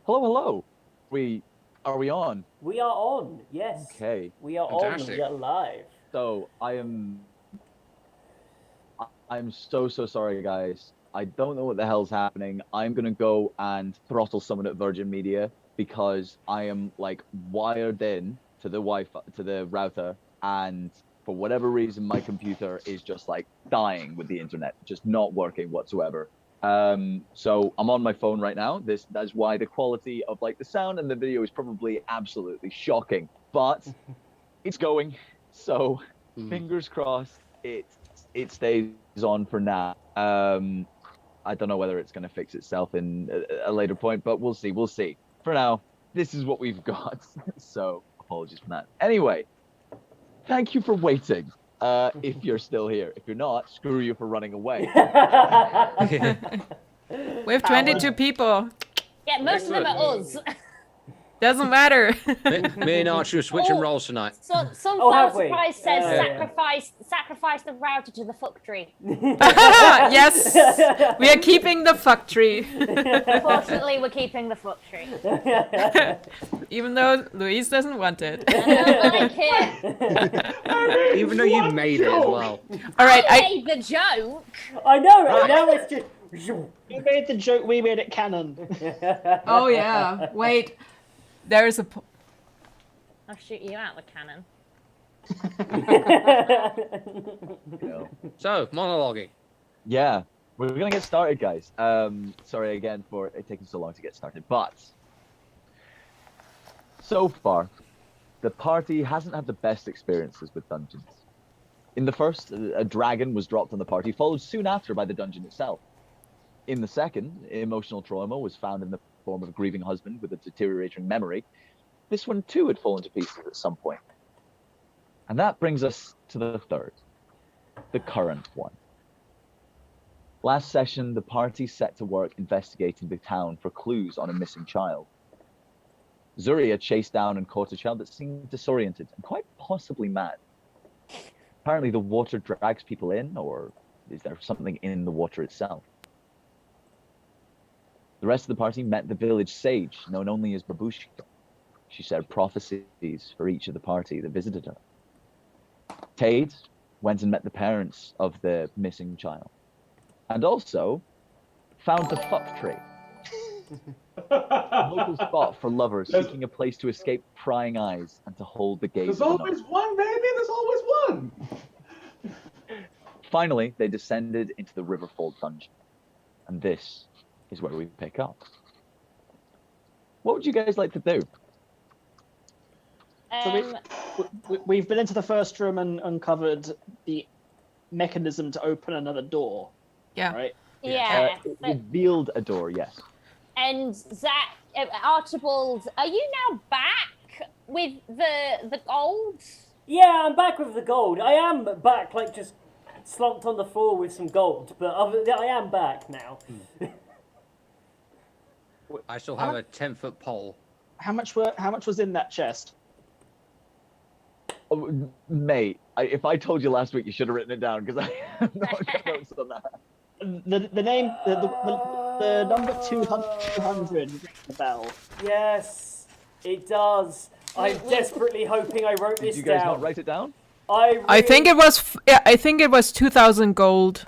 Hello, hello. Are we on? We are on, yes. Okay. We are Fantastic. on, we are live. So I'm so sorry, guys. I don't know what the hell's happening. I'm gonna go and throttle someone at Virgin Media because I am like wired in to the Wi-Fi to the router, and for whatever reason, my computer is just like dying with the internet, just not working whatsoever. So I'm on my phone right now. That's why the quality of like the sound and the video is probably absolutely shocking, but it's going. So fingers crossed it stays on for now. I don't know whether it's going to fix itself in a later point, but we'll see. We'll see. For now, this is what we've got. So apologies for that. Anyway, thank you for waiting. If you're still here. If you're not, screw you for running away. We have 22 people. Yeah, most of them are us. Doesn't matter. Me and Archie are switching roles tonight. So, some have foul we? surprise says sacrifice the router to the fuck tree. Yes, we are keeping the fuck tree. Unfortunately, we're keeping the fuck tree. Even though Louise doesn't want it. I don't like it. Even though you made it as well. All right, I made the joke. I know, and now it's just... You made the joke, we made it canon. Oh yeah. Wait, there is a. I'll shoot you out the cannon. So, monologuing. Yeah, we're gonna get started, guys. Sorry again for it taking so long to get started, but so far, the party hasn't had the best experiences with dungeons. In the first, a dragon was dropped on the party, followed soon after by the dungeon itself. In the second, emotional trauma was found in the form of a grieving husband with a deteriorating memory. This one too had fallen to pieces at some point. And that brings us to the third, the current one. Last session, the party set to work investigating the town for clues on a missing child. Zuria chased down and caught a child that seemed disoriented and quite possibly mad. Apparently the water drags people in, or is there something in the water itself? The rest of the party met the village sage, known only as Babushka. She said prophecies for each of the party that visited her. Tade went and met the parents of the missing child. And also found the fuck tree. A local spot for lovers seeking a place to escape prying eyes and to hold the gaze. There's always one, baby. There's always one. Finally, they descended into the Riverfold dungeon. And this is where we pick up. What would you guys like to do? So we've been into the first room and uncovered the mechanism to open another door. Yeah. Right? Yeah. Revealed a door, yes. And Zach, Archibald, are you now back with the gold? Yeah, I'm back with the gold. I am back, like, just slumped on the floor with some gold, but I am back now. I still have a 10-foot pole. How much was in that chest? Oh, mate, if I told you last week, you should have written it down because I have not got notes on that. The name, the number 200 rings the bell. Yes, it does. I'm desperately hoping I wrote this Did you guys down. not write it down? I think it was. I think it was 2,000 gold.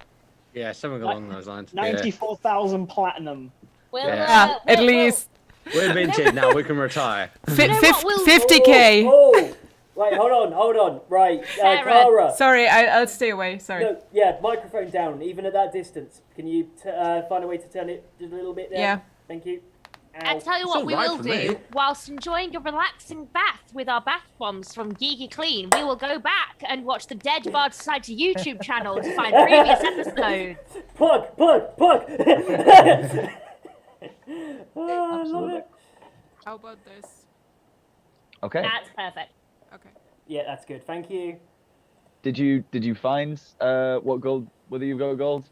Yeah, something along those lines. 94,000 platinum. At least. We're minted now. We can retire. 50k. Oh, right, hold on. Right, Clara. Sorry, I'll stay away. Sorry. No, yeah, microphone down, even at that distance. Can you find a way to turn it just a little bit there? Yeah. Thank you. I'll tell you It's what all we right will for do. me. Whilst enjoying a relaxing bath with our bath bombs from Geeky Clean, we will go back and watch the DeadBardSociety YouTube channel to find previous episodes. Plug! Oh, I love it. How about this? Okay. That's perfect. Okay. Yeah, that's good. Thank you. Did you find what gold? Whether you've got gold?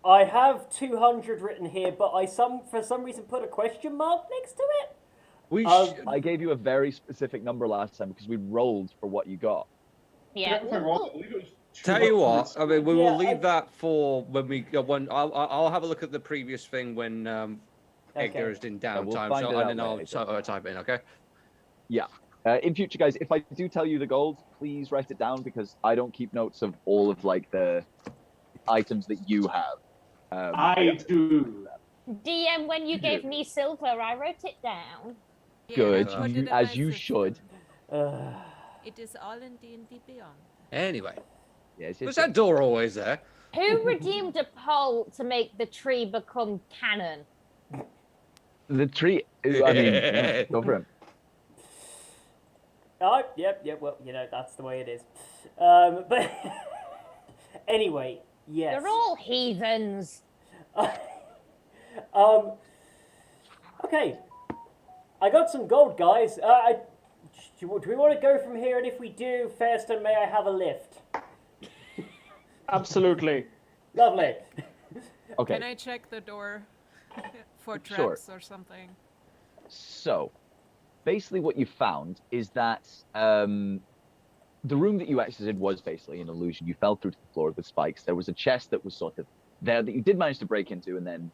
I have 200 written here, but for some reason put a question mark next to it. I gave you a very specific number last time because we rolled for what you got. Yeah. Correct me if I'm wrong, I believe it was Tell you what, I mean, we will Yeah, leave that for when we when I'll have a look at the previous thing when Edgar is in we'll downtime, find so it and out then I'll later. type it in. Okay. Yeah. In future, guys, if I do tell you the gold, please write it down because I don't keep notes of all of like the items that you have. I do. DM, when you gave me silver, I wrote it down. Good, I put it in as my you system. should. It is all in D&D Beyond. Anyway, Yes, was that door always there? Who redeemed a poll to make the tree become canon? the tree? I mean, yeah, go for it. Oh, yep. Well, that's the way it is. But anyway, yes. They're all heathens. Okay. I got some gold, guys. Do we want to go from here? And if we do, Fairstone, may I have a lift? Absolutely. Lovely. Okay. Can I check the door for Sure. traps or something? So, basically, what you found is that the room that you exited was basically an illusion. You fell through to the floor with spikes. There was a chest that was sort of there that you did manage to break into and then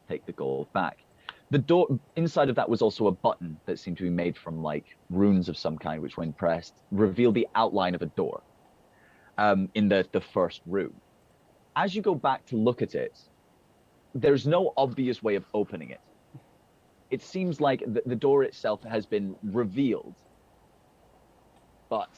take the gold back. The door inside of that was also a button that seemed to be made from like runes of some kind, which, when pressed, revealed the outline of a door in the first room. As you go back to look at it, there's no obvious way of opening it. It seems like the door itself has been revealed, but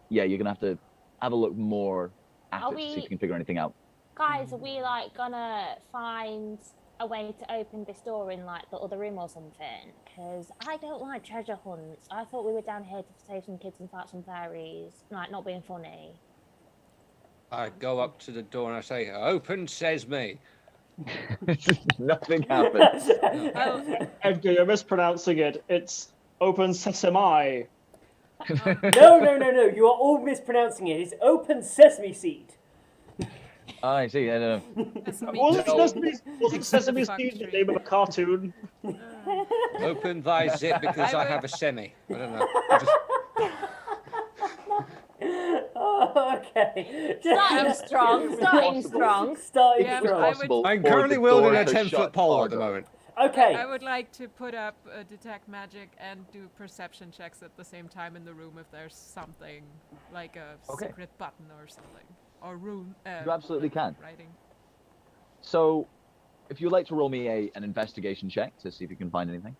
yeah, you're gonna have a look more at Are it to see if we- you can figure anything out. Guys, are we like gonna find a way to open this door in like the other room or something? Because I don't like treasure hunts. I thought we were down here to save some kids and fight some fairies. Like, not being funny. I go up to the door and I say, "Open, sesame." Nothing happens. Edgar, you're mispronouncing it. It's open sesame. No. You are all mispronouncing it. It's open sesame seed. Oh, I see. I don't know. Wasn't Sesame Seed the name of a cartoon? Open thy zip because I have a semi. I don't know. I just- Okay. Starting strong. Starting strong. Starting Yeah, strong. I would- Possible I'm for currently the wielding door a to 10-foot shut pole at the harder. moment. Okay. I would like to put up detect magic and do perception checks at the same time in the room if there's something like a Okay. secret button or something. Or rune. You absolutely can. Writing. So, if you'd like to roll me an investigation check to see if you can find anything.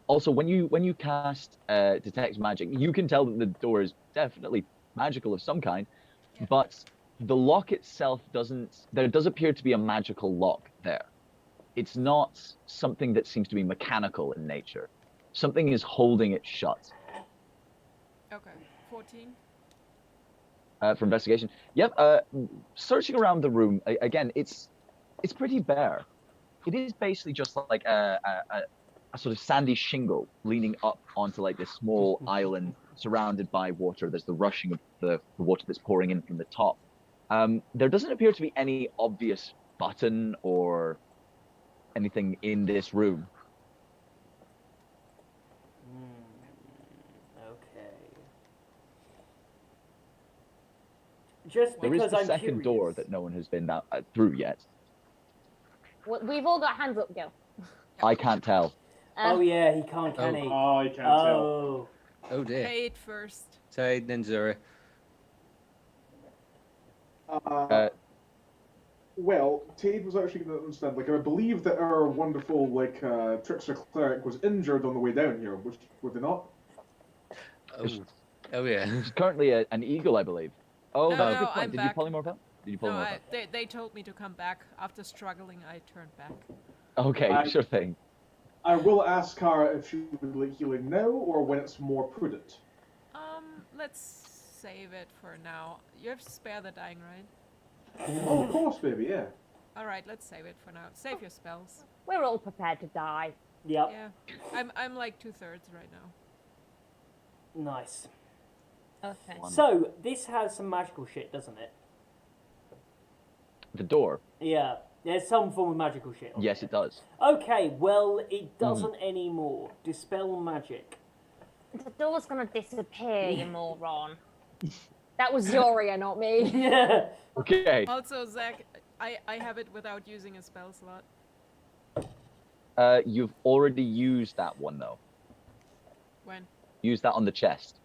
Also, when you cast detect magic, you can tell that the door is definitely magical of some kind, but the lock itself doesn't. There does appear to be a magical lock there. It's not something that seems to be mechanical in nature. Something is holding it shut. Okay. 14. For investigation. Yep. Searching around the room again, it's pretty bare. It is basically just like a sort of sandy shingle leaning up onto like this small island surrounded by water. There's the rushing of the water that's pouring in from the top. There doesn't appear to be any obvious button or anything in this room. Okay. Just There is because the I'm second door curious. that no one has been through yet. We've all got hands up, Gil. I can't tell. Oh yeah, he can't, can he? Oh, you can't tell. Oh. Oh dear. Pay it first. Say then Zuri. Well, Tade was actually going to understand. Like, I believe that our wonderful, like, trickster cleric was injured on the way down here. Would they not? Oh yeah. It's currently an eagle, I believe. Oh, No, that's a no, good point. I'm Did back. you polymorph out? Did you No, polymorph out? they told me to come back. After struggling, I turned back. Okay, sure thing. I will ask her if she would like healing now or when it's more prudent. Let's save it for now. You have spare the dying, right? Oh, of course, baby, yeah. Alright, let's save it for now. Save your spells. We're all prepared to die. Yep. Yeah. I'm like 2/3 right now. Nice. Okay. So this has some magical shit, doesn't it? The door. Yeah. There's some form of magical shit. on Yes, it. it does. Okay. Well, it doesn't anymore. Dispel magic. The door's gonna disappear, you moron. That was Zoria, not me. Yeah. Okay. Also, Zach, I have it without using a spell slot. You've already used that one though. When? Use that on the chest.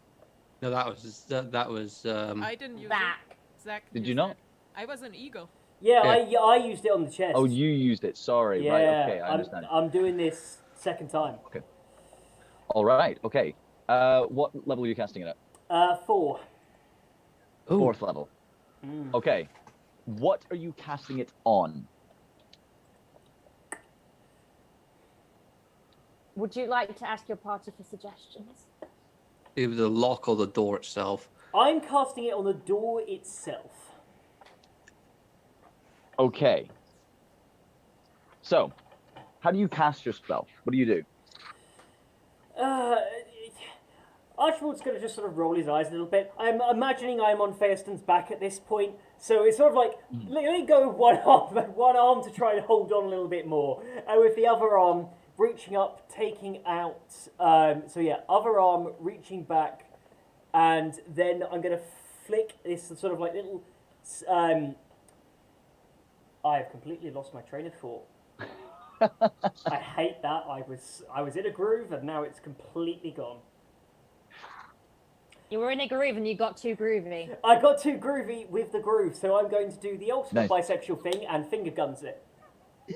No, that was I didn't use Back. it. Zach Did used you not? it. I was an eagle. Yeah, Yeah. I used it on the chest. Oh, you used it. Sorry. Yeah, Right. Okay. I understand. I'm doing this second time. All right. Okay. What level are you casting it at? 4. Ooh. 4th level. Okay. What are you casting it on? Would you like to ask your party for suggestions? either the lock or the door itself. I'm casting it on the door itself. Okay. So, how do you cast your spell? What do you do? Archibald's going to just sort of roll his eyes a little bit. I'm imagining I'm on Fairsten's back at this point, so it's sort of like, let me go with one arm to try and hold on a little bit more, and with the other arm reaching up, taking out. So yeah, other arm reaching back, and then I'm going to flick this sort of like little. I have completely lost my train of thought. I hate that. I was in a groove, and now it's completely gone. You were in a groove and you got too groovy. I got too groovy with the groove, so I'm going to do the ultimate Nice. bisexual thing and finger guns it.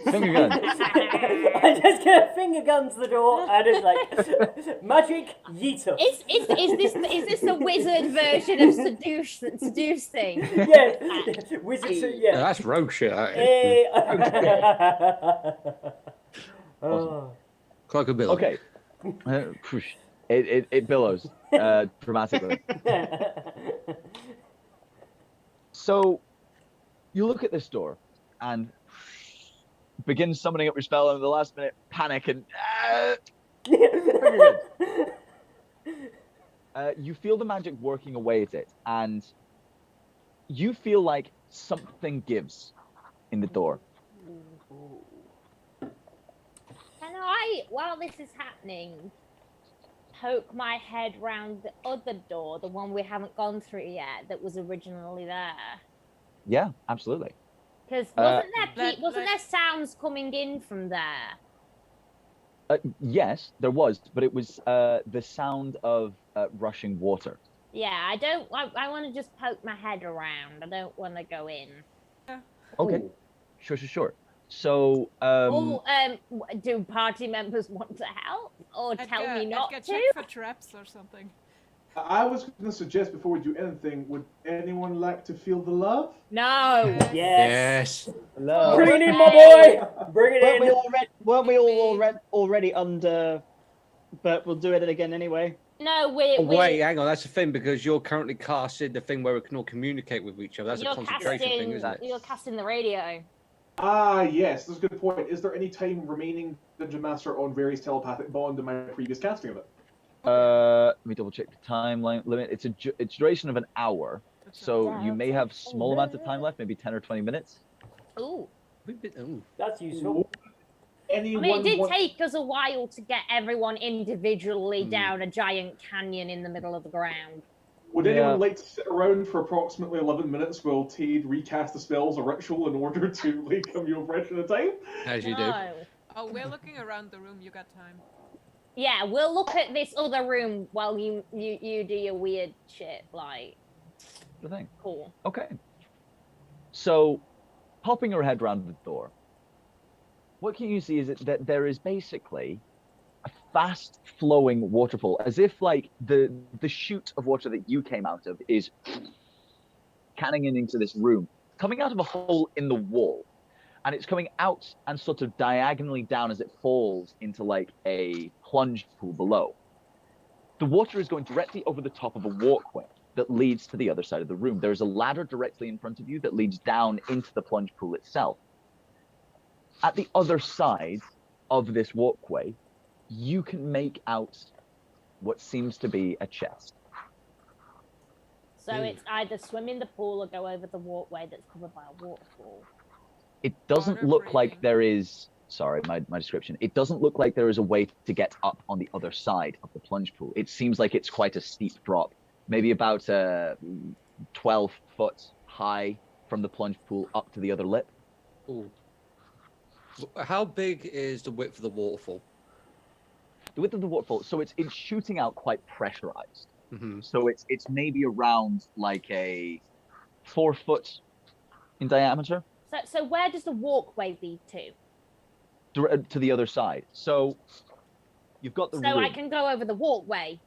Finger gun. I'm just gonna finger guns the door and it's like magic yeeter. Is this the wizard version of seduce thing? Yeah, wizard. Yeah, Yeah. that's rogue shit. That is. Oh. Crocodile. Okay. It billows dramatically. So, you look at this door and begin summoning up your spell, and at the last minute, panic and you feel the magic working away at it, and you feel like something gives in the door. Can I, while this is happening, poke my head round the other door, the one we haven't gone through yet, that was originally there? Yeah, absolutely. Because wasn't there sounds coming in from there? Yes, there was, but it was the sound of rushing water. Yeah, I want to just poke my head around. I don't want to go in. Okay, Ooh. sure. So, Do party members want to help or tell me not I'd to? check for traps or something. I was going to suggest before we do anything, would anyone like to feel the love? No. Yes. Yes. Hello. Bring it in, my boy. Bring it in. Weren't we all already under? But we'll do it again anyway. No, Oh, wait, hang on. That's the thing because you're currently casting the thing where we can all communicate with each other. That's a concentration thing, isn't it? You're casting the radio. Ah, yes, that's a good point. Is there any time remaining Dungeon Master on various telepathic bond in my previous casting of it? let me double check the timeline limit. It's a duration of an hour, so you may have small amount of time left, maybe 10 or 20 minutes. Ooh. Ooh. That's useful. I mean, it did take us a while to get everyone individually down a giant canyon in the middle of the ground. Would anyone like to sit around for approximately 11 minutes while Tade recast the spells or ritual in order to like give you a fraction of time? As you do. Oh, we're looking around the room. You got time. Yeah, we'll look at this other room while you do your weird shit. Like, The thing. cool. Okay. So, popping your head around the door, what can you see is that there is basically a fast-flowing waterfall, as if like the chute of water that you came out of is canning into this room, coming out of a hole in the wall, and it's coming out and sort of diagonally down as it falls into like a plunge pool below. The water is going directly over the top of a walkway that leads to the other side of the room. There's a ladder directly in front of you that leads down into the plunge pool itself. At the other side of this walkway, you can make out what seems to be a chest. So it's either swim in the pool or go over the walkway that's covered by a waterfall. It doesn't look like there is, sorry, my description. It doesn't look like there is a way to get up on the other side of the plunge pool. It seems like it's quite a steep drop, maybe about 12 foot high from the plunge pool up to the other lip. Ooh. How big is the width of the waterfall? The width of the waterfall, so it's shooting out quite pressurized. Mm-hmm. So it's maybe around like a 4 foot in diameter. So where does the walkway lead to? To the other side. So you've got the So room. I can go over the walkway.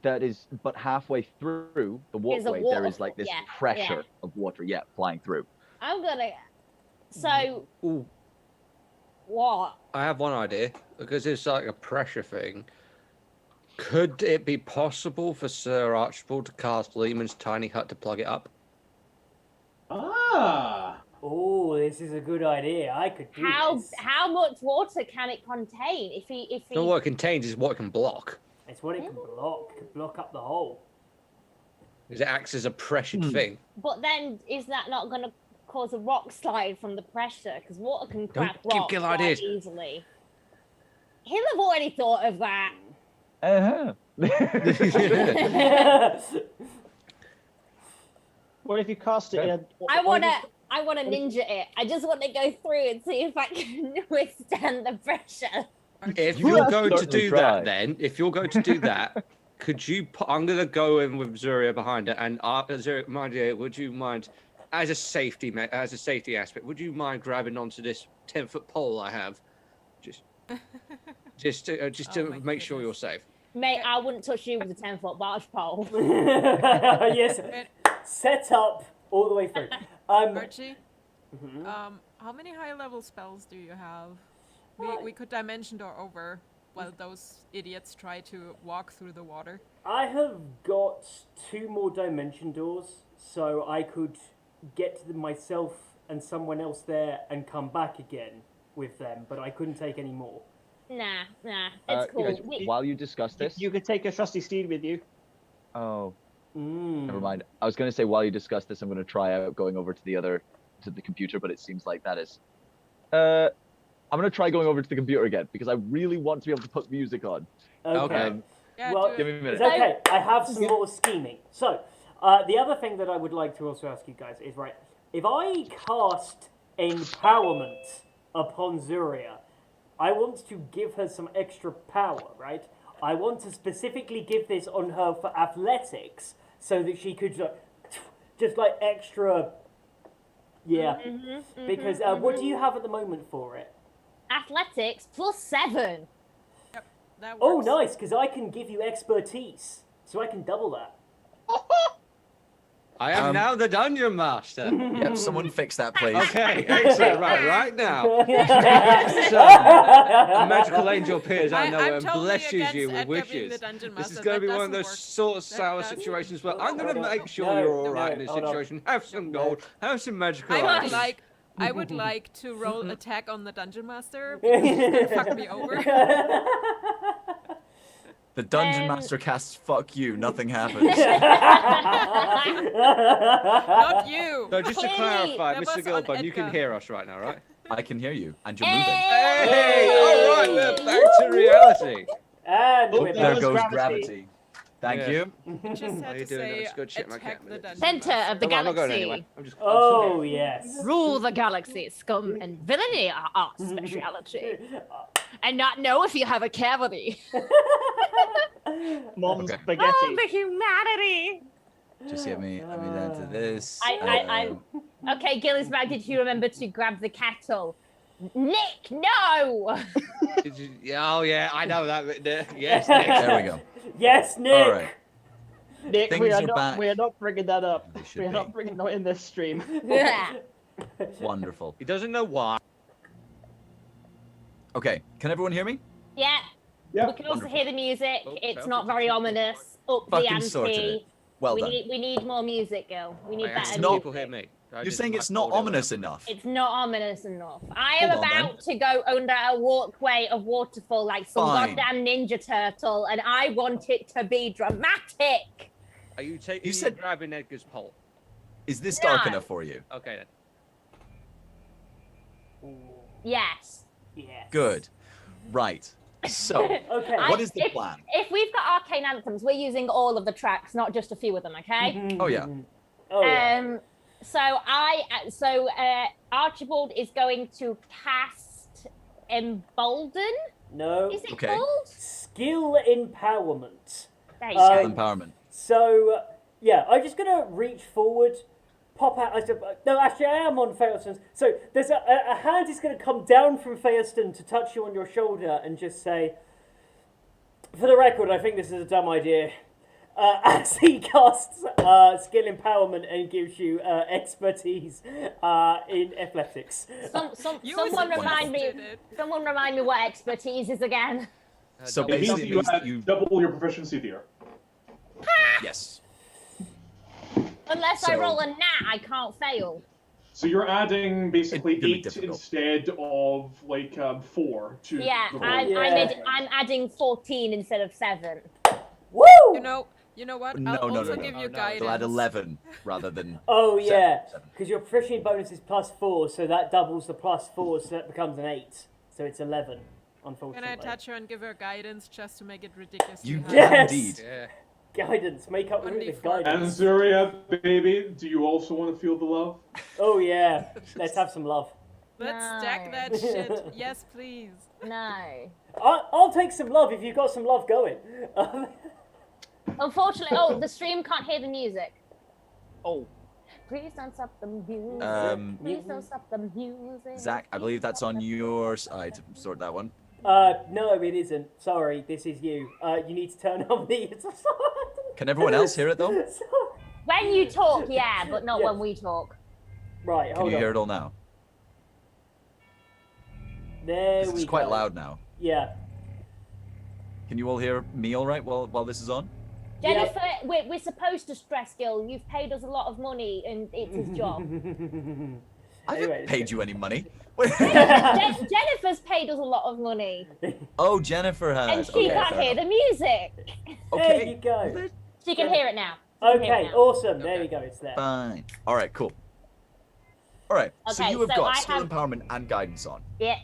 That is, but halfway through the walkway, there is like this pressure of water, flying through. I'm gonna. So. Ooh. What? I have one idea, because it's like a pressure thing. Could it be possible for Sir Archibald to cast Lehman's tiny hut to plug it up? Ah! Oh, this is a good idea. I could do this. How much water can it contain? If he... No, what it contains is what it can block. It's what it can block. It can block up the hole. Because it acts as a pressured thing. But then, is that not going to cause a rock slide from the pressure? Because water can crack rocks quite easily. He'll have already thought of that. What if you cast it in I want to ninja it. I just want to go through and see if I can withstand the pressure. If you're going to do that, then, could you I'm going to go in with Zuria behind it, and Zuria, my dear, would you mind, as a safety aspect, would you mind grabbing onto this 10-foot pole I have? Just to make sure you're safe. Mate, I wouldn't touch you with a 10-foot barge pole. Yes, set up all the way through. Archie, how many high-level spells do you have? We could dimension door over while those idiots try to walk through the water. I have got 2 more dimension doors, so I could get to them myself and someone else there and come back again with them, but I couldn't take any more. Nah, it's cool. Guys, while you discuss this... You could take your trusty steed with you. Oh. Never mind. I was going to say, while you discuss this, I'm going to try out going over to the computer, but it seems like that is... I'm going to try going over to the computer again, because I really want to be able to put music on. Okay. Well, give me a minute. It's okay. I have some more scheming. So, the other thing that I would like to also ask you guys is, right, if I cast Empowerment upon Zuria, I want to give her some extra power, right? I want to specifically give this on her for athletics, so that she could just like extra... Yeah. Because what do you have at the moment for it? Athletics +7. Yep, that works. Oh, nice, because I can give you expertise, so I can double that. I am now the dungeon master. Yep, someone fix that, please. Okay, excellent. Right now. A magical angel appears out of nowhere and blesses you with wishes. This is going to be one of those sort of sour situations where I'm going to make sure you're all right in this situation. Have some gold, have some magical items. I would like to roll attack on the dungeon master because he's gonna fuck me over. The dungeon master casts "fuck you," nothing happens. Not you. So just to clarify, Mr. Gilbert, you can hear us right now, right? I can hear you, and you're moving. Hey! All right, we're back to reality. And there goes gravity. Thank you. Just had to say attack the dungeon Center of the I'm not going galaxy. anywhere. Oh, yes. Rule the galaxy. Scum and villainy are our speciality. And not know if you have a cavity. Mom's spaghetti. Oh, the humanity. Just get me down to this. Okay, Gillisbag, did you remember to grab the kettle? Nick, no! Oh, yeah, I know that bit there. Yes, Nick. There we go. Yes, Nick. All right. Nick, Things we are are back. not bringing that up. They We are should not be. bringing that in this stream. Wonderful. He doesn't know why. Okay, can everyone hear me? Yeah. Yeah. We can also hear the music. Oh, It's felt not it. very ominous. Up the Fucking sorted ante. it. Well done. We need more music, girl. We need I better asked not- people hear me. You're saying it's not ominous enough. It's not ominous enough. I am Hold on, about to go under a walkway of waterfall like some Fine. goddamn ninja turtle, and I want it to be dramatic. Are you taking? You said- grabbing Edgar's pole. Is this dark No. enough for you? Okay then. Yes. Yes. Good. Right. So, Okay. what is the plan? If we've got arcane anthems, we're using all of the tracks, not just a few of them, okay? Oh yeah. Oh, yeah. So Archibald is going to cast Embolden. No. Is it Okay. called? Skill empowerment. There you go. Empowerment. So, yeah, I'm just going to reach forward, pop out. No, actually, I am on Feoston's. So, there's a hand is going to come down from Feoston to touch you on your shoulder and just say, for the record, I think this is a dumb idea. As he casts skill empowerment and gives you expertise in athletics. Someone remind me what expertise is again. So It means basically, that you double your proficiency there. yes. Unless I roll a nat, I can't fail. So you're adding basically It's gonna be 8 difficult. instead of like 4 to. Yeah, the roll. I'm adding 14 instead of 7. Woo! You know what? No, I'll no, also no, give no. you guidance. They'll add 11 rather than. Oh, yeah. Seven. Because your proficiency bonus is +4, so that doubles the +4, so that becomes an 8. So it's 11, unfortunately. Can I touch her and give her guidance just to make it ridiculously You high? can Yes! indeed. Yeah. Guidance, make up Only with four. And guidance. Zuria, baby, do you also want to feel the love? Oh, yeah. Let's have some love. Let's No. stack that shit. Yes, please. No. I'll take some love if you've got some love going. Unfortunately, the stream can't hear the music. Oh. Please don't stop the music. Please don't stop the music. Zach, I believe that's on your side to sort that one. No, it isn't. Sorry, this is you. You need to turn on the... Can everyone else hear it though? When you talk, yeah, but not Yeah. when we talk. Right, Can hold you on. hear it all now? There This we is quite go. loud now. Yeah. Can you all hear me all right while this is on? Jennifer, we're supposed to stress Gil. You've paid us a lot of money, and it's his job. I Anyway, haven't paid you any money. Jennifer's paid us a lot of money, Oh, Jennifer has. and she Okay, can't fair hear enough. the music. There you Okay, go. She can hear it now. She can hear it Okay, now. awesome. There we go. It's there. fine. All right, cool. All right, so Okay, you have so got I skill have- empowerment and guidance on. Yeah.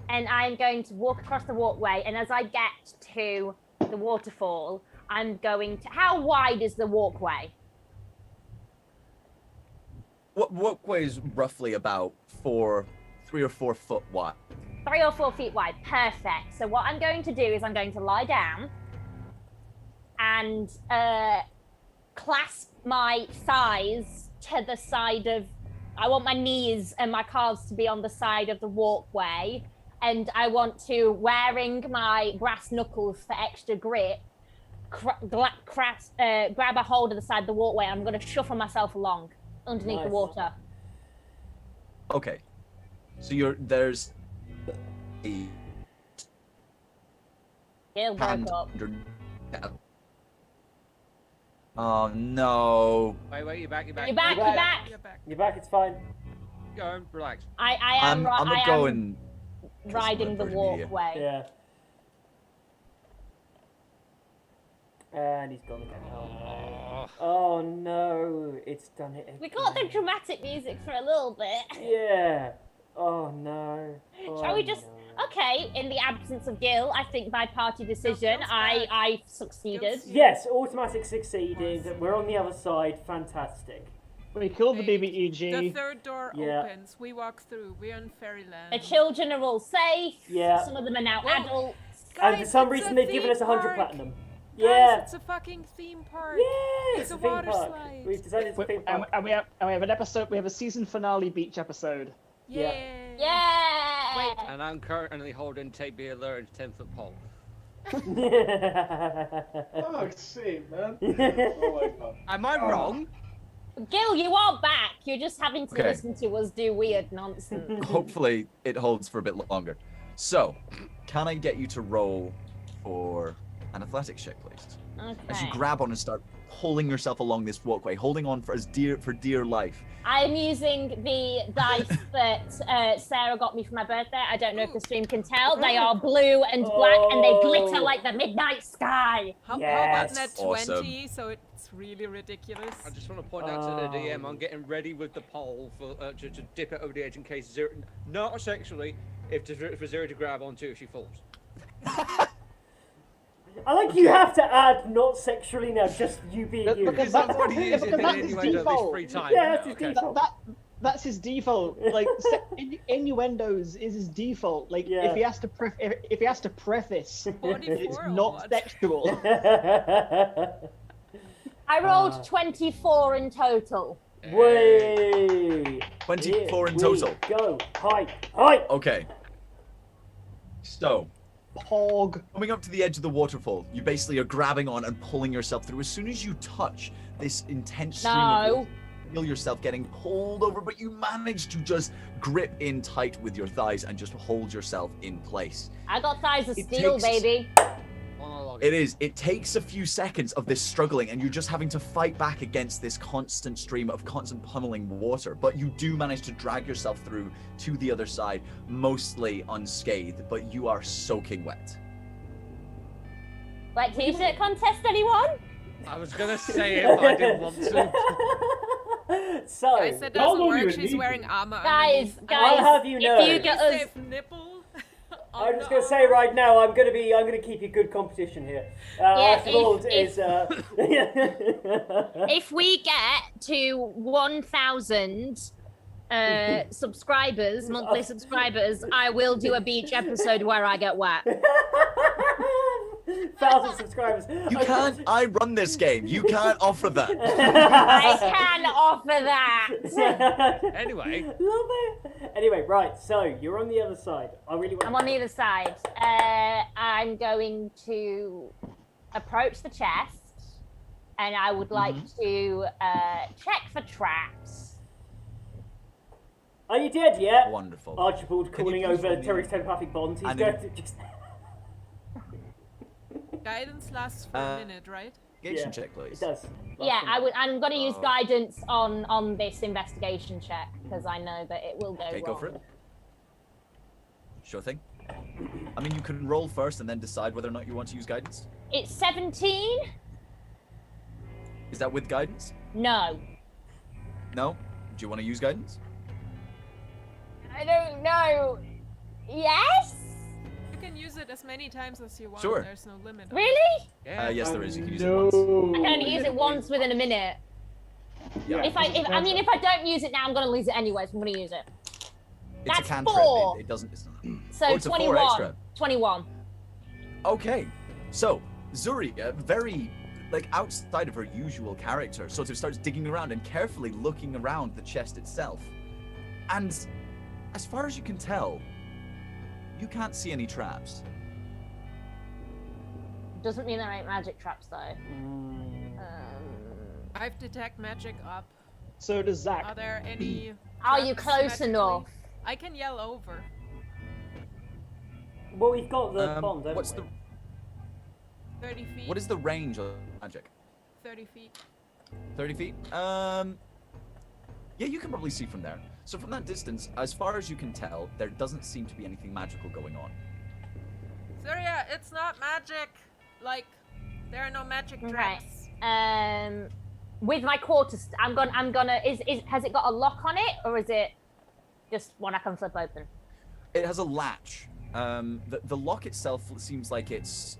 And I'm going to walk across the walkway, and as I get to the waterfall, I'm going to... How wide is the walkway? What walkway is roughly about 3 or 4 foot wide? 3 or 4 feet wide. Perfect. So what I'm going to do is I'm going to lie down and clasp my thighs to the side of... I want my knees and my calves to be on the side of the walkway. And I want to, wearing my brass knuckles for extra grip, grab a hold of the side of the walkway. I'm going to shuffle myself along underneath the Nice. water. Okay. So there's a Gil broke hand up. under. Oh no. Wait, you're back. You're back, you're back. You're back. You're back. It's fine. Go on, relax. I am, I'm I gonna am go and riding the Virgin Media. walkway. Yeah. And he's gone again. Oh no, it's done it again. We got the dramatic music for a little bit. Yeah. Oh no. Oh, Shall we just... no. Okay, in the absence of Gil, I think by party decision, Gil's I back. succeeded. Gil's- Yes, automatic succeeded. We're on the other side. Fantastic. We killed the The BBEG. third door Yeah. opens. We walk through. We're in fairyland. The children are all safe. Yeah. Some of them are now Whoa. adults. And for Guys, some it's reason a they've given theme us 100 park. platinum. Guys, Yeah. it's a fucking theme park. Yeah, It's a a theme water park. slide. We've decided it's a theme And, park. and we have an episode. We have a season finale beach episode. Yeah. Yay. Yeah. And I'm currently holding Take Me Alert 10-foot pole. Fuck's sake, man. Oh my god. Am I wrong? Gil, you are back. You're just having to Okay. listen to us do weird nonsense. Hopefully it holds for a bit longer. So, can I get you to roll for an athletics check, please? As you Okay. grab on and start pulling yourself along this walkway, holding on for dear life. I'm using the dice that Sarah got me for my birthday. I don't know if the stream can tell. They are blue and black, and they glitter like the midnight sky. How Yes. about net Awesome. 20? So it's really ridiculous. I just want to point out to the DM, I'm getting ready with the pole for to dip it over the edge in case Zero, not sexually, for Zero to grab onto if she falls. I like you have to add not sexually now, just you being you. Because that's what he is because that's his innuendo at this default. free time. Yeah, that's his okay. default. That's his default. Like innuendos is his default. Like Yeah. if he has to if he has to preface, 44 it's or not what? sexual. I rolled 24 in total. Way. 24 in Here total. we go. Hi. Hi. Okay. So, Pog. coming up to the edge of the waterfall, you basically are grabbing on and pulling yourself through. As soon as you touch this intense stream of water, you feel yourself getting pulled over, but you manage to just grip in tight with your thighs and just hold yourself in place. I got thighs of It steel, takes- baby. It is. It takes a few seconds of this struggling, and you're just having to fight back against this constant stream of constant pummeling water. But you do manage to drag yourself through to the other side, mostly unscathed, but you are soaking wet. Wet t-shirt contest, anyone? I was gonna say it, but I didn't want to. So, I said How doesn't long work. you She's need? wearing armor. Guys, underneath. I'll have you know. if you get us... Safe nipple. I'm just gonna say right now, I'm gonna keep you good competition here. Archibald is. If we get to 1,000 subscribers, monthly subscribers, I will do a beach episode where I get wet. 1,000 subscribers. You can't. I run this game. You can't offer that. I can offer that. Anyway. Love it. Anyway, right. So you're on the other side. I really want. I'm on the other side. I'm going to approach the chest, and I would like to check for traps. Are you dead yet? Wonderful. Archibald Can you calling please over roll me- Terry's telepathic bonds. He's And going then- to just. Guidance lasts for a minute, right? Investigation check, please. It does. Yeah, I'm going to use guidance on this investigation check because I know that it will go Okay, wrong. go for it. Sure thing. I mean, you can roll first and then decide whether or not you want to use guidance. It's 17. Is that with guidance? No. No? Do you want to use guidance? I don't know. Yes? You can use it as many times as you want. Sure. There's no limit. Really? Yes, there is. You can use it No. once. I can only use it once within a minute. Yeah. If I don't use it now, I'm going to lose it anyway, so I'm going to use it. It's That's a cantrip. 4. It doesn't. It's not. So Oh, it's a 4 21. extra. 21. Okay. So, Zuri, very, like, outside of her usual character, sort of starts digging around and carefully looking around the chest itself. And as far as you can tell, you can't see any traps. Doesn't mean there ain't magic traps though. I've detect magic up. So does Zach. Are there any? Are you traps close magically? enough? I can yell over. Well, we've got the bond, haven't What's we? the 30 feet. what is the range of magic? 30 feet. 30 feet? Yeah, you can probably see from there. So from that distance, as far as you can tell, there doesn't seem to be anything magical going on. Surya, it's not magic. Like, there are no magic Right. traps. With my quarters, I'm gonna. Has it got a lock on it, or is it just one I can flip open? It has a latch. The lock itself seems like it's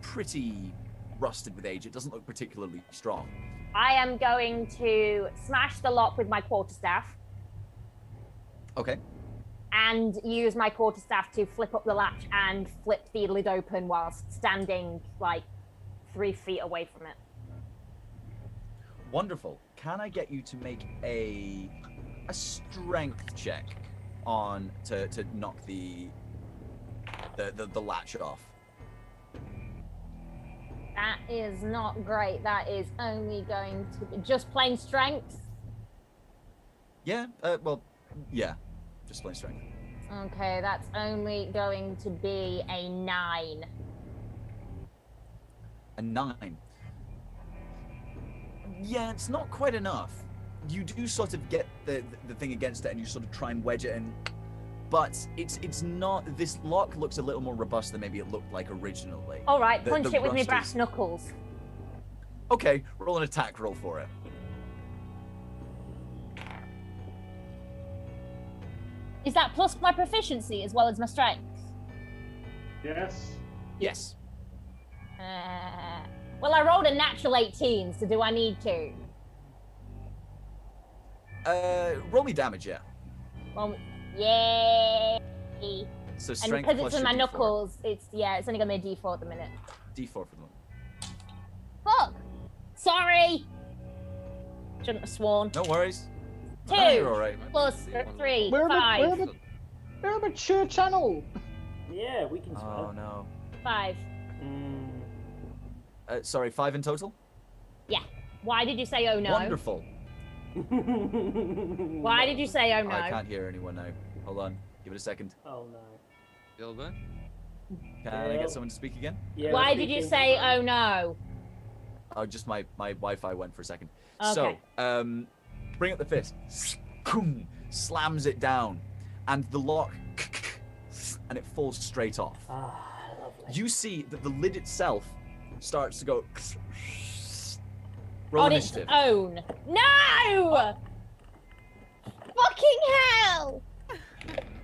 pretty rusted with age. It doesn't look particularly strong. I am going to smash the lock with my quarterstaff Okay. and use my quarterstaff to flip up the latch and flip the lid open whilst standing like 3 feet away from it. Wonderful. Can I get you to make a strength check on to knock the latch off? That is not great. That is only going to be just plain strength. Yeah. Yeah. Just plain strength. Okay, that's only going to be a 9. A 9. Yeah, it's not quite enough. You do sort of get the thing against it, and you sort of try and wedge it in, but it's not. This lock looks a little more robust than maybe it looked like originally. All right, The- punch the it with my rust brass is- knuckles. Okay, roll an attack roll for it. Is that plus my proficiency as well as my strength? Yes. Yes. Well, I rolled a natural 18, so do I need to? Roll me damage, yeah. Well, yay! So And strength because plus it's in your my D4. knuckles, it's only gonna be a D4 at the minute. D4 for the moment. Fuck! Sorry! Shouldn't have sworn. No worries. 2 You're all right. plus 3, We're 5. a mature channel. Yeah, we can Oh spell. no. 5. Sorry, 5 in total. Yeah. Why did you say oh no? Wonderful. Why did you say oh no? I can't hear anyone now. Hold on. Give it a second. Oh no. Gilbert? Can I get someone to speak again? Yeah, Why did you say oh no? Oh, just my Wi-Fi went for a second. Okay. So, bring up the fist. Boom, slams it down, and the lock, and it falls straight off. Ah, lovely. You see that the lid itself starts to go. Roll On its initiative. own. No! Fucking hell!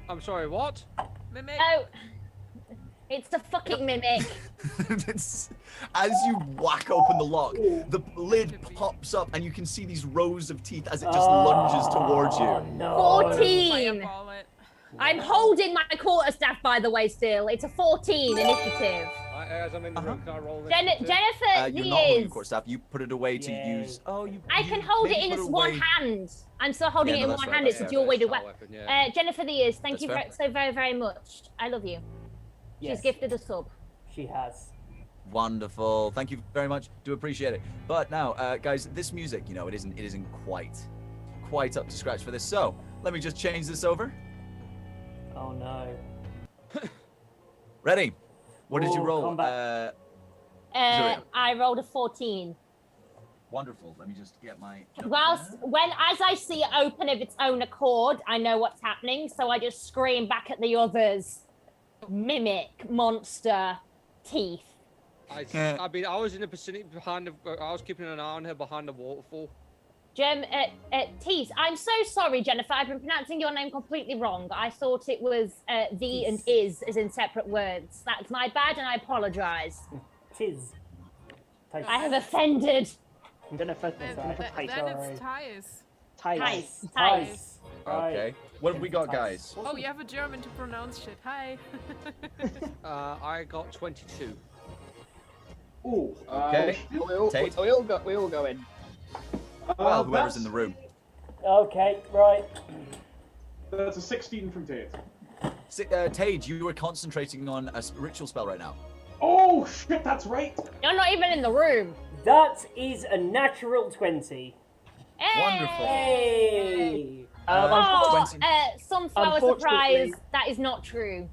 I'm sorry, what? Mimic. Oh. It's the fucking mimic. It's, as you whack open the lock, the lid pops up, and you can see these rows of teeth as it just lunges towards you. No. 14. Fireball it. I'm holding my quarterstaff, by the way, still. It's a 14 initiative. As I'm in the room, can I roll this? Jennifer You're not holding your is. core staff. You put it away to Yay. use. Oh, you. I can hold it maybe in put its one away- hand. I'm still holding Yeah, it in no, one that's hand. right, It's that's your way to Star weapon. yeah. Jennifer the Ears, thank That's you fair. so very, very much. I love you. Yes, She's gifted a sub. she has. Wonderful. Thank you very much. Do appreciate it. But now, guys, this music, you know, it isn't quite up to scratch for this. So let me just change this over. Oh no. Ready? What did you Ooh, roll? combat. I rolled a 14. Wonderful. Let me just get my. As I see it open of its own accord, I know what's happening, so I just scream back at the others. Mimic, monster, teeth. I mean, I was in the vicinity behind the. I was keeping an eye on her behind the waterfall. Teeth. I'm so sorry, Jennifer. I've been pronouncing your name completely wrong. I thought it was the and is as in separate words. That's my bad, and I apologise. Tis. I have offended. Jennifer, Then Tice. it's Tice. Tice. Tice. Okay. What have we got, guys? Oh, you have a German to pronounce shit. Hi. I got 22. Ooh. Okay. Tate? We all go in. Well, whoever's in the room. Okay, right. That's a 16 from Tate. Tage, you were concentrating on a ritual spell right now. Oh shit, that's right. You're not even in the room. That is a natural 20. Hey! Wonderful. Hey! Oh, 20. sunflower Unfortunately- surprise. That is not true.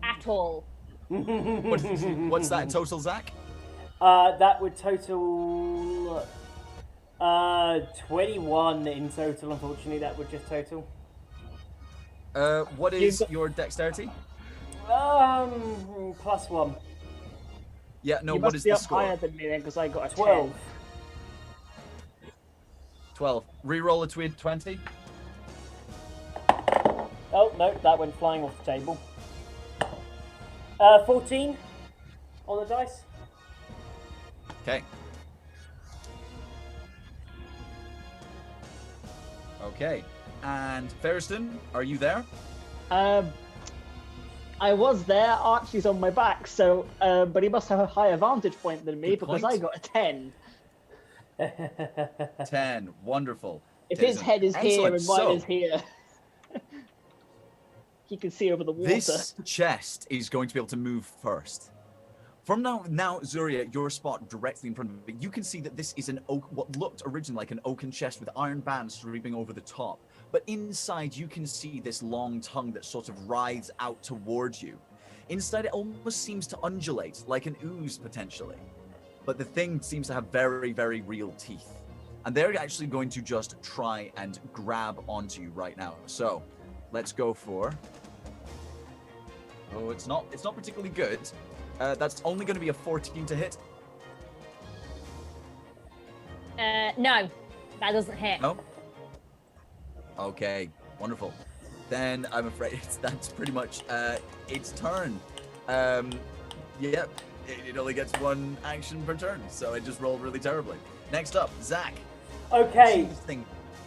At all. What's that in total, Zach? That would total 21 in total. Unfortunately, that would just total. What is your dexterity? +1. Yeah, no, You what must is be the up higher score? than me then, because I got a 12. 12. Reroll a 20. Oh no, that went flying off the table. 14 on the dice. Okay. Okay. And Ferriston, are you there? I was there. Archie's on my back, so but he must have a higher vantage point than me Good because point. I got a 10. 10. Wonderful. If his head is here Excellent. and mine So, is here, he can see over the water. this chest is going to be able to move first. From now, Zuria, your spot directly in front of it, you can see that this is an oak, what looked originally like an oaken chest with iron bands sweeping over the top. But inside, you can see this long tongue that sort of writhes out towards you. Inside, it almost seems to undulate, like an ooze potentially. But the thing seems to have very, very real teeth. And they're actually going to just try and grab onto you right now. So, let's go for... Oh, it's not particularly good. That's only going to be a 14 to hit. No, that doesn't hit. No? Okay, wonderful. Then I'm afraid that's pretty much its turn. Yep, it only gets one action per turn, so it just rolled really terribly. Next up, Zach. Okay.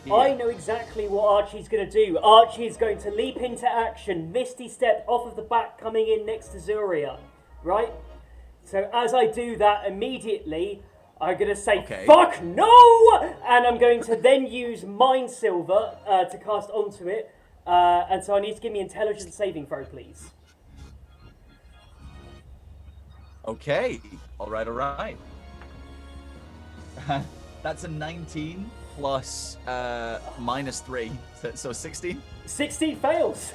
Here. I know exactly what Archie's going to do. Archie is going to leap into action, Misty Step off of the back, coming in next to Zuria, right? So as I do that, immediately, I'm going to say, fuck no! And I'm going to then use Mind Silver to cast onto it. And so I need to give me intelligence saving throw, please. Okay. All right. That's a 19 plus -3, so 16. 16 fails.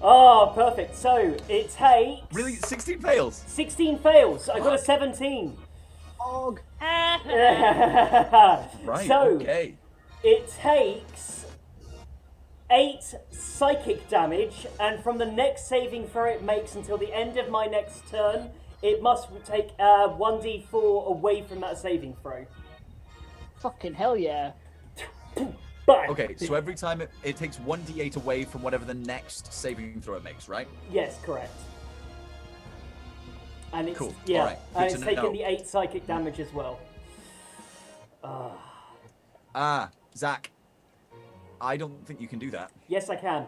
Oh, perfect. So it takes. Really, 16 fails. 16 fails. I got a 17. Og. Right. So okay. It takes 8 psychic damage, and from the next saving throw it makes until the end of my next turn, it must take 1d4 away from that saving throw. Fucking hell yeah. Okay, so every time it takes 1d8 away from whatever the next saving throw it makes, right? Yes, correct. And it's cool. Yeah, Right. and it's taking the 8 psychic damage as well. Zach, I don't think you can do that. Yes, I can.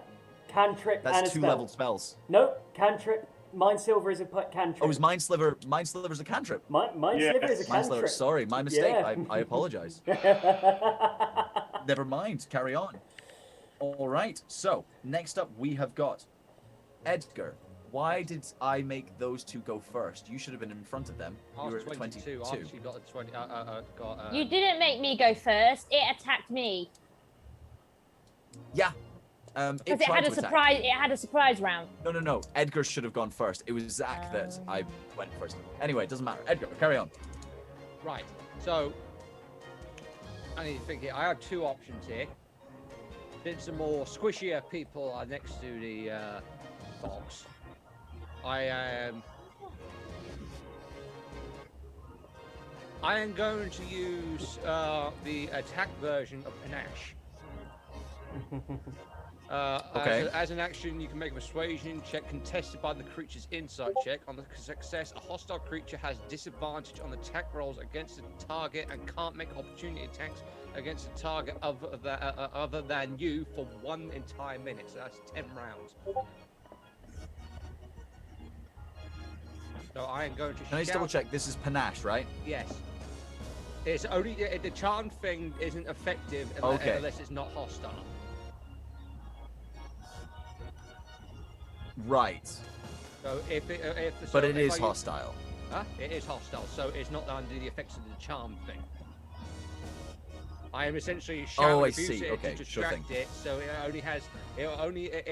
Cantrip and a That's 2 spell. level spells. Nope, cantrip. Mind Silver is a cantrip. Oh, is Mind Sliver? Mind Sliver's a cantrip. Mind Sliver is a Mind Sliver. cantrip. Sorry, my mistake. Yeah. I apologize. Never mind. Carry on. All right. So next up, we have got Edgar. Why did I make those 2 go first? You should have been in front of them. I You were was at 22. 22. I actually got a 20. You didn't make me go first. It attacked me. Yeah. Because it had a surprise. It had a surprise round. No. Edgar should have gone first. It was Zach that I went first. Anyway, it doesn't matter. Edgar, carry on. Right. So I need to think here. I have 2 options here. Since the more squishier people are next to the box, I am going to use the attack version of Panache. Okay. As an action, you can make a persuasion check contested by the creature's insight check. On the success, a hostile creature has disadvantage on attack rolls against the target and can't make opportunity attacks against a target other than you for 1 entire minute. So that's 10 rounds. So I am going to. Can I just double check? This is Panache, right? Yes. It's only the charm thing isn't effective unless it's not hostile. Right. So But it is hostile. Huh? It is hostile, so it's not under the effects of the charm thing. I am essentially shouting abuse it to distract it, so it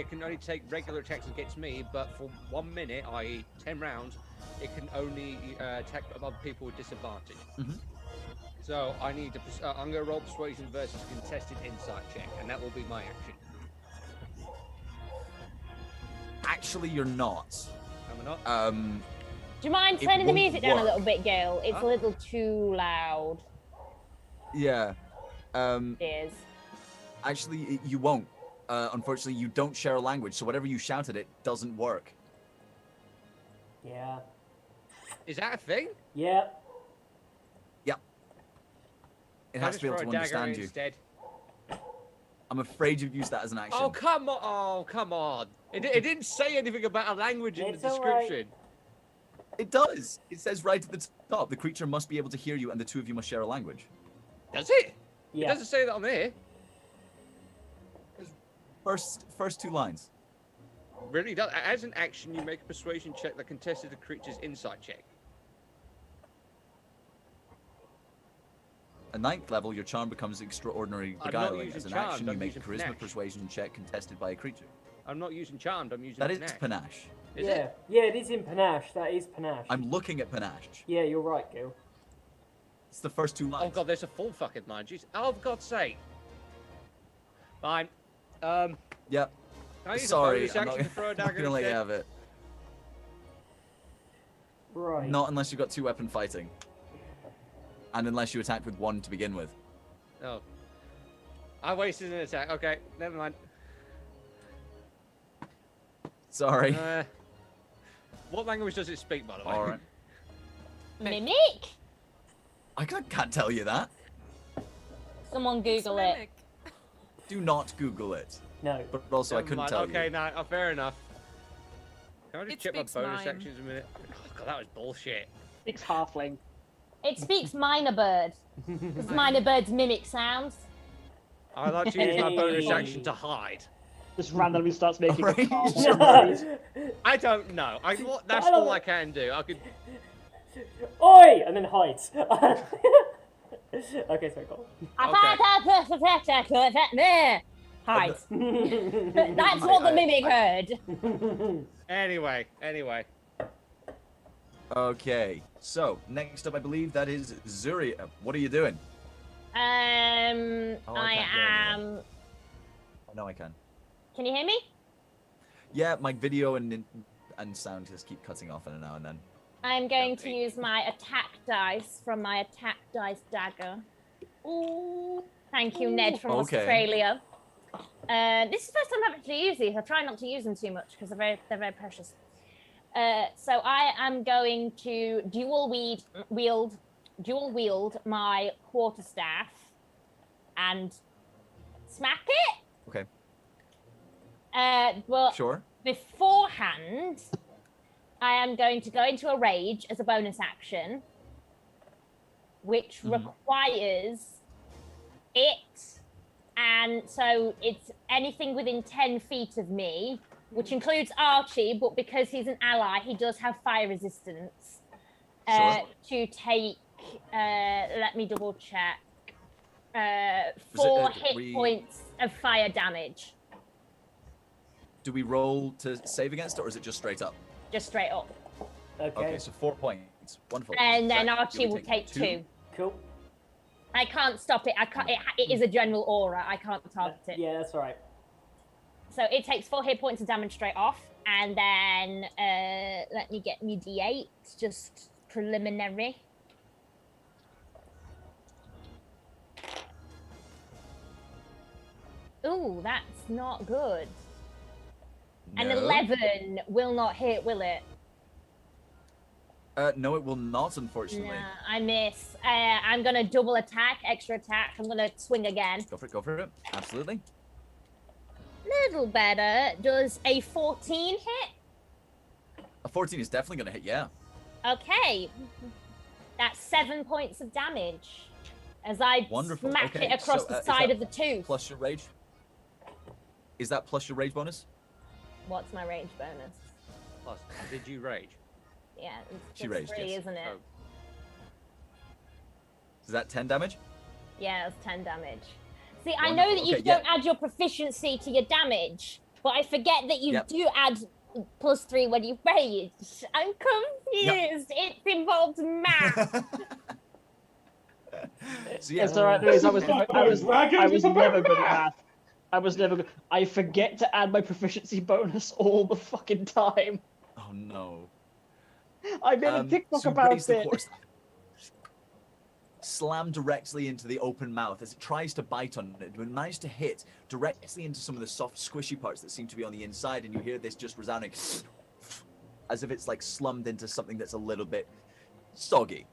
can only take regular attacks against me, but for 1 minute, i.e. 10 rounds, it can only attack other people with disadvantage. Mm-hmm. So I need to. I'm going to roll persuasion versus contested insight check, and that will be my action. Actually, you're not. Am I not? Do you mind turning the music down a little bit, Gail? It's a little too loud. Yeah. It is. Actually, you won't. Unfortunately, you don't share a language, so whatever you shout at it doesn't work. Yeah. Is that a thing? Yeah. Yeah. It has to be able to understand you. Instead. I'm afraid you've used that as an action. Oh, come on. Oh, come on. It didn't say anything about a language in the description. It does. It says right at the top, the creature must be able to hear you and the 2 of you must share a language. Does it? Yeah. It doesn't say that on here. First 2 lines. Really does. As an action, you make a persuasion check that contested the creature's insight check. At 9th level, your charm becomes extraordinary beguiling. As an action, you make a charisma persuasion check contested by a creature. I'm not using charmed, I'm using That panache. is Panache. Is yeah. it? Yeah, it is in Panache. That is Panache. I'm looking at Panache. Yeah, you're right, Gil. It's the first 2 lines. Oh god, there's a full fucking line. Jeez. Oh, for God's sake. Fine. Yep. Can I use Sorry, a bonus I'm action to throw a not dagger gonna let you instead? have it. Right. Not unless you've got 2 weapon fighting. And unless you attack with 1 to begin with. Oh. I wasted an attack. Okay, never mind. Sorry. What language does it speak, by the way? All right. Mimic? I can't tell you that. Someone Google It's it. mimic. Do not Google it. No. But also, I Never couldn't mind. tell Okay, you. no, fair enough. Can I just It check my speaks bonus mine. sections a minute? Oh, God, that was bullshit. It's halfling. It speaks minor bird. Because minor birds mimic sounds. I like to use my bonus Hey. action to hide. Just randomly starts making Right. a car. I don't know. That's I don't- all I can do. I could. Oi! And then hides. Okay, sorry, go Hides. That's what the mimic heard. on. Anyway. Okay. So next up, I believe that is Zuri. What are you doing? Oh, I I can't hear am. Oh, no, I can. Can you hear me? Yeah, my video and sound just keep cutting off now and then. I'm going to Okay. use my attack dice from my attack dice dagger. Ooh. Thank you, Ned from Okay. Australia. This is the first time I've actually used these. I try not to use them too much because they're very precious. So I am going to dual wield my quarterstaff and smack it. Okay. Well, Sure. beforehand, I am going to go into a rage as a bonus action, which requires it, and so it's anything within 10 feet of me, which includes Archie, but because he's an ally, he does have fire resistance. Sure. To take, let me double check, 4 hit points of fire damage, Do we roll to save against it, or is it just straight up? just straight up. Okay. Okay, so 4 points. Wonderful. And then Jack, Archie you will would take 2. Cool. I can't stop it. I can't. It is a general aura. I can't target it. Yeah, that's alright. So it takes 4 hit points of damage straight off, and then let me get me D8, just preliminary. Ooh, that's not good. An No. 11 will not hit, will it? No, it will not, unfortunately. Nah, I miss. I'm gonna double attack, extra attack. I'm gonna swing again. Go for it. Absolutely. Little better. Does a 14 hit? A 14 is definitely going to hit, yeah. Okay. That's 7 points of damage. As I Wonderful. smack Okay, it across so, the is side that of the tooth. Plus your rage? Is that plus your rage bonus? What's my rage bonus? Plus, did you rage? Yeah, it's She plus raged, 3, yes. isn't it? Oh. Is that 10 damage? Yeah, it's 10 damage. See, I know Wonderful. that you Okay, yeah. don't add your proficiency to your damage, but I forget that you Yep. do add plus 3 when you rage. I'm confused. It involves math. So yeah, It's alright, Louise. I was never good at math. I was never good. I forget to add my proficiency bonus all the fucking time. Oh no. I made a TikTok so you about raise the it. horse, slam directly into the open mouth as it tries to bite on it, but managed to hit directly into some of the soft, squishy parts that seem to be on the inside, and you hear this just resounding as if it's like slummed into something that's a little bit soggy.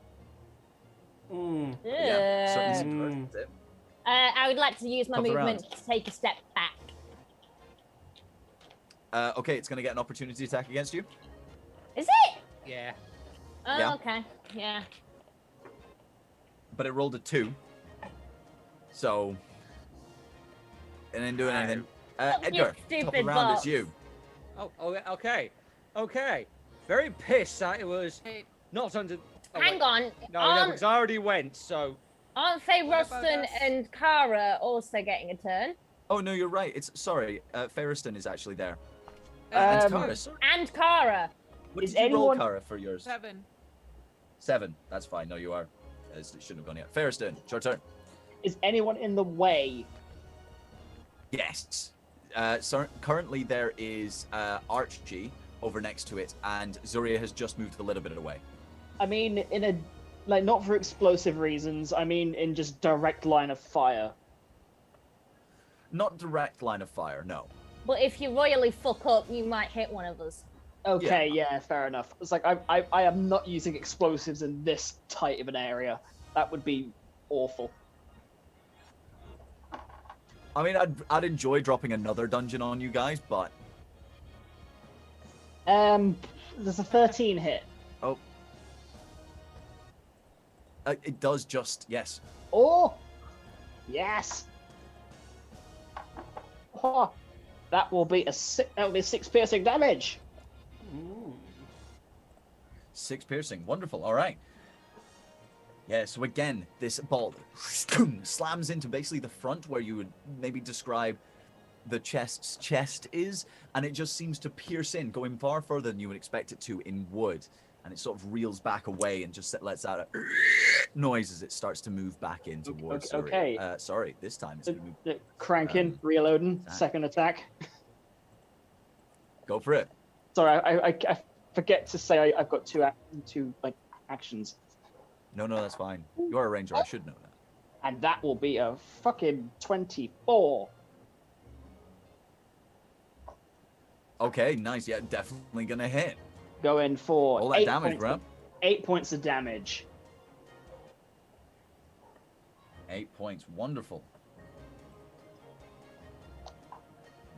Mm. Yeah, certainly Ugh. seemed to hurt it. I would like to use my Top of the movement to take a step back. Okay, it's going to get an opportunity attack against you. Is it? Yeah. Oh, Yeah. okay. Yeah. But it rolled a 2. So, it didn't do anything. Look, you Edgar, top of the stupid round, box. it's you. Oh, okay. Very pissed that it was Hey, not under. Oh, Hang wait. on. No, because I already went. So Aren't Faye What about Ruston us? and Kara also getting a turn? Oh, no, you're right. Sorry, Ferriston is actually there. Um, And Kara, sorry. And Kara. What is did you roll, anyone- Kara, for yours? 7. 7. That's fine. No, you are. It shouldn't have gone yet. Ferriston, it's your turn. Is anyone in the way? Yes. So currently there is Archie over next to it, and Zuria has just moved a little bit away. I mean, in a like not for explosive reasons. I mean, in just direct line of fire. Not direct line of fire, no. But if you royally fuck up, you might hit one of us. Okay, yeah, fair enough. It's like I am not using explosives in this tight of an area. That would be awful. I mean, I'd enjoy dropping another dungeon on you guys, but There's a 13 hit. oh, it does just yes. Oh, yes. Oh, that will be that will be 6 piercing damage. Ooh. 6 piercing, wonderful. All right. Yeah, so again, this ball slams into basically the front where you would maybe describe the chest's chest is, and it just seems to pierce in, going far further than you would expect it to in wood. And it sort of reels back away and just lets out a noise as it starts to move back in towards. Okay. Sorry, this time it's going to move. Cranking, reloading, second attack. Go for it. Sorry, I forget to say I've got two like actions. No, that's fine. You're a ranger. I should know that. And that will be a fucking 24. Okay, nice. Yeah, definitely gonna hit. Going for all that damage, bro. 8 points of damage. 8 points. Wonderful.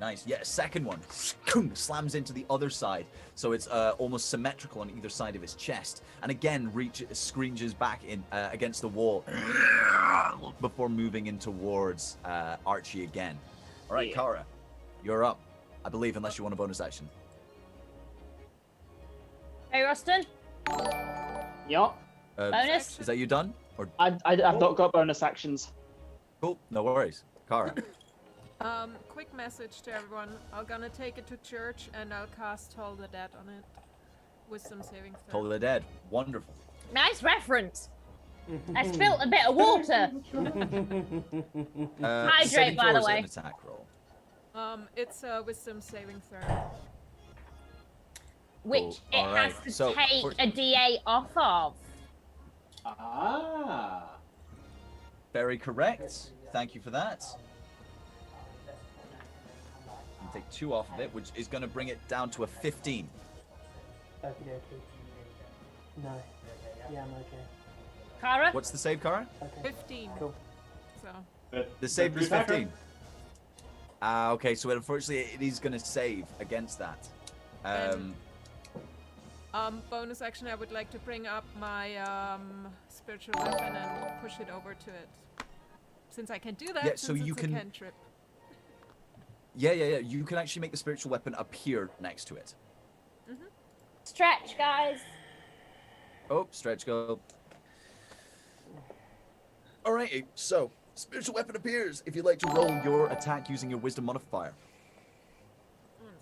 Nice. Yeah, second one slams into the other side, so it's almost symmetrical on either side of his chest, and again screeches back in against the wall before moving in towards Archie again. All right, Kara, you're up, I believe, unless you want a bonus action. Hey, Rustin. Yup. Bonus? Is that you done? Or I've not got bonus actions. Cool. No worries, Kara. Quick message to everyone. I'm gonna take it to church and I'll cast Toll the Dead on it. Wisdom saving throw. Toll the Dead. Wonderful. Nice reference. I spilled a bit of water. Hydrate, by the way. An attack roll. It's a wisdom saving throw. Which it Alright, has to so take a D8 off of. Ah. Very correct. Thank you for that. And take 2 off of it, which is going to bring it down to a 15. Okie dokie. No. Yeah, I'm okay. Kara? What's the save, Kara? Okay. 15. Cool. So. The save was 15. Okay, so unfortunately it is going to save against that. Bonus action, I would like to bring up my spiritual weapon and push it over to it. Since I can do that, Yeah, so since you it's can- a cantrip. Yeah. You can actually make the spiritual weapon appear next to it. Stretch, guys. Oh, stretch go. Alrighty, so spiritual weapon appears. If you'd like to roll your attack using your wisdom modifier. One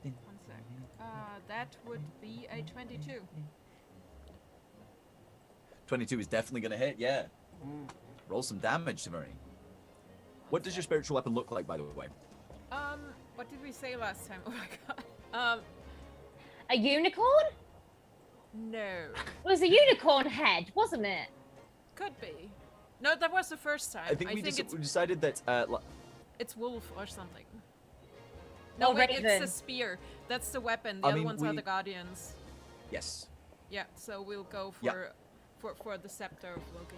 sec. One sec. That would be a 22. 22 is definitely going to hit, yeah. Roll some damage, Tamari. What does your spiritual weapon look like, by the way? What did we say last time? Oh my god. A unicorn? No. It was a unicorn head, wasn't it? Could be. No, that was the first time. I think we decided that... it's wolf or something. No, Oh, wait, Raven. it's a spear. That's the weapon. The I other mean, ones are the guardians. Yes. Yeah, so we'll go Yeah. for the scepter of Loki.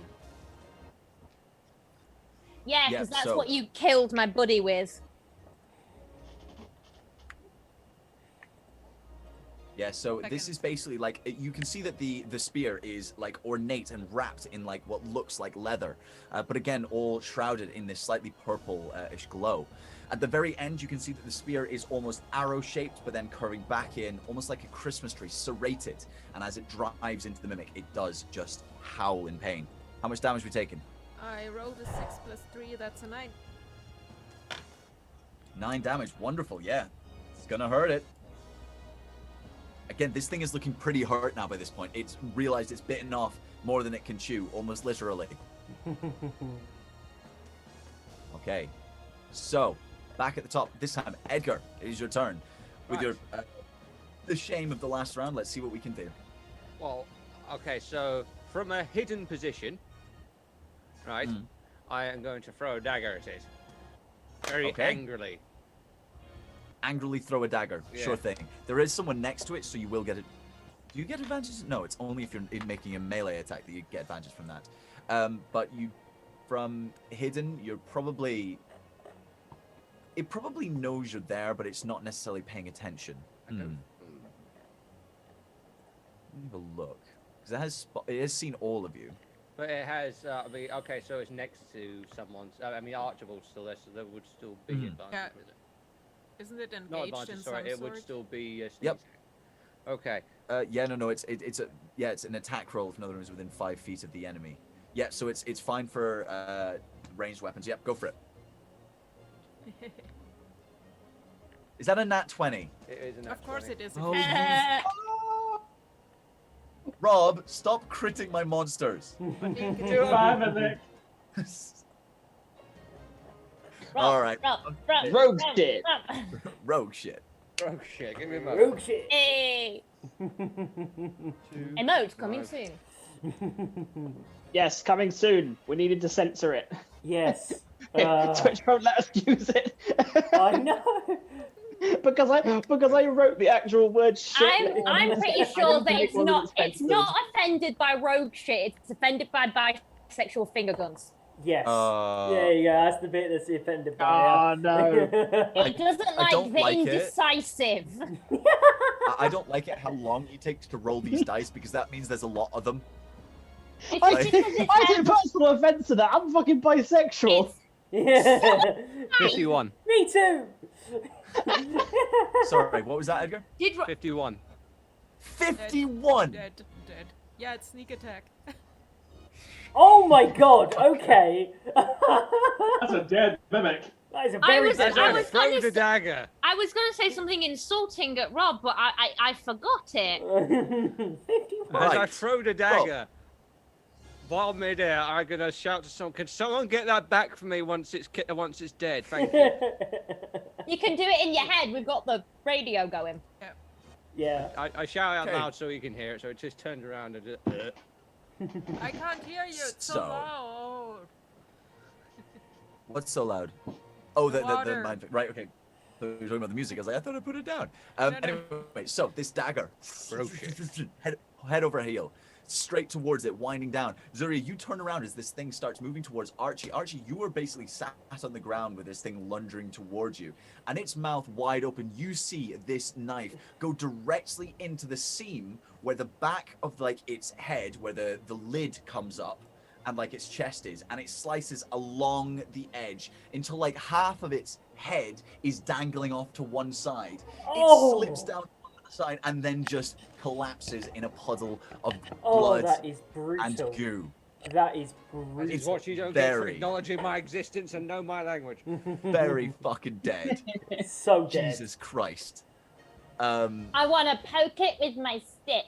Yeah, Yeah, because that's so- what you killed my buddy with. Yeah, so this is basically like, you can see that the spear is like ornate and wrapped in like what looks like leather, but again, all shrouded in this slightly purple-ish glow. At the very end, you can see that the spear is almost arrow-shaped, but then curving back in, almost like a Christmas tree, serrated. And as it drives into the mimic, it does just howl in pain. How much damage have we taken? I rolled a 6 plus 3, that's a 9. 9 damage, wonderful, yeah. It's gonna hurt it. Again, this thing is looking pretty hurt now by this point. It's realized it's bitten off more than it can chew, almost literally. Okay, so back at the top, this time, Edgar, it is your turn. With your the shame of the last round, let's see what we can do. Well, okay, so from a hidden position, right, I am going to throw a dagger at it. Very Okay. angrily. Angrily throw a dagger. Yeah. Sure thing. There is someone next to it, so you will get it. Do you get advantages? No, it's only if you're making a melee attack that you get advantage from that. But you, from hidden, you're probably. It probably knows you're there, but it's not necessarily paying attention. Okay. Let me have a look, because it has seen all of you. But it has, I mean, okay, so it's next to someone's. I mean, Archibald's still there, so there would still be Mhm. advantage Yeah. with it. Isn't it Not engaged advantage, in sorry, some it sort? would still be. Sneak Yep. attack. Okay. Yeah, no, it's an attack roll if another one is within 5 feet of the enemy. Yeah, so it's fine for ranged weapons. Yep, go for it. Is that a nat 20? It is an Of course it is. Oh, Uh, Rob, stop critting my monsters. Family. All right. Rogue shit. Rogue shit. Oh shit, give me a moment. Rogue shit. Hey. Emote coming soon. Yes, coming soon. We needed to censor it. Yes. Twitch won't let us use it. I know. because I wrote the actual word shit. I'm pretty sure that it's not offended by rogue shit. It's offended by bisexual finger guns. Yes. There you go. That's the bit that's offended by. Oh no. It doesn't like don't the like it. indecisive. I don't like it how long it takes to roll these dice because that means there's a lot of them. It's I just because it's I take personal offence to that. I'm fucking bisexual. Yeah. 51. Me too. Sorry, what was that, Edgar? 51. 51! Dead. Yeah, it's sneak attack. Oh my god. Okay. That's a dead mimic. That is a I very was- dead I mimic. was Throw gonna the s- dagger. I was going to say something insulting at Rob, but I forgot it. 51. As I Right. throw the dagger, while midair, I'm gonna shout to someone. Can someone get that back for me once it's dead? Thank you. You can do it in your head. We've got the radio going. Yeah. I shout out Okay. loud so you can hear it. So it just turns around and just. I can't hear you. It's so So- loud. What's so loud? Oh, the Water. mind. Right, okay. So you're talking about the music. I was like, I thought I put it down. No. Anyway, so this dagger. Bro shit. Head over heel. Straight towards it, winding down. Zuria, you turn around as this thing starts moving towards Archie. Archie, you were basically sat on the ground with this thing lunging towards you. And its mouth wide open, you see this knife go directly into the seam where the back of like its head, where the lid comes up and like its chest is, and it slices along the edge until like half of its head is dangling off to one side. Oh. It slips down on the side and then just collapses in a puddle of Oh, blood that is and brutal. goo. That is This is brutal. what you don't get for Very. acknowledging my existence and know my language. Very fucking dead. So dead. Jesus Christ. I want to poke it with my stick.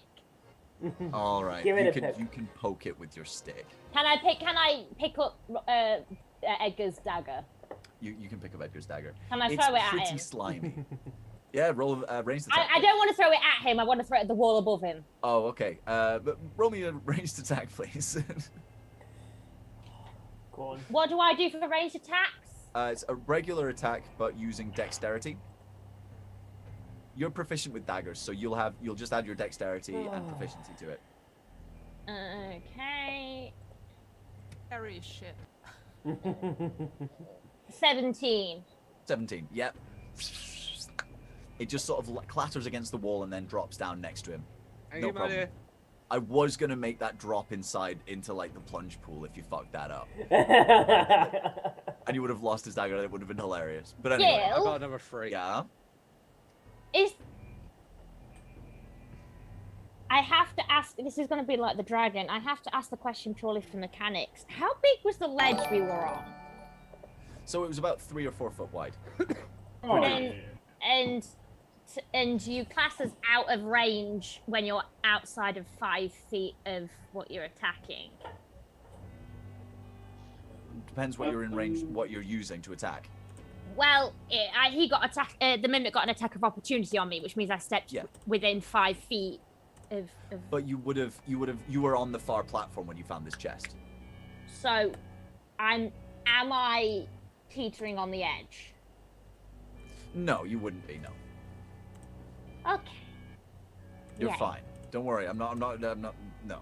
All right. Give it You a can poke. you can poke it with your stick. Can I pick up Edgar's dagger? You can pick up Edgar's dagger. Can I It's throw it at pretty him? slimy. Yeah, roll ranged attack. I don't want to throw it at him. I want to throw it at the wall above him. Oh, okay. But roll me a ranged attack, please. Go on. What do I do for the ranged attacks? It's a regular attack, but using dexterity. You're proficient with daggers, so you'll just add your dexterity and proficiency to it. Okay. Harry shit. 17. 17. Yep. It just sort of clatters against the wall and then drops down next to him. Thank No you, my problem. dear. I was gonna make that drop inside into like the plunge pool if you fucked that up, and you would have lost his dagger. And it would have been hilarious. But anyway, I got number 3. yeah. I have to ask, this is going to be like the dragon, I have to ask the question purely for mechanics. How big was the ledge we were on? So it was about 3 or 4 foot wide. And you class as out of range when you're outside of 5 feet of what you're attacking. Depends what you're in range, what you're using to attack. Well, he got the mimic got an attack of opportunity on me, which means I stepped within 5 feet of. But you were on the far platform when you found this chest. So, am I teetering on the edge? No, you wouldn't be. No, Okay. you're Yeah. fine. Don't worry. I'm not. No,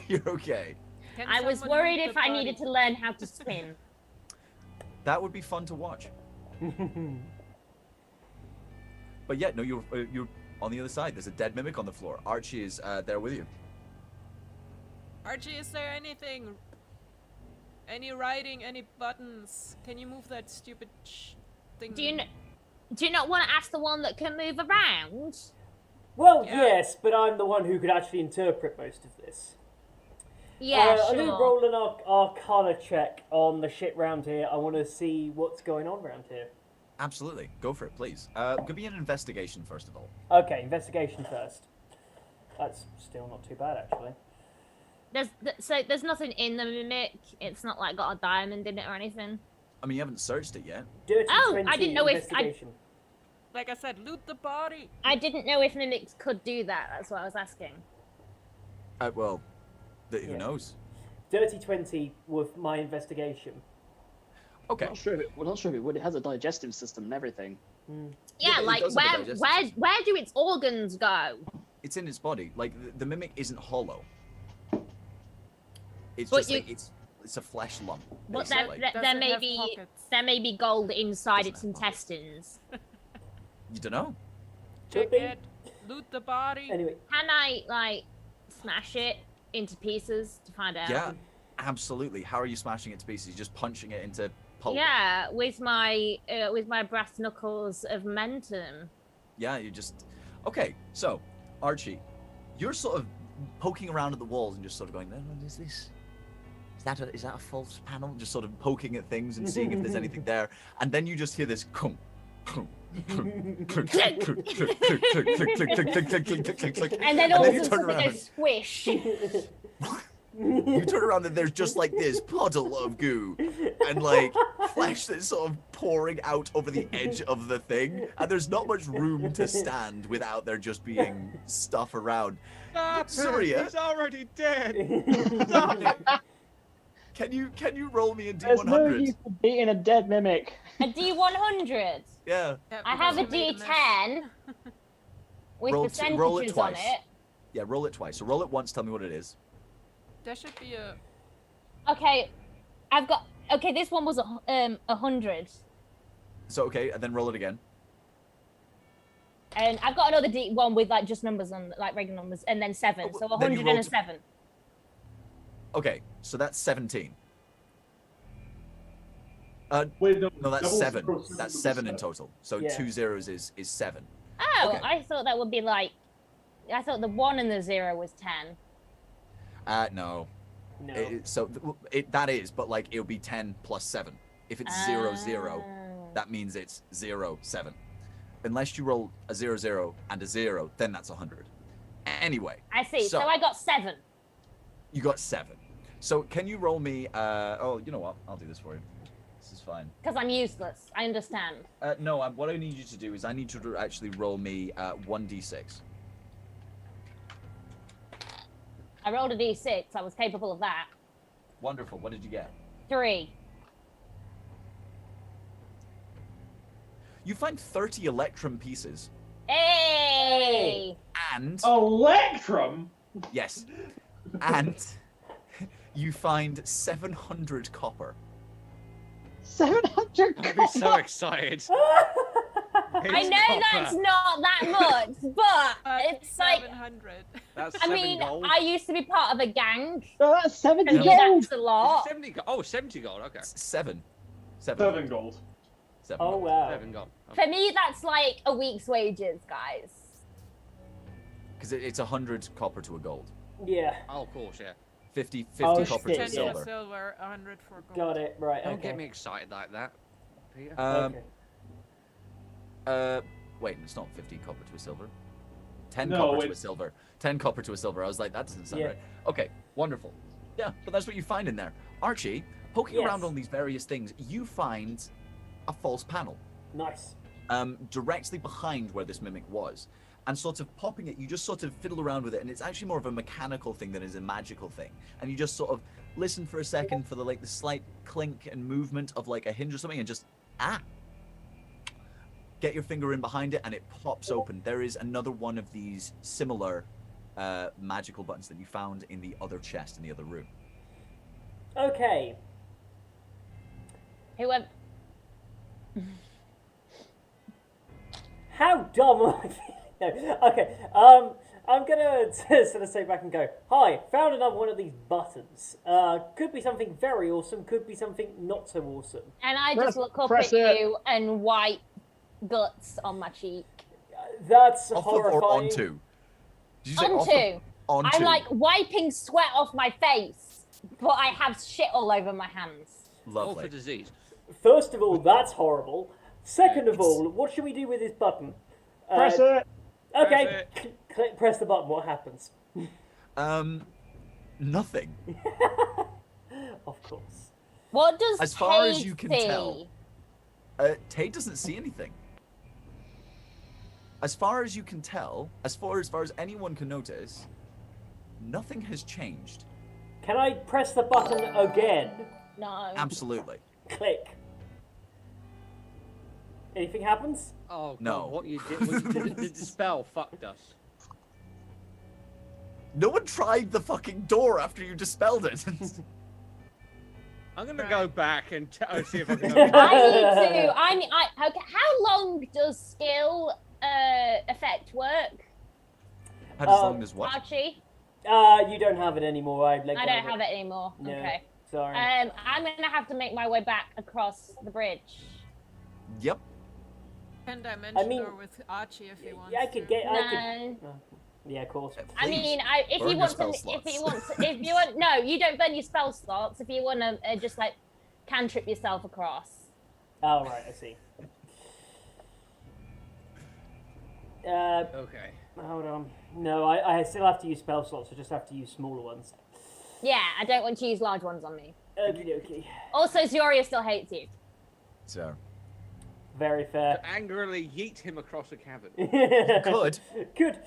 you're okay. Can I was someone worried move if the I body? needed to learn how to swim. That would be fun to watch. But yeah, no, you're on the other side. There's a dead mimic on the floor. Archie is there with you. Archie, is there anything? Any writing? Any buttons? Can you move that stupid thing? Do you not want to ask the one that can move around? Well, Yeah. yes, but I'm the one who could actually interpret most of this. Yeah, I'm going to sure. roll an arcana check on the shit round here. I want to see what's going on round here. Absolutely, go for it, please. Give me an investigation first of all. Okay, investigation first. That's still not too bad, actually. There's nothing in the mimic. It's not like got a diamond in it or anything. I mean, you haven't searched it yet. Dirty Oh, 20 I didn't know if I- investigation. Like I said, loot the body. I didn't know if mimics could do that. That's what I was asking. Well, who Yeah. knows? Dirty 20 with my investigation. Okay. We're not sure if it would. It has a digestive system and everything. Yeah, it like does have a digestive where do its organs go? It's in its body. Like the mimic isn't hollow. It's But just like it's a flesh lump. But basically. Does there it may have be pockets? gold inside Doesn't its have pockets. intestines. You don't know. Check Could be. it. Loot the body. Anyway, Can I like smash it into pieces to find out? Yeah, absolutely. How are you smashing it to pieces? You're just punching it into pulp. Yeah, with my brass knuckles of momentum. Yeah, you just. Okay, so Archie, you're sort of poking around at the walls and just sort of going, "What is this? Is that a false panel?" Just sort of poking at things and seeing if there's anything there, and then you just hear this "kung, kung, kung, click, click, click, click, click, click, click, click, click, click, click, click, click, And then all of you a turn sudden around. goes squish. You turn around and there's just like this puddle of goo and like flesh that's sort of pouring out over the edge of the thing, and there's not much room to stand without there just being stuff around. Stop Surya? it! He's already dead. Stop it. Can you roll me a There's no D100? use for beating a dead mimic. A D100. Yeah. Yeah, I have a because you made mess. D10 with Roll it percentages on twice. it. Yeah, roll it twice. So roll it once, tell me what it is. There should be a. Okay, this one was 100, So okay, and then roll it again. and I've got another D1 with like just numbers on, like regular numbers, and then 7, Oh, so then you 100 and rolled a 7. Okay, so that's 17. Wait, no, No, that's double 7. zero, That's seven 7 in was total. So Yeah. 2 zeros is 7. Oh, Okay. I thought that would be like, I thought the 1 and the 0 was 10. No. no. That is, but like it'll be 10 plus 7. If it's 0 0, Oh. that means it's 0 7. Unless you roll a 0 0 and a 0, then that's 100. Anyway, I see. So So- I got 7. you got 7. So can you roll me? Oh, you know what? I'll do this for you. This is fine. Because I'm useless. I understand. No, what I need you to do is I need you to actually roll me 1d6. I rolled a D6. I was capable of that. Wonderful. What did you get? 3. You find 30 electrum pieces, Hey! and Electrum? yes, and you find 700 copper. 700 I'd be so excited. I know that's not that much, but it's like, 700. That's I 7 mean, gold. I used to be part of a gang. So that's 70 To me, gold. that's a lot. 70 gold. Oh, 70 gold. Okay. 7. 7 gold. 7 Oh gold. wow. 7 gold. For me, that's like a week's wages, guys. Because it's 100 copper to a gold. Yeah, Oh, of course, yeah. 50 Oh, copper shit, to a 10 yeah. for silver. silver, 100 for gold. got it. Right. Don't Okay. get me excited like that, Peter. Okay. Wait, it's not 50 copper to a silver. 10 No, copper to a it's- silver. 10 copper to a silver. I was like, that doesn't sound Yeah. right. Okay, wonderful. Yeah, but that's what you find in there. Archie, poking Yes. around on these various things, you find a false panel Nice. directly behind where this mimic was. And sort of popping it, you just sort of fiddle around with it, and it's actually more of a mechanical thing than it is a magical thing. And you just sort of listen for a second for the slight clink and movement of like a hinge or something, and just get your finger in behind it, and it pops open. There is another one of these similar magical buttons that you found in the other chest in the other room. Okay. Whoever. How dumb am I? No. Okay. I'm gonna sort of stay back and go, hi, found another one of these buttons. Could be something very awesome, could be something not so awesome. And I just look up at you and wipe guts on my cheek. That's off horrifying. Of or onto? Did you say onto. Onto. I'm like wiping sweat off my face, but I have shit all over my hands. Lovely. All for disease. First of all, that's horrible. Second of all, what should we do with this button? Press it. Okay, press the button. What happens? Nothing. Of course. What does as far as Tate you can see? tell, Tate doesn't see anything. As far as you can tell, as far as anyone can notice, nothing has changed. Can I press the button again? No. Absolutely. Click. Anything happens? Oh, God, No. what you did, the spell fucked us. No one tried the fucking door after you dispelled it. I'm gonna go back and see if I can. Okay, how long does skill effect work? How long does what? Archie? You don't have it anymore. I don't have it anymore. No, Okay. Sorry. I'm gonna have to make my way back across the bridge. Yep. Can dimension door with Archie if he wants. Yeah, I could get. No. Yeah, of course. I mean, if you want, no, you don't burn your spell slots. If you want to just like cantrip yourself across. Oh right, I see. Okay. Hold on. No, I still have to use spell slots. I just have to use smaller ones. Yeah, I don't want to use large ones on me. Okie dokie. Also, Zoria still hates you. So. Very fair. To angrily yeet him across a cavern. Could. Could.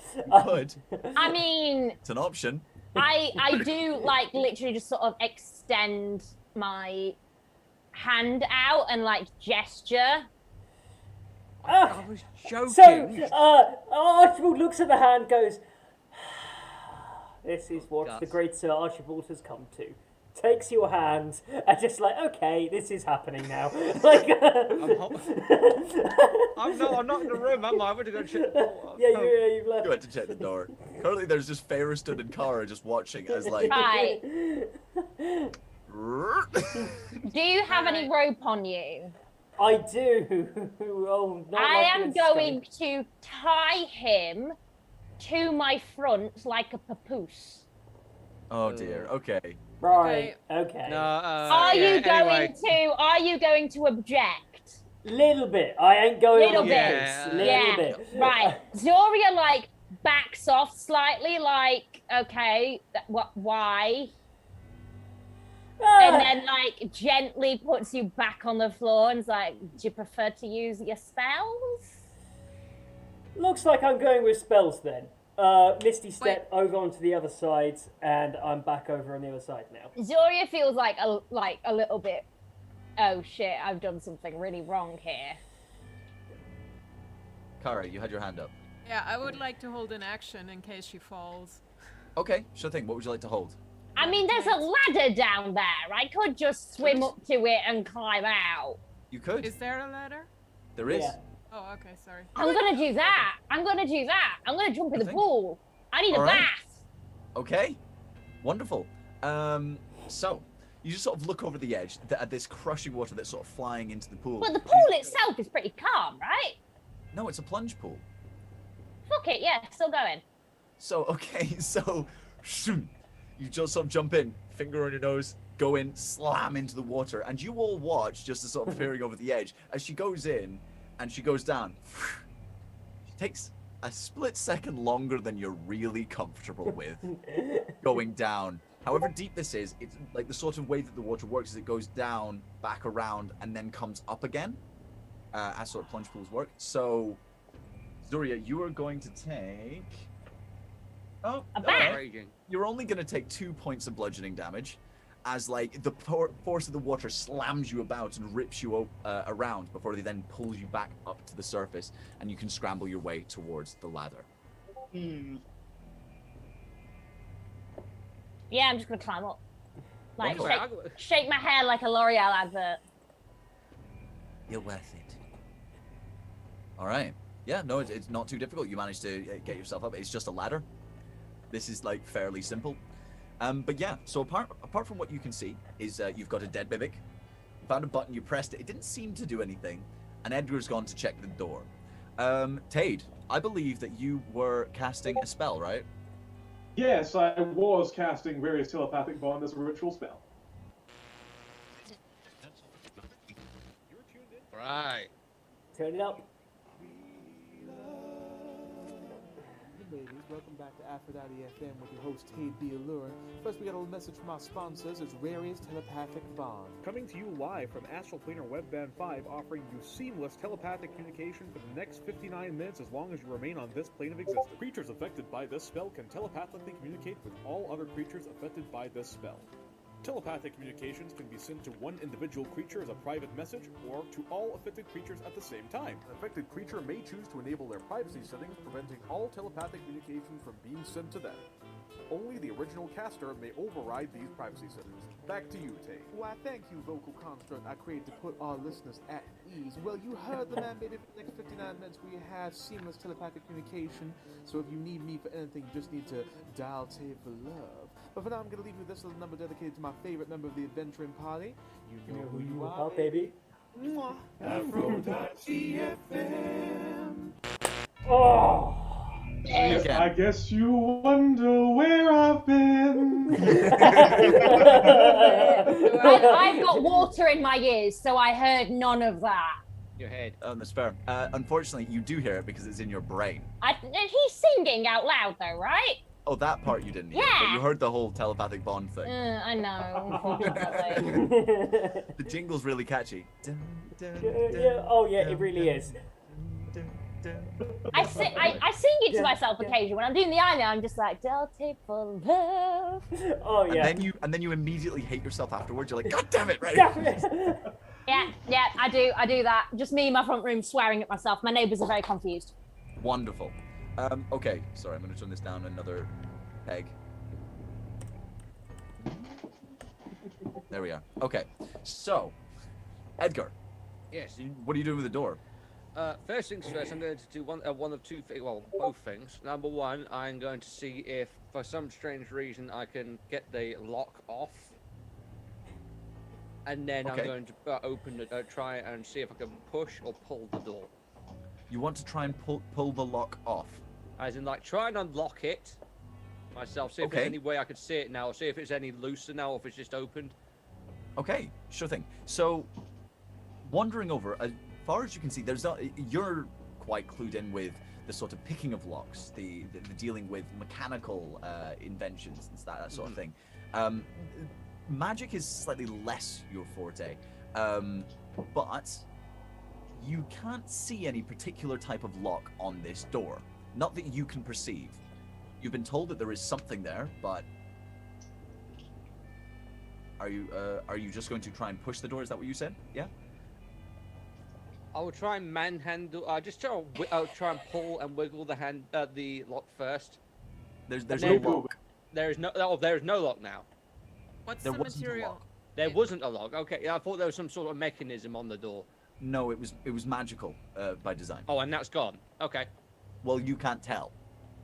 Could. I mean, It's an option. I do like literally just sort of extend my hand out and like gesture. I was joking. So, Archibald looks at the hand, goes, "This is what the great Sir Archibald has come to." Takes your hand and just like, okay, this is happening now. Like, I'm not in the room, am I? I went to go check the door. Yeah, you've left. You went to check the door. Currently, there's just Fariston and Kara just watching as like. Right. Do you have any rope on you? I do. Oh, not I like am it's going to tie him to my front like a papoose. Oh dear. Okay. Right. Okay. No, Are you going to object? Little bit. I ain't going Little on bit. this. Little bit. Right. Zoria like backs off slightly, like, okay, why? And then like gently puts you back on the floor and's like, do you prefer to use your spells? Looks like I'm going with spells then. Misty step over onto the other side, and I'm back over on the other side now. Zoria feels like a little bit, oh shit, I've done something really wrong here. Kara, you had your hand up. Yeah, I would like to hold an action in case she falls. Okay, sure thing. What would you like to hold? I mean, there's a ladder down there. I could just swim up to it and climb out. You could. Is there a ladder? There is. Yeah. Oh, okay, sorry. I'm gonna do that. I'm gonna jump in the pool. I need a Alright. bath. Okay. Wonderful. So you just sort of look over the edge at this crushing water that's sort of flying into the pool. But the pool itself is pretty calm, right? No, it's a plunge pool. Fuck it, yeah, still going. So okay, so you just sort of jump in, finger on your nose, go in, slam into the water, and you all watch just as sort of peering over the edge as she goes in and she goes down. She takes a split second longer than you're really comfortable with going down. However deep this is, it's like the sort of way that the water works is it goes down, back around, and then comes up again, as sort of plunge pools work. So, Zoria, you are going to take... Oh, A no, bath. you're only going to take 2 points of bludgeoning damage, as like the force of the water slams you about and rips you around before they then pulls you back up to the surface, and you can scramble your way towards the ladder. Yeah, I'm just gonna climb up. Like, Wonderful. shake my hair like a L'Oreal advert. You're worth it. All right. Yeah, no, it's not too difficult. You managed to get yourself up. It's just a ladder. This is like fairly simple. But yeah, so apart from what you can see is you've got a dead Bibic. You found a button, you pressed it. It didn't seem to do anything. And Edgar's gone to check the door. Tade, I believe that you were casting a spell, right? Yes, I was casting various telepathic bond as a ritual spell. Right. Turn it up. Ladies, welcome back to Aphrodite FM with your host, Tade the Allure. First, we got a little message from our sponsors. It's Rariest Telepathic Bond. Coming to you live from Astral Planar Webband 5, offering you seamless telepathic communication for the next 59 minutes as long as you remain on this plane of existence. Creatures affected by this spell can telepathically communicate with all other creatures affected by this spell. Telepathic communications can be sent to one individual creature as a private message, or to all affected creatures at the same time. An affected creature may choose to enable their privacy settings, preventing all telepathic communication from being sent to them. Only the original caster may override these privacy settings. Back to you, Tay. Why, thank you, vocal construct I created to put our listeners at ease. Well, you heard the man, baby. For the next 59 minutes, we have seamless telepathic communication. So if you need me for anything, you just need to dial Tay for love. But for now, I'm going to leave you with this little number dedicated to my favorite member of the adventuring party. You know who you are, baby. Mwah. Aphrodite FM. Oh! I guess you wonder where I've been. I've got water in my ears, so I heard none of that. Your head. That's fair. Unfortunately, you do hear it because it's in your brain. He's singing out loud, though, right? Oh, that part you didn't hear. Yeah. But you heard the whole telepathic bond thing. I know, unfortunately. The jingle's really catchy. Yeah, oh yeah, it really is. I sing it to myself occasionally when I'm doing the eye now. I'm just like, Delta for love. Oh yeah. And then you immediately hate yourself afterwards. You're like, God damn it, right? Yeah, I do that. Just me in my front room swearing at myself. My neighbours are very confused. Wonderful. Okay, sorry, I'm going to turn this down another peg. There we are. Okay, so, Edgar. Yes. What are you doing with the door? First things first, I'm going to do one of two things. Well, both things. Number one, I'm going to see if, for some strange reason, I can get the lock off. And then I'm going to open it, try and see if I can push or pull the door. You want to try and pull the lock off? As in, like, try and unlock it myself. See if there's any way I could see it now. Or see if it's any looser now, or if it's just opened. Okay, sure thing. So, wandering over, as far as you can see, you're quite clued in with the sort of picking of locks, the dealing with mechanical inventions and that sort of thing. Magic is slightly less your forte, but you can't see any particular type of lock on this door. Not that you can perceive. You've been told that there is something there, but are you just going to try and push the door? Is that what you said? Yeah. I will try and manhandle. Just try and pull and wiggle the lock first. There's no lock. There is no. Oh, there is no lock now. What's there the wasn't material? A lock. There wasn't a lock. Okay, I thought there was some sort of mechanism on the door. No, it was magical by design. Oh, and that's gone. Okay. Well, you can't tell.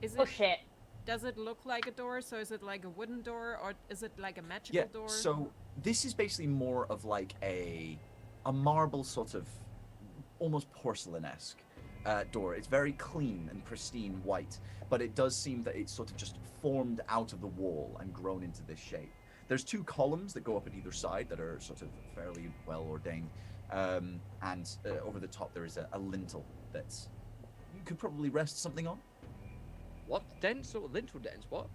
Is oh shit. Does it look like a door? So is it like a wooden door, or is it like a magical door? So this is basically more of like a marble sort of, almost porcelain-esque door. It's very clean and pristine white, but it does seem that it's sort of just formed out of the wall and grown into this shape. There's two columns that go up at either side that are sort of fairly well ordained, and over the top there is a lintel that's you could probably rest something on. What? Dents or lintel dents? What?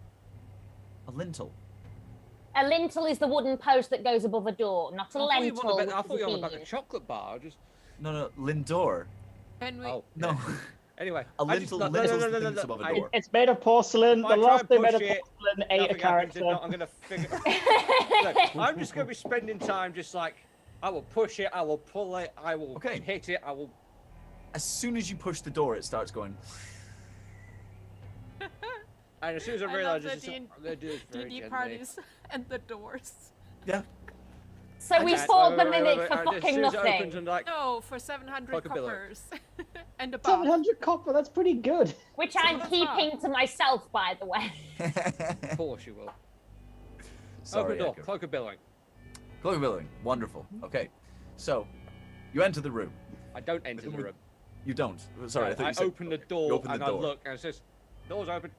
A lintel. A lintel is the wooden post that goes above a door, not a lentil. I thought you were on about a chocolate bar. No, Lindor. Can we? Oh, no. Anyway, A I just, lintel lifts the things above a door. It's made of porcelain. If The I try last and thing made push of it, porcelain ate a nothing happens. If character. not, I'm gonna figure. Look, I'm just gonna be spending time just like I will push it, I will pull it, I will hit it, I will. As soon as you push the door, it starts going. And as soon as I love realise the this, I'm gonna do this very D&D gently. parties and the doors. Yeah. So we fought the mimic for fucking nothing. No, for 700 coppers. And above. 700 copper, that's pretty good. Which I'm keeping to myself, by the way. Of course you will. Sorry, Open door, Edgar. cloak of billowing. Cloak of billowing. Wonderful. Okay. So, you enter the room. I don't enter the room. You don't. Sorry, I No, thought I you said, open the you door open the and door. I look and it says, door's open.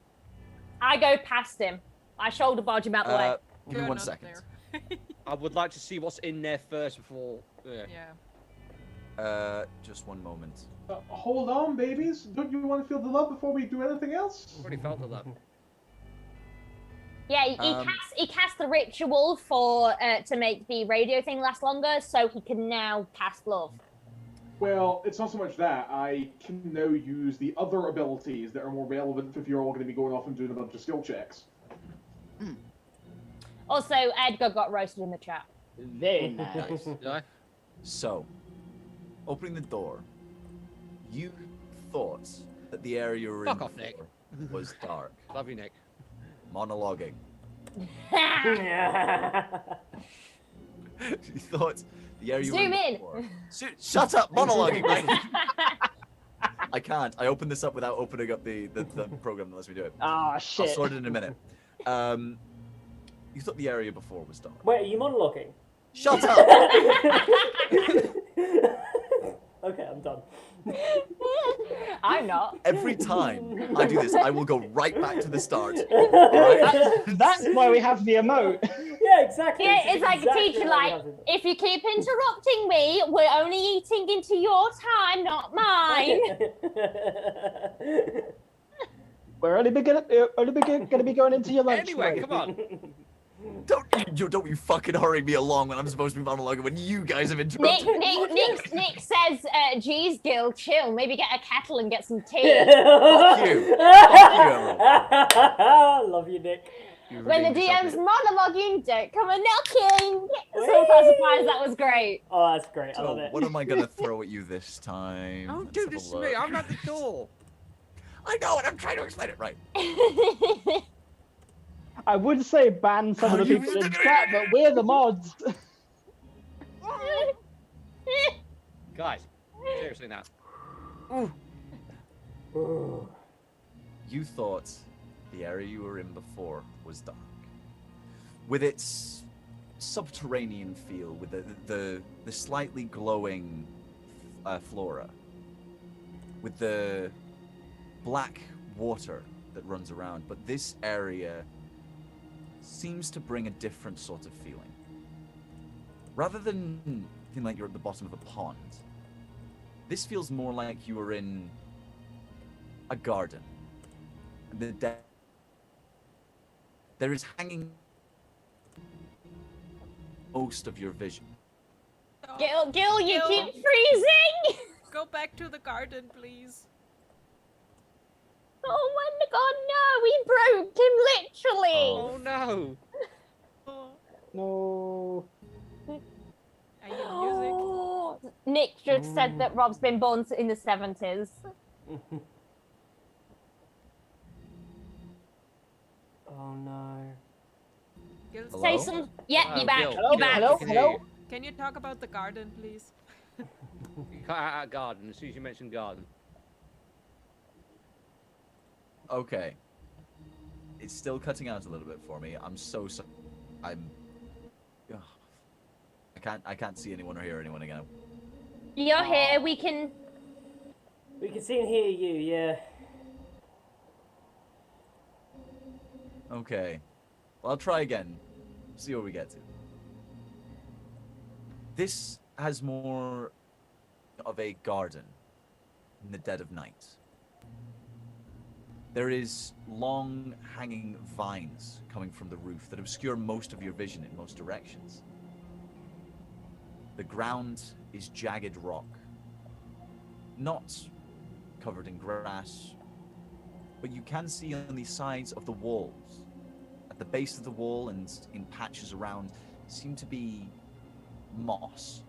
I go past him. I shoulder barge him out the way. Give me 1 second. I would like to see what's in there first before. Just 1 moment. Hold on, babies. Don't you want to feel the love before we do anything else? Already felt the love. Yeah, he cast the ritual for to make the radio thing last longer, so he can now cast love. Well, it's not so much that. I can now use the other abilities that are more relevant if you're all going to be going off and doing a bunch of skill checks. Also, Edgar got roasted in the chat. Very nice. So, opening the door, you thought that the area you were in Fuck off, Nick. was dark. Love you, Nick. Monologuing. You thought the area you were Zoom in. before. Shut up, monologuing, right? I can't. I opened this up without opening up the program unless we do it. Ah, shit. I'll sort it in a minute. You thought the area before was dark. Wait, are you monologuing? Shut up! Okay, I'm done. I'm not. Every time I do this, I will go right back to the start. Alright? That's why we have the emote. Yeah, exactly. Yeah, it's like exactly a teacher, how we like, have it. if you keep interrupting me, we're only eating into your time, not mine. We're only going to be going into your lunch Anyway, break. come on. Don't you fucking hurry me along when I'm supposed to be monologuing when you guys have interrupted me. Nick says, geez, Gil, chill. Maybe get a kettle and get some tea. Fuck you. Fuck you, Emerald. Love you, Nick. When the DM's monologuing, don't come a knocking. So far, surprised that was great. Oh, that's great. I love So, it. what am I gonna throw at you this time? Oh, Let's dude, have a this is look. me. I'm at the door. I know, and I'm trying to explain it right. I would say ban some of the people in chat, but we're the mods. Guys, seriously now. You thought the area you were in before was dark, with its subterranean feel, with the slightly glowing flora, with the black water that runs around. But this area seems to bring a different sort of feeling. Rather than feeling like you're at the bottom of a pond, this feels more like you are in a garden. There is hanging most of your vision. Gil, you keep freezing. Go back to the garden, please. Oh my god, no! We broke him literally. Oh no. No. Are you music? Nick just said that Rob's been born in the 70s. Oh no. Gil's Say some. Yeah, you're back. Gil, You're back. Gil, I can hear you. Can you talk about the garden, please? You cut out garden as soon as you mentioned garden. Okay. It's still cutting out a little bit for me. I'm so sorry. Ugh. I can't see anyone or hear anyone again. You're here. We can. We can see and hear you, yeah. Okay. Well, I'll try again. See where we get to. This has more of a garden in the dead of night. There is long hanging vines coming from the roof that obscure most of your vision in most directions. The ground is jagged rock. Not covered in grass. But you can see on the sides of the walls, at the base of the wall and in patches around, seem to be moss.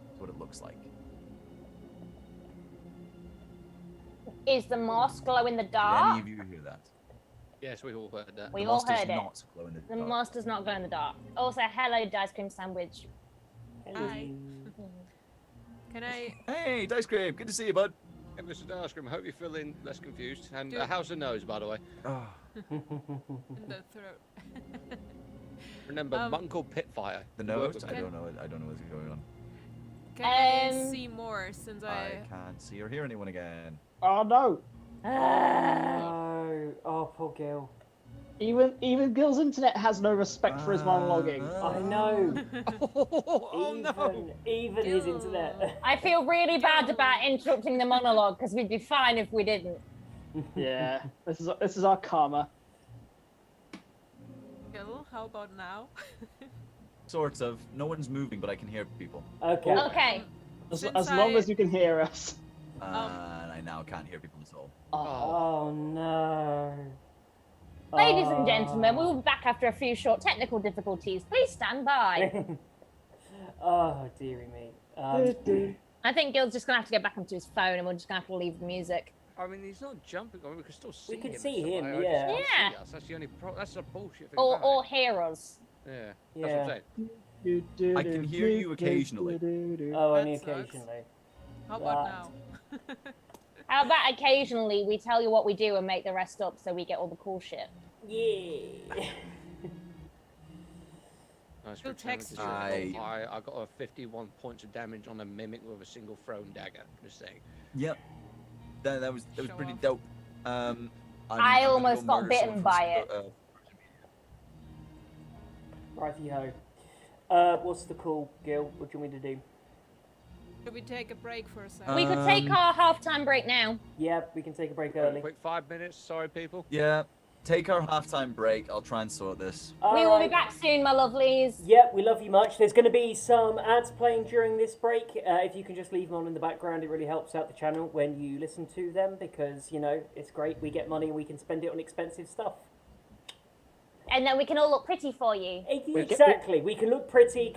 That's what it looks like. Is the moss glow in the Did dark? any of you hear that? Yes, we all heard that. We The all moss does heard it. not glow in the The dark. moss does not glow in the dark. Also, hello, Dice Cream Sandwich. Hi. Can I? Hey, Dice Cream, good to see you, bud. Hey, Mr. Darscrim, I hope you're feeling less confused. And Do- how's the nose, by the way? Oh, In the throat. Remember, mutton called Pitfire. the Work nose? with I it. don't know. I don't know what's going on. Can I see more since I can't see or hear anyone again. Oh no! No. Oh, poor Gil. Even Gil's internet has no respect for his monologuing. I know. Oh no! Even his internet. I feel really bad about interrupting the monologue because we'd be fine if we didn't. Yeah, this is our karma. Gil, how about now? Sort of. No one's moving, but I can hear people. Okay. Okay. As Since long I- as you can hear us. And I now can't hear people at all. Oh no. Ladies and gentlemen, we will be back after a few short technical difficulties. Please stand by. Oh, dearie me. I think Gil's just going to have to get back onto his phone and we're just going to have to leave the music. I mean, he's not jumping. I mean, we can still see him. can and see stuff. him, I just yeah. can't Yeah. see us. That's the only that's the bullshit thing Or, about or hear us. it. Yeah. Yeah. That's what I'm saying. I can hear you occasionally. Oh, only That sucks. occasionally. How about now? How about occasionally we tell you what we do and make the rest up so we get all the cool shit? Yeah. Nice Still for text challenge. you. I got a 51 points of damage on a mimic with a single thrown dagger. Just saying. Yep. That was Show pretty off. dope. I I'm gonna almost go got murder bitten someone by from- it. Righty ho. What's the call, Gil? What do you want me to do? Should we take a break for a second? We could take our half-time break now. Yeah, we can take a break early. Quick 5 minutes. Sorry, people. Yeah. Take our halftime break. I'll try and sort this. We will be Alright. back soon, my lovelies. Yep, we love you much. There's going to be some ads playing during this break. If you can just leave them on in the background, it really helps out the channel when you listen to them because, you know, it's great. We get money and we can spend it on expensive stuff. And then we can all look pretty for you. Exactly. We can look pretty.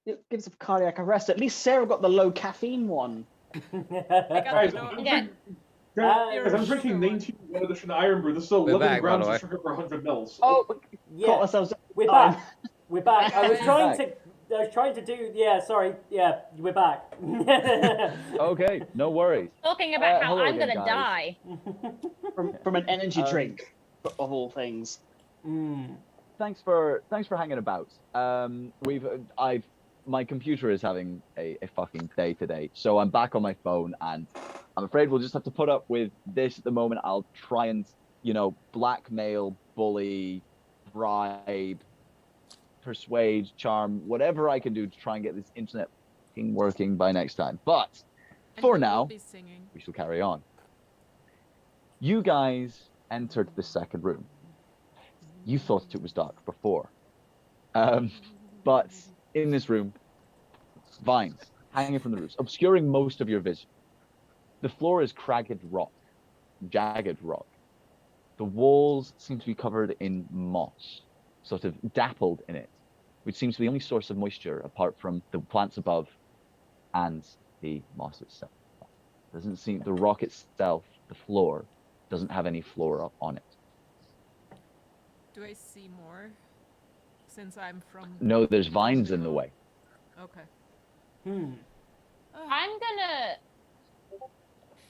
It gives a cardiac arrest. At least Sarah got the low caffeine one. Guys, I'm drinking 19 edition Iron Brew. This is 11 grams of sugar per 100 mils. Oh, Yeah. caught ourselves. We're back. We're back. I was trying to do. Yeah, sorry. Yeah, we're back. Okay, no worries. Talking about how hello I'm again, gonna guys. die. From an energy drink, of all things. Thanks for hanging about. My computer is having a fucking day today, so I'm back on my phone, and I'm afraid we'll just have to put up with this at the moment. I'll try and, blackmail, bully, bribe, persuade, charm, whatever I can do to try and get this internet working by next time. But for now, we shall carry on. You guys entered the second room. You thought it was dark before. But in this room, vines hanging from the roofs, obscuring most of your vision. The floor is jagged rock. The walls seem to be covered in moss, sort of dappled in it, which seems to be the only source of moisture apart from the plants above and the moss itself. Doesn't seem the rock itself, the floor, doesn't have any flora on it. Do I see more? Since I'm from... No, there's vines in the way. Okay. I'm gonna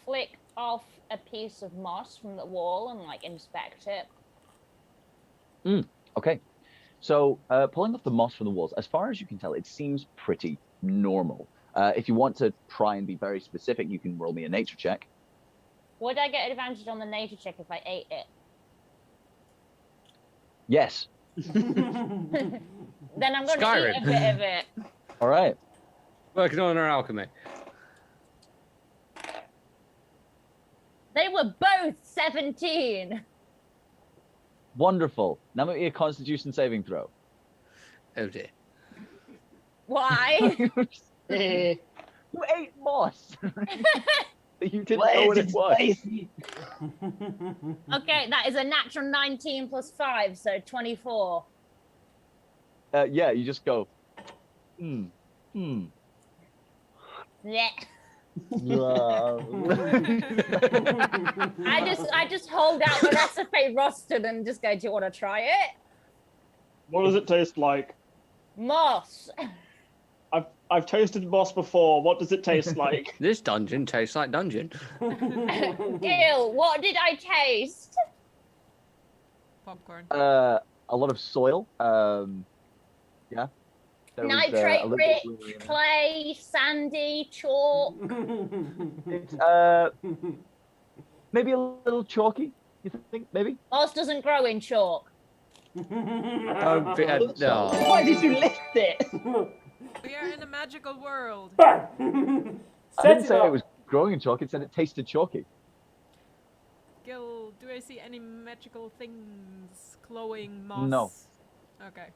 flick off a piece of moss from the wall and inspect it. Okay. So pulling off the moss from the walls, as far as you can tell, it seems pretty normal. If you want to try and be very specific, you can roll me a nature check. Would I get advantage on the nature check if I ate it? Yes. Then I'm going to Skyrim. eat a bit of it. All right. Working on our alchemy. They were both 17. Wonderful. Now make me a Constitution saving throw. Oh dear. Why? You ate moss. You didn't know what it was. Okay, that is a natural 19 plus 5, so 24. Yeah, you just go. Yeah. I just hold out the recipe rostered and just go, do you want to try it? What does it taste like? Moss. I've toasted moss before. What does it taste like? This dungeon tastes like dungeon. Ew, what did I taste? Popcorn. A lot of soil. Yeah. There was, Nitrate a little rich, bit of clay, sandy, chalk. It's, maybe a little chalky. You think maybe? Moss doesn't grow in chalk. Don't be, no. Why did you lift it? We are in a magical world. I didn't say it was growing in chalk. It said it tasted chalky. Gil, do I see any magical things? Glowing moss? No. Okay.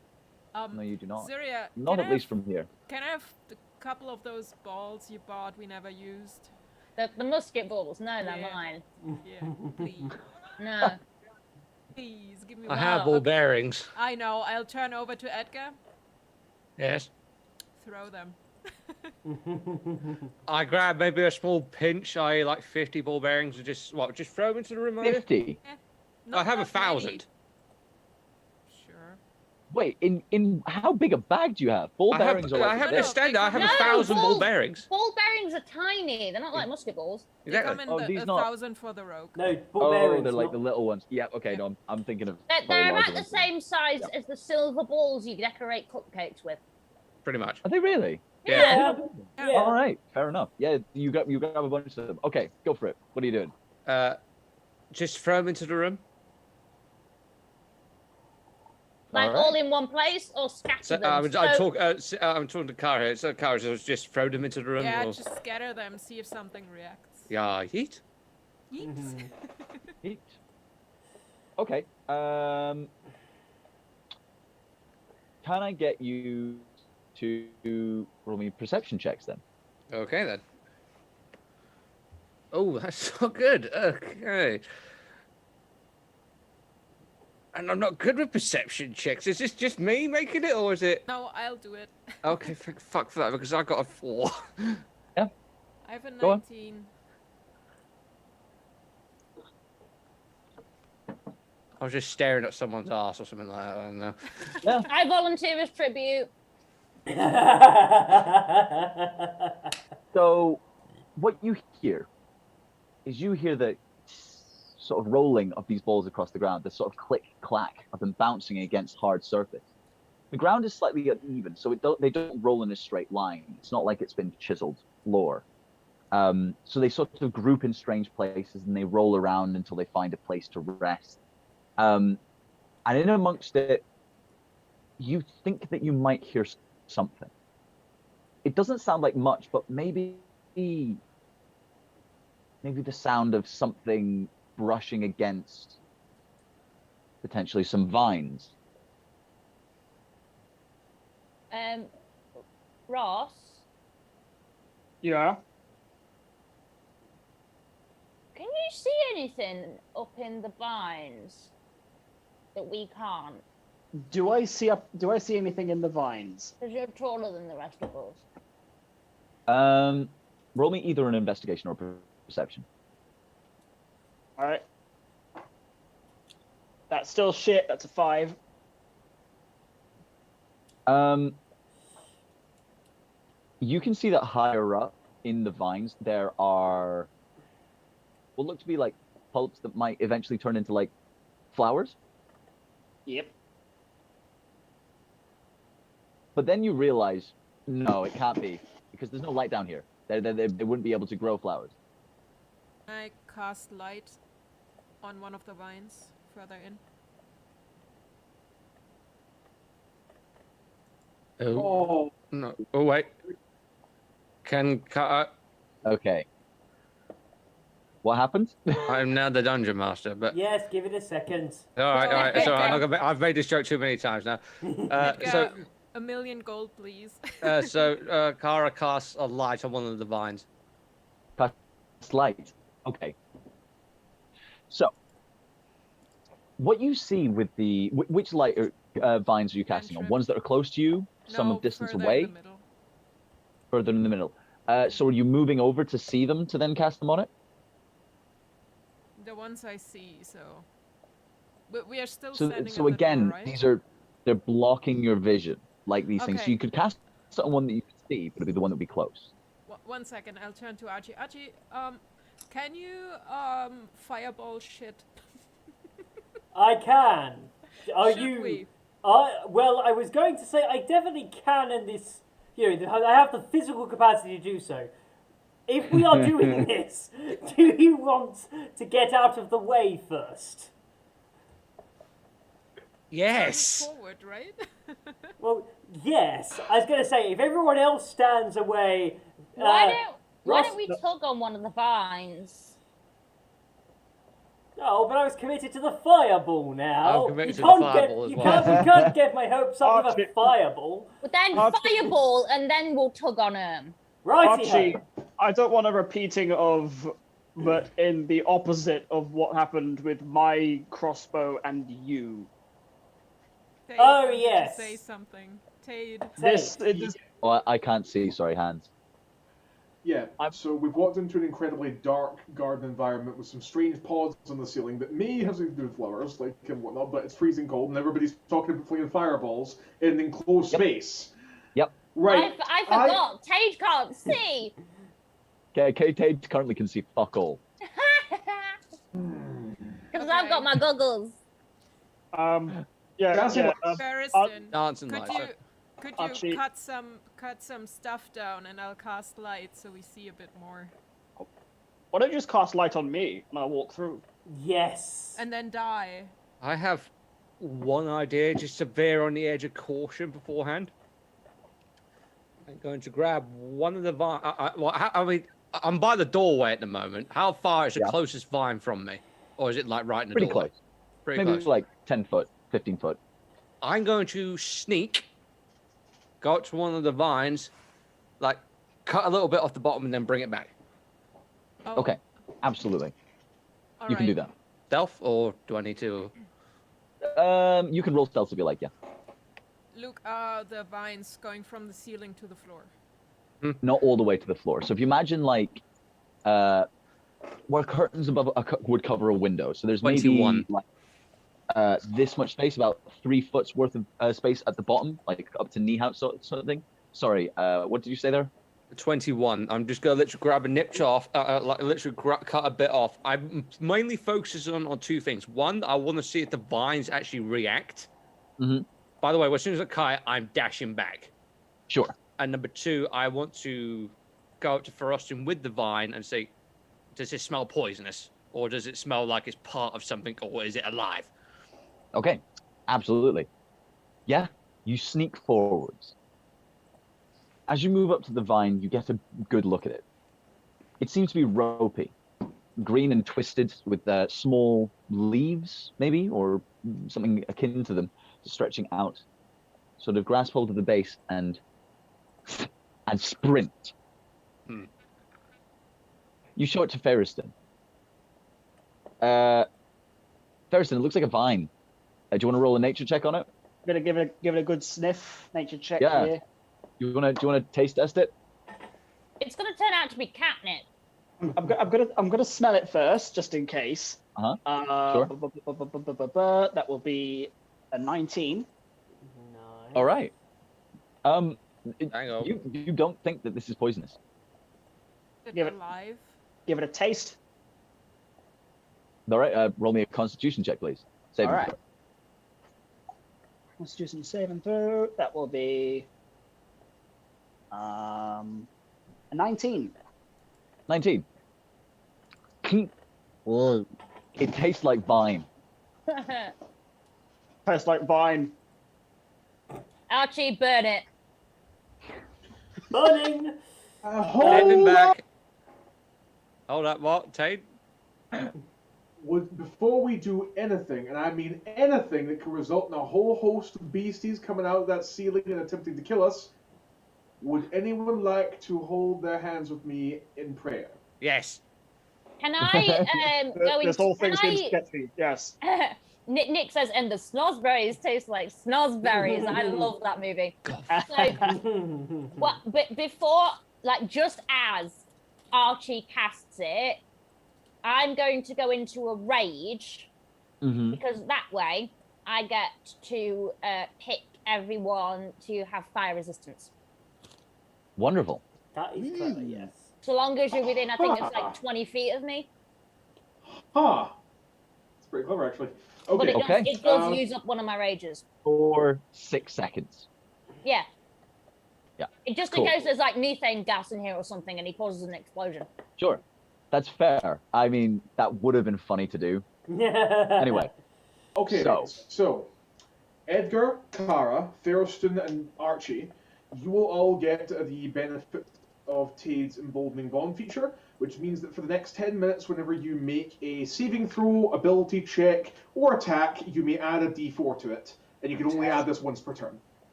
No, you do not. Zuria, Not at least from here. Can I have a couple of those balls you bought we never used? The musket balls, no, they're Yeah. mine. Yeah, please. No. Please, give me I one. have ball bearings. I know, I'll turn over to Edgar. Yes. Throw them. I grab maybe a small pinch, like 50 ball bearings, and just throw them into the room. 50. I have Not 1,000. Sure. Wait, in how big a bag do you have? Ball bearings are like I have this. a standard. I have 1,000 ball bearings. Ball bearings are tiny. They're not like musket balls. They Exactly. come in these a not. 1,000 for the rogue. No, ball bearings. They're like not- the little ones. Yeah, okay, no, I'm thinking of. They're very large about the ones. same size as the silver balls you decorate cupcakes with. Pretty much. Are they really? Yeah. Yeah. All right, fair enough. Yeah, you grab a bunch of them. Okay, go for it. What are you doing? Just throw them into the room. Like Alright. all in one place or scatter So, them. I'm talking to Cara here. So Cara says just throw them into the room. Yeah, or... just scatter them, see if something reacts. Yeah, yeet. Yeet. Eat. Okay. Can I get you to roll me perception checks then? Okay then. Oh, that's so good. Okay. And I'm not good with perception checks. Is this just me making it, or is it? No, I'll do it. Okay, fuck that, because I got a 4. I have a 19. I was just staring at someone's ass or something like that. I don't know. Yeah. I volunteer as tribute. So, what you hear is the sort of rolling of these balls across the ground, the sort of click clack of them bouncing against hard surface. The ground is slightly uneven, so they don't roll in a straight line. It's not like it's been chiseled floor. So they sort of group in strange places and they roll around until they find a place to rest. And in amongst it, you think that you might hear something. It doesn't sound like much, but maybe the sound of something brushing against potentially some vines. Ross? Yeah? Can you see anything up in the vines that we can't? Do I see anything in the vines? Because you're taller than the rest of us. Roll me either an investigation or perception. Alright. That's still shit, that's a 5. You can see that higher up in the vines there are what look to be like pulps that might eventually turn into like flowers. Yep. But then you realize, no, it can't be, because there's no light down here. They wouldn't be able to grow flowers. I cast light on one of the vines further in. Oh. No. Oh, wait. Can Okay. What happened? I'm now the dungeon master, but... Yes, give it a second. Alright, it's alright. I've made this joke too many times now. So, a million gold, please. so Kara casts a light on one of the vines. Casts light. Okay. So, what you see with the... Which light vines are you casting on? Ones that are close to you? Some of distance away? In the middle. Further in the middle. So are you moving over to see them to then cast them on it? The ones I see, so... But we are still So standing again, at the door, right? they're blocking your vision, like these things. So Okay. you could cast it on one that you could see, but it'd be the one that would be close. 1 second, I'll turn to Archie. Archie, can you, fireball shit? I can. Are Should you? we? Well, I was going to say I definitely can in this. You know, I have the physical capacity to do so. If we are doing this, do you want to get out of the way first? Yes. Forward, right? Well, yes. I was going to say if everyone else stands away. Why Ross- don't we tug on one of the vines? Oh, but I was committed to the fireball now. I'm committed you to the can't fireball as you well. Can't, you can't get my hopes up with a Archie- fireball. But then Archie- fireball, and then we'll tug on them. Righty-ho. Archie, I don't want a repeating of, but in the opposite of what happened with my crossbow and you. Tade, Oh, wanted to yes. Say something. Tade. This Oh, I can't see. Sorry, hands. Yeah, so we've walked into an incredibly dark garden environment with some strange pods on the ceiling that may have something to do with flowers, like and whatnot, but it's freezing cold and everybody's talking about flinging fireballs in an enclosed space. Yep. Right. I forgot. Tage can't see. Okay, Tate currently can see fuck all. Because I've got my goggles. Yeah. Barristan, Dancing could lights. you could you Archie. cut some stuff down and I'll cast light so we see a bit more. Why don't you just cast light on me and I'll walk through? Yes. And then die. I have one idea, just to veer on the edge of caution beforehand. I'm going to grab one of the vines. I mean, I'm by the doorway at the moment. How far is the closest vine from me? Or is it like right in the Pretty doorway? close. Pretty Maybe close. it's like 10 foot, 15 foot. I'm going to sneak, go up to one of the vines, like cut a little bit off the bottom and then bring it back. Oh, Okay, absolutely. You can do that. Stealth, or do I need to? You can roll stealth if you like, yeah. Luke, are the vines going from the ceiling to the floor? Not all the way to the floor. So if you imagine like where curtains above would cover a window. So there's 21. maybe like this much space, about 3 foot's worth of space at the bottom, like up to knee height sort of thing. Sorry, what did you say there? 21. I'm just gonna literally grab a nip off, like literally cut a bit off. I'm mainly focusing on 2 things. One, I want to see if the vines actually react. Mm-hmm. By the way, as soon as I cut, I'm dashing back. Sure. And number 2, I want to go up to Frostin with the vine and say, does it smell poisonous? Or does it smell like it's part of something? Or is it alive? Okay, absolutely. Yeah, you sneak forwards. As you move up to the vine, you get a good look at it. It seems to be ropey, green and twisted with small leaves, maybe, or something akin to them, stretching out. Sort of grasp hold of the base and sprint. You show it to Ferriston. Ferriston, it looks like a vine. Do you want to roll a nature check on it? I'm gonna give it a good sniff. Nature check Yeah. here. Do you wanna taste test it? It's gonna turn out to be catnip. I'm gonna smell it first, just in case. Sure. That will be a 19. Nice. All right. Hang on. You don't think that this is poisonous? Is Give it it- alive? Give it a taste. All right. Roll me a Constitution check, please. Saving All right. throw. Constitution saving throw. That will be a 19. 19. Whoa. It tastes like vine. Tastes like vine. Archie, burn it. Burning! Get him back. Hold up, what? Tate? Before we do anything, and I mean anything that could result in a whole host of beasties coming out of that ceiling and attempting to kill us, would anyone like to hold their hands with me in prayer? Yes. Can I go This whole thing seems I... sketchy. Yes. Nick says, and the snozberries taste like snozberries. I love that movie. So, but before, like, just as Archie casts it, I'm going to go into a rage because that way I get to pick everyone to have fire resistance. Wonderful. That is clever, yes. So long as you're within, I think it's like 20 feet of me. Huh. It's pretty clever, actually. But Okay. it does use up one of my rages. For 6 seconds. Yeah. Yeah. Just Cool. in case there's like methane gas in here or something and he causes an explosion. Sure. That's fair. I mean, that would have been funny to do. Anyway. Okay, so Edgar, Kara, Ferriston, and Archie, you will all get the benefit of Tade's Emboldening Bond feature, which means that for the next 10 minutes, whenever you make a saving throw, ability check, or attack, you may add a d4 to it, and you can only add this once per turn.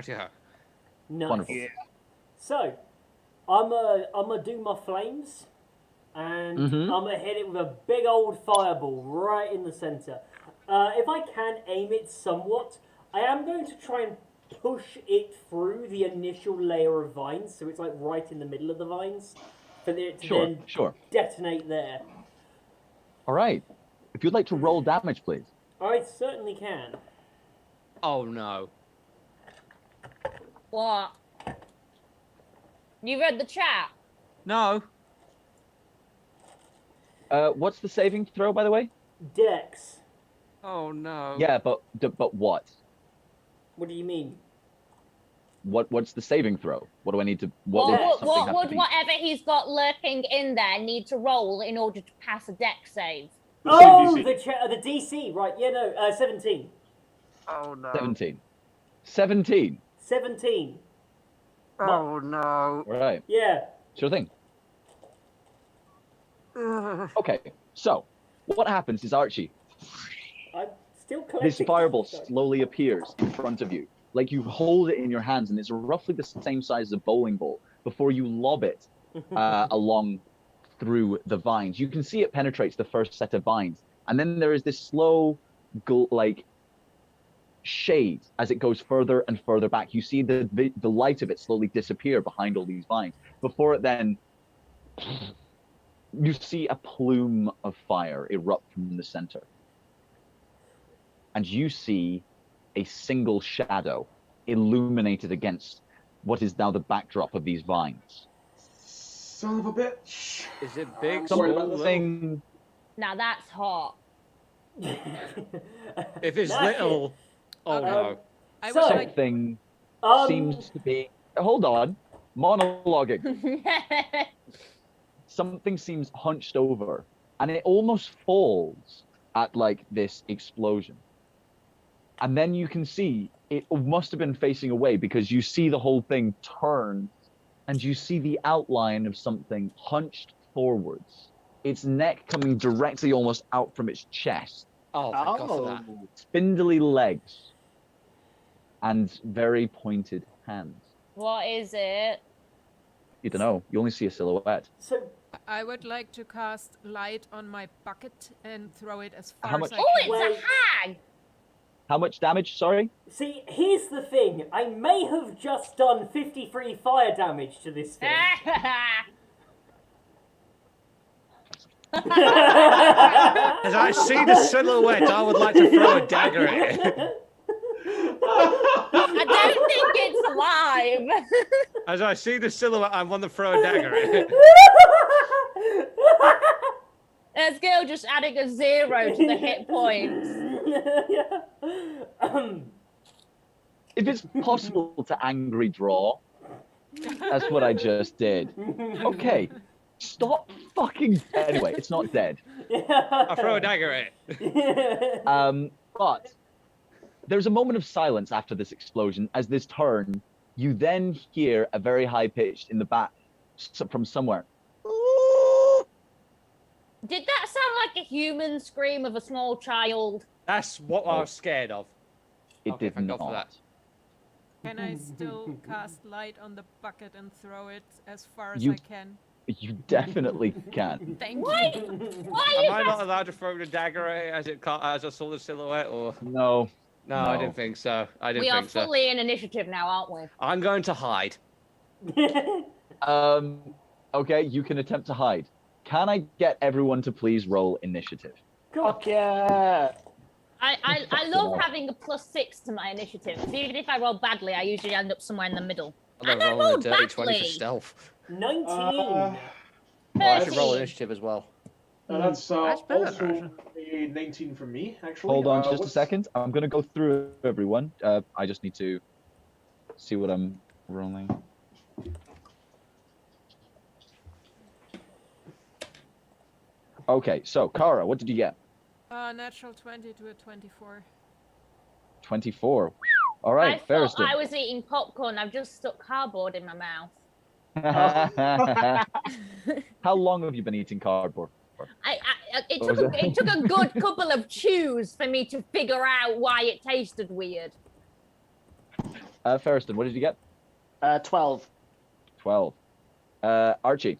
Yeah. Nice. Wonderful. So, I'm gonna do my flames, and I'm gonna hit it with a big old fireball right in the center. If I can aim it somewhat, I am going to try and push it through the initial layer of vines, so it's like right in the middle of the vines, for it to then detonate there. All right. If you'd like to roll damage, please. I certainly can. Oh no. What? You read the chat? No. What's the saving throw, by the way? Dex. Oh no. Yeah, but what? What do you mean? What's the saving throw? What do I need to? What would would whatever he's got lurking in there need to roll in order to pass a dex save? Oh, the DC, right? Yeah, no, 17. Oh no. 17. 17. 17. Oh no. Right. Yeah. Sure thing. Okay, so what happens is Archie, I'm still collecting. this fireball slowly appears in front of you. Like you hold it in your hands and it's roughly the same size as a bowling ball before you lob it along through the vines. You can see it penetrates the first set of vines. And then there is this slow, shades as it goes further and further back. You see the light of it slowly disappear behind all these vines. Before it then, you see a plume of fire erupt from the center. And you see a single shadow illuminated against what is now the backdrop of these vines. Son of a bitch. Is it big? Something. Now that's hot. If it's little, oh no. Something seems to be. Hold on, monologuing. Something seems hunched over, and it almost falls at like this explosion. And then you can see it must have been facing away because you see the whole thing turn, and you see the outline of something hunched forwards. Its neck coming directly almost out from its chest. Oh, thank God for that. Spindly legs and very pointed hands. What is it? You don't know. You only see a silhouette. So I would like to cast light on my bucket and throw it as How far much- as I can. Oh, it's a hag! How much damage? Sorry? see, here's the thing. I may have just done 53 fire damage to this thing. As I see the silhouette, I would like to throw a dagger at it. I don't think it's live. As I see the silhouette, I want to throw a dagger at it. There's girl just adding a 0 to the hit points. If it's possible to angry draw, that's what I just did. Okay, stop fucking. Anyway, it's not dead. I throw a dagger at it. But there's a moment of silence after this explosion. As this turn, you then hear a very high pitched in the back from somewhere. Did that sound like a human scream of a small child? That's what I was scared of. It Okay, did thank God for not. that. Can I still cast light on the bucket and throw it as far as You- I can? You definitely can. Thank Why? you. Why Am I is not that? allowed to throw the dagger at it as I saw the silhouette? Or No. no, I didn't think so. I didn't We are think so. fully in initiative now, aren't we? I'm going to hide. Okay, you can attempt to hide. Can I get everyone to please roll initiative? Fuck yeah! I love having a +6 to my initiative. 'Cause even if I roll badly, I usually end up somewhere in the middle. I'm And going I to roll a rolled dirty 20 for badly. stealth. 19. Oh, I should roll 13. initiative as well. That's That's better, also actually. a 19 from me, actually. Hold on just a what's- second. I'm going to go through everyone. I just need to see what I'm rolling. Okay, so Kara, what did you get? Natural 20 to a 24. 24. All right, I thought Ferriston. I was eating popcorn. I've just stuck cardboard in my mouth. How long have you been eating cardboard for? It What took was that? it took a good couple of chews for me to figure out why it tasted weird. Ferriston, what did you get? 12. 12. Archie,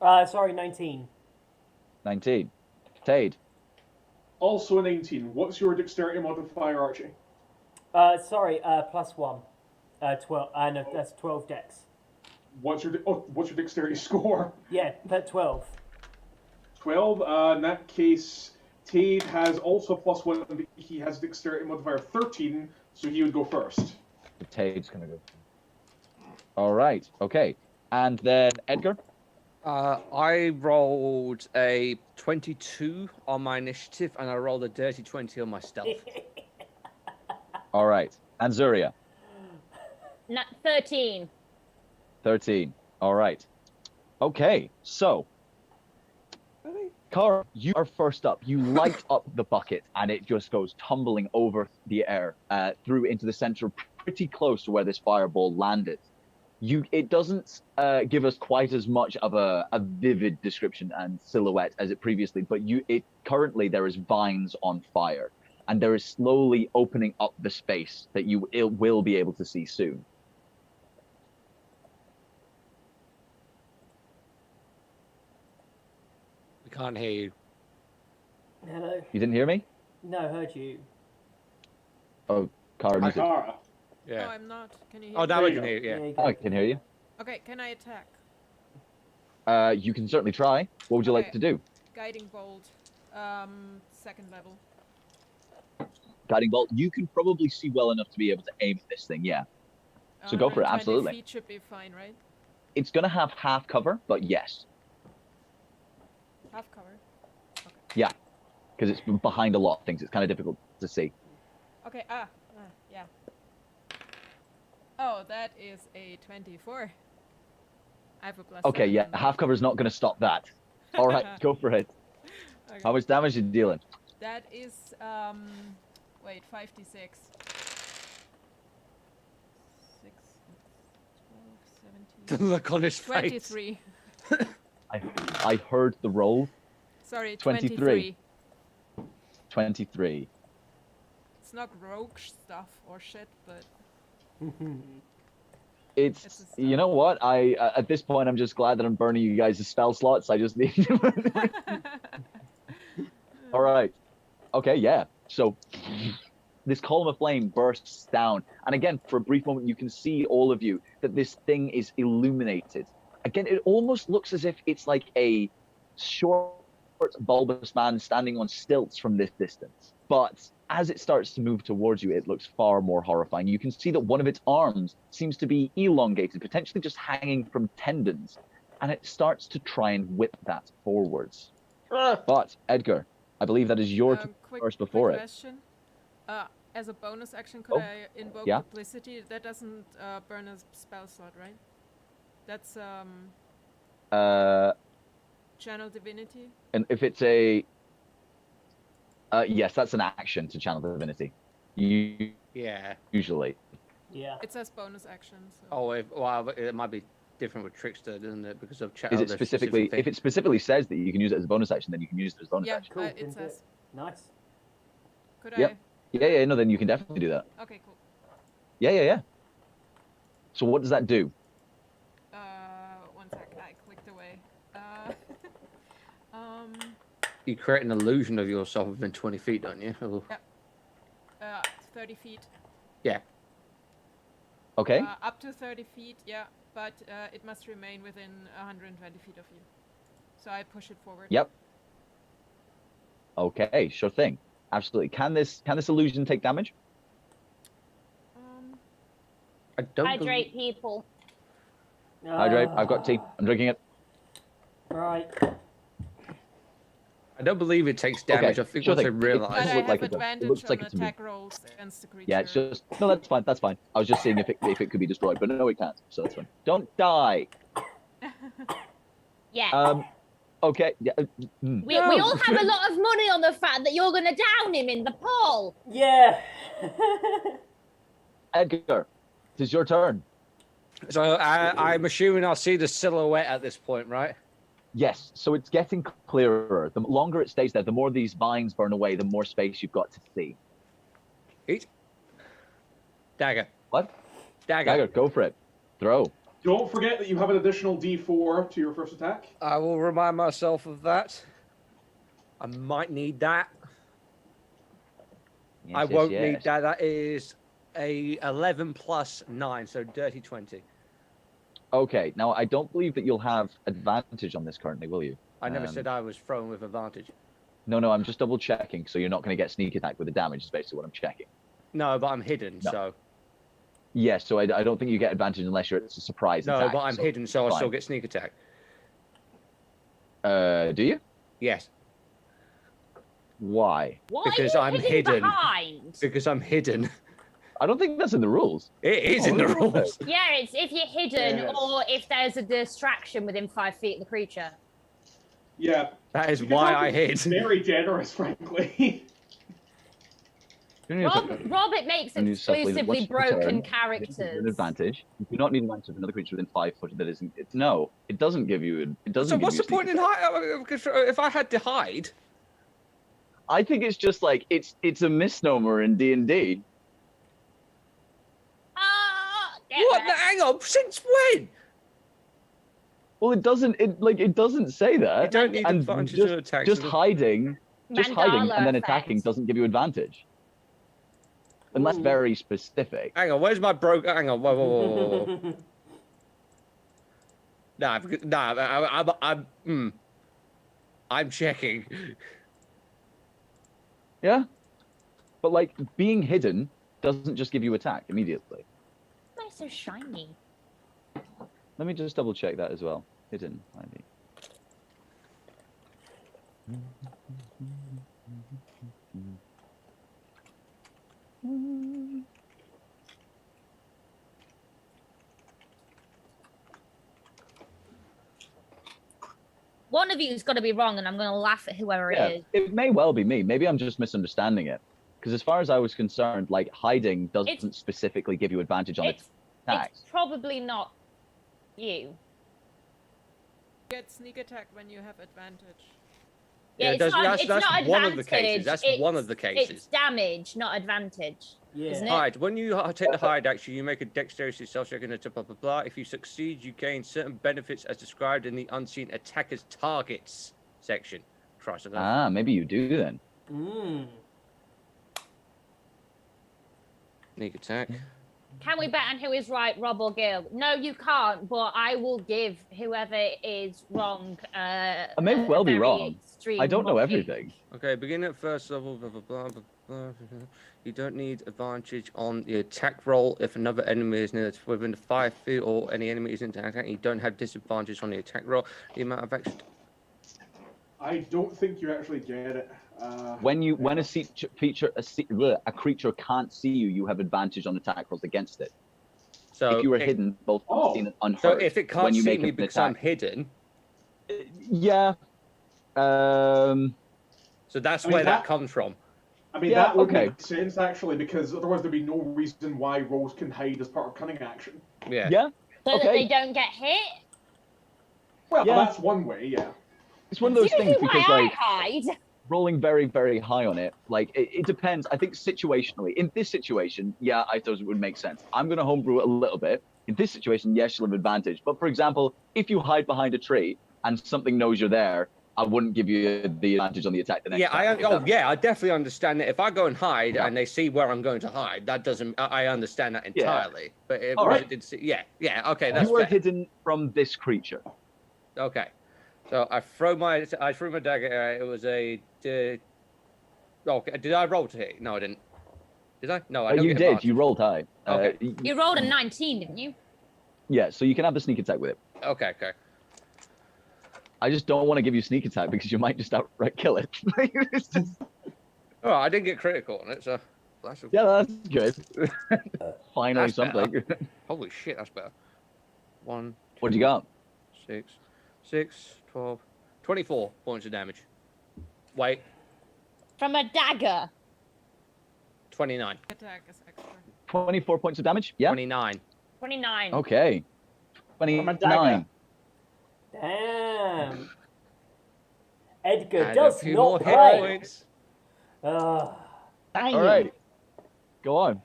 Sorry, 19. 19. Tade, Also a 19. What's your dexterity modifier, Archie? Sorry, +1. 12. No, that's 12 dex. What's your dexterity score? Yeah, but 12. 12. In that case, Tade has also +1, but he has dexterity modifier 13, so he would go first. Tade's going to go. All right, okay. And then Edgar? I rolled a 22 on my initiative, and I rolled a dirty 20 on my stealth. All right. And Zuria? 13. 13. All right. Okay, so Kara, you are first up. You light up the bucket, and it just goes tumbling over the air through into the center, pretty close to where this fireball landed. It doesn't give us quite as much of a vivid description and silhouette as it previously, but currently there is vines on fire, and there is slowly opening up the space that you will be able to see soon. We can't hear you. Hello? You didn't hear me? No, I heard you. Oh, Kara, muted. Kara. No, Yeah. I'm not. Can you hear Oh, me? now There I you can go. hear you. Yeah. you Oh, I go. can hear you. Okay, can I attack? You can certainly try. What would you like Okay. to do? Guiding bolt. Second level. Guiding bolt. You can probably see well enough to be able to aim at this thing. Yeah. So go for it. 120 Absolutely. feet should be fine, right? It's gonna have half cover, but yes. Half cover. Yeah. Because it's behind a lot of things. It's kind of difficult to see. Okay, yeah. Oh, that is a 24. I have a plus. Okay, 7 yeah. on that. Half cover's not gonna stop that. All right, go for it. Okay. How much damage are you dealing? That is, wait, 5d6. 6, 12, 17. The look on his face. 23. I heard the roll. Sorry, 23. 23. 23. It's not rogue stuff or shit, but It's It's you know what? I at this point I'm just glad that I'm burning you guys' spell slots. I just need to. All right. Okay, yeah. So this column of flame bursts down, and again, for a brief moment, you can see all of you that this thing is illuminated. Again, it almost looks as if it's like a short, bulbous man standing on stilts from this distance. But as it starts to move towards you, it looks far more horrifying. You can see that one of its arms seems to be elongated, potentially just hanging from tendons, and it starts to try and whip that forwards. But Edgar, I believe that is your turn first before quick it. question. As a bonus action, could I invoke yeah. duplicity? That doesn't burn a spell slot, right? That's channel divinity. And if it's a yes, that's an action to channel divinity. Yeah. Usually. Yeah. It says bonus action. So. Oh, well, it might be different with Trickster, doesn't it? Because of Is it specifically? If it specifically says that you can use it as a bonus action, then you can use it as a bonus Yeah, action. Cool. it says. Nice. Could Yep. Yeah. No, then you can definitely do that. I? Okay, cool. Yeah. So what does that do? One sec. I clicked away. You create an illusion of yourself within 20 feet, don't you? Or... Yeah. 30 feet. Yeah. Okay. Up to 30 feet, yeah, but it must remain within 120 feet of you. So I push it forward. Yep. Okay, sure thing. Absolutely. Can this illusion take damage? I don't. Hydrate people. Hydrate. I've got tea. I'm drinking it. Right. I don't believe it takes damage. Okay, I think sure once I thing. realise. But I look have like it does. It advantage looks on like it's attack rolls against the creature. Yeah, it's just no. That's fine. That's fine. I was just seeing if it could be destroyed, but no, it can't. So that's fine. Don't die. Yeah. Okay. Yeah. We all have a lot of money on the fact that you're going to down him in the pool. Yeah. Edgar, it is your turn. So I'm assuming I'll see the silhouette at this point, right? Yes. So it's getting clearer. The longer it stays there, the more these vines burn away, the more space you've got to see. Eat. Dagger. What? Dagger. Go for it. Throw. Don't forget that you have an additional D4 to your first attack. I will remind myself of that. I might need that. Yes, I won't yes. need that. That is a 11 plus 9, so dirty 20. Okay. Now I don't believe that you'll have advantage on this currently, will you? I never said I was thrown with advantage. No. I'm just double checking. So you're not going to get sneak attack with the damage. Is basically what I'm checking. No, but I'm hidden, No. so. Yes. So I don't think you get advantage unless it's a surprise No, attack. but I'm hidden, so I'll fine. still get sneak attack. Do you? Yes. Why? Why Because are you I'm hidden. behind? Because I'm hidden. I don't think that's in the rules. It is in the rules. Yeah, it's if you're hidden Yes. or if there's a distraction within 5 feet of the creature. Yeah. That is why I hid. Very generous, frankly. Rob, it makes And you suddenly- exclusively what's your turn? broken An characters. advantage. You do not need advantage of another creature within 5 foot that isn't. No, it doesn't give you. It doesn't. So give what's you the point in sneak attack. hide? Because if I had to hide, I think it's just like it's a misnomer in D&D. what? Hang on, since when? Well, it doesn't. It doesn't say that. You don't need and advantage just, on attacks. just hiding, Mandala and then effect. attacking doesn't give you advantage. unless very specific. Hang on, where's my broker? Hang on, whoa. I'm checking. Yeah, but like being hidden doesn't just give you attack immediately. Why so shiny? Let me just double check that as well. Hidden ID. One of you's got to be wrong, and I'm going to laugh at whoever it is. It may well be me. Maybe I'm just misunderstanding it. Because as far as I was concerned, like hiding doesn't specifically give you advantage on attacks. It's probably not you. Get sneak attack when you have advantage. Yeah, it's not one of the cases. That's one of the cases. It's damage, not advantage. Yeah. Isn't it? Hide. When you take the hide action, you make a dexterity self-check and blah, blah, blah. If you succeed, you gain certain benefits as described in the unseen attacker's targets section. Christ, maybe you do then. Sneak attack. Can we bet on who is right, Rob or Gil? No, you can't, but I will give whoever is wrong. I may well be wrong. I don't know everything. Okay, begin at first level, blah, blah, blah, blah, blah. You don't need advantage on the attack roll if another enemy is near within 5 feet or any enemy is in attack. You don't have disadvantage on the attack roll. The amount of action. I don't think you actually get it. When a creature can't see you, you have advantage on attack rolls against it. So if you are hidden, both unseen and unheard. So if it can't when you see make me an because attack, I'm hidden. Yeah. So that's where that comes from. I mean, that would make sense, actually, because otherwise there'd be no reason why rogues can hide as part of cunning action. Yeah. Yeah. So that they don't get hit? Well, that's one way, yeah. It's one of those things because, I like, hide. rolling very, very high on it, like, it depends. I think situationally. In this situation, yeah, I suppose it would make sense. I'm going to homebrew it a little bit. In this situation, yes, you'll have advantage. But, for example, if you hide behind a tree and something knows you're there, I wouldn't give you the advantage on the attack the next time. I definitely understand that. If I go and hide and they see where I'm going to hide, that doesn't. I understand that entirely. But if it did see, okay, that's you are fair. hidden from this creature. Okay, so I threw my dagger. It was a. Okay, did I roll to hit? No, I didn't. Did I? No, I don't. You did. You rolled high. Okay. You rolled a 19, didn't you? Yeah, so you can have the sneak attack with it. Okay. I just don't want to give you sneak attack because you might just outright kill it. It's just... Oh, I didn't get critical on it, so. Yeah, that's good. Finally, that's something. Better. Holy shit, that's better. 1. What do you got? 6, 12, 24 points of damage. Wait. From a dagger. 29. Attack is extra. 24 points of damage? Yeah. 29. 29. Okay. 29. Damn. Edgar And does a few not more hit play. points. All right. Go on.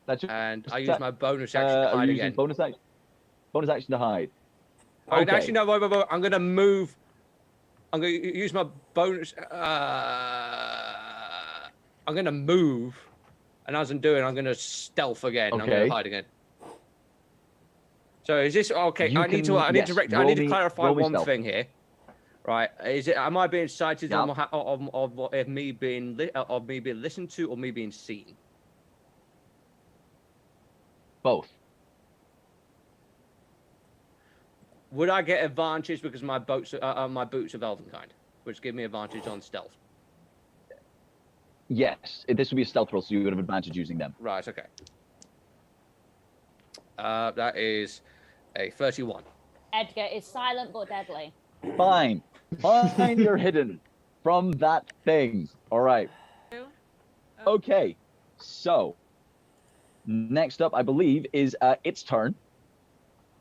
That's And I use my bonus action to hide again. Bonus action to hide. Okay. Actually, no, wait. I'm going to move. I'm going to use my bonus. I'm going to move. And as I'm doing, I'm going to stealth again. I'm going to hide again. So is this okay? I need to clarify one thing here, right? Am I being cited of me being listened to or me being seen? Both. Would I get advantage because my boots are Elvenkind, which give me advantage on stealth? Yes, this would be a stealth roll, so you would have advantage using them. Right. Okay. That is a 31. Edgar is silent but deadly. Fine. You're hidden from that thing. All right. Okay. So, next up, I believe, is its turn.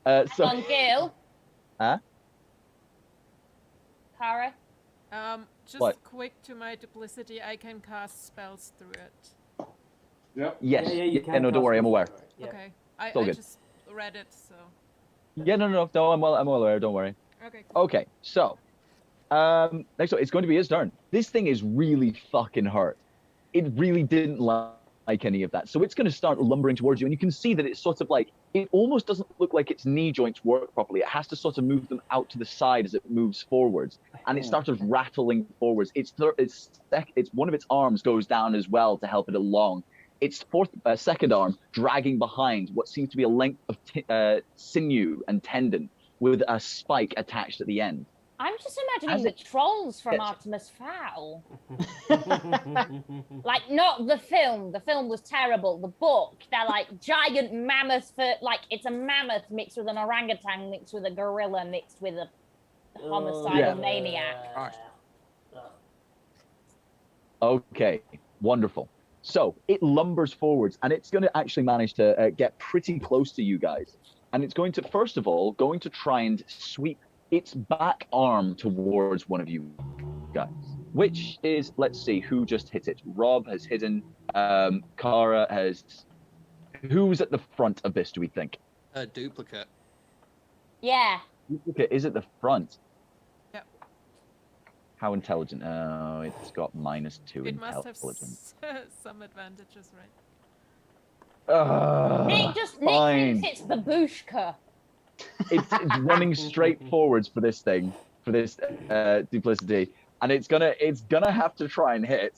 On Gil. Huh? Kara. Just quick to my duplicity, I can cast spells through it. Yep. Yes. Yeah, you can. No, don't worry. I'm aware. Yeah. Okay. I good. just read it, so. Yeah, no. I'm well aware. Don't worry. Okay. Cool. Okay. So, next up, it's going to be his turn. This thing is really fucking hurt. it really didn't like any of that. So it's going to start lumbering towards you, and you can see that it's sort of like, it almost doesn't look like its knee joints work properly. It has to sort of move them out to the side as it moves forwards, and it starts rattling forwards. It's one of its arms goes down as well to help it along. Its second arm dragging behind what seems to be a length of sinew and tendon with a spike attached at the end. I'm just imagining the trolls from Artemis Fowl. Like, not the film. The film was terrible. The book, they're like giant mammoth, it's a mammoth mixed with an orangutan, mixed with a gorilla, mixed with a homicidal maniac. Okay, wonderful. So it lumbers forwards, and it's going to actually manage to get pretty close to you guys. And it's going to, first of all, try and sweep its back arm towards one of you guys, which is, let's see, who just hit it. Rob has hidden, Kara has... Who's at the front of this, do we think? A duplicate. Yeah. Duplicate is at the front. Yep. How intelligent? Oh, it's got -2 It must intelligence. have some advantages, right? Nick thinks it's babushka. It's running straight forwards for this thing, for this duplicity, and it's gonna have to try and hit.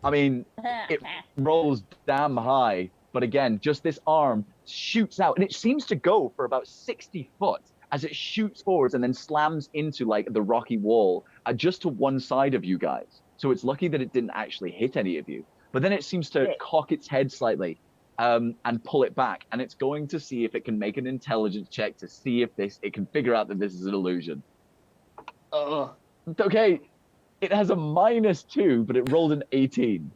I mean, it rolls damn high, but again, just this arm shoots out, and it seems to go for about 60 foot as it shoots forwards and then slams into like the rocky wall just to one side of you guys. So it's lucky that it didn't actually hit any of you. But then it seems to cock its head slightly and pull it back, and it's going to see if it can make an intelligence check to see if it can figure out that this is an illusion. Okay, it has a -2, but it rolled an 18.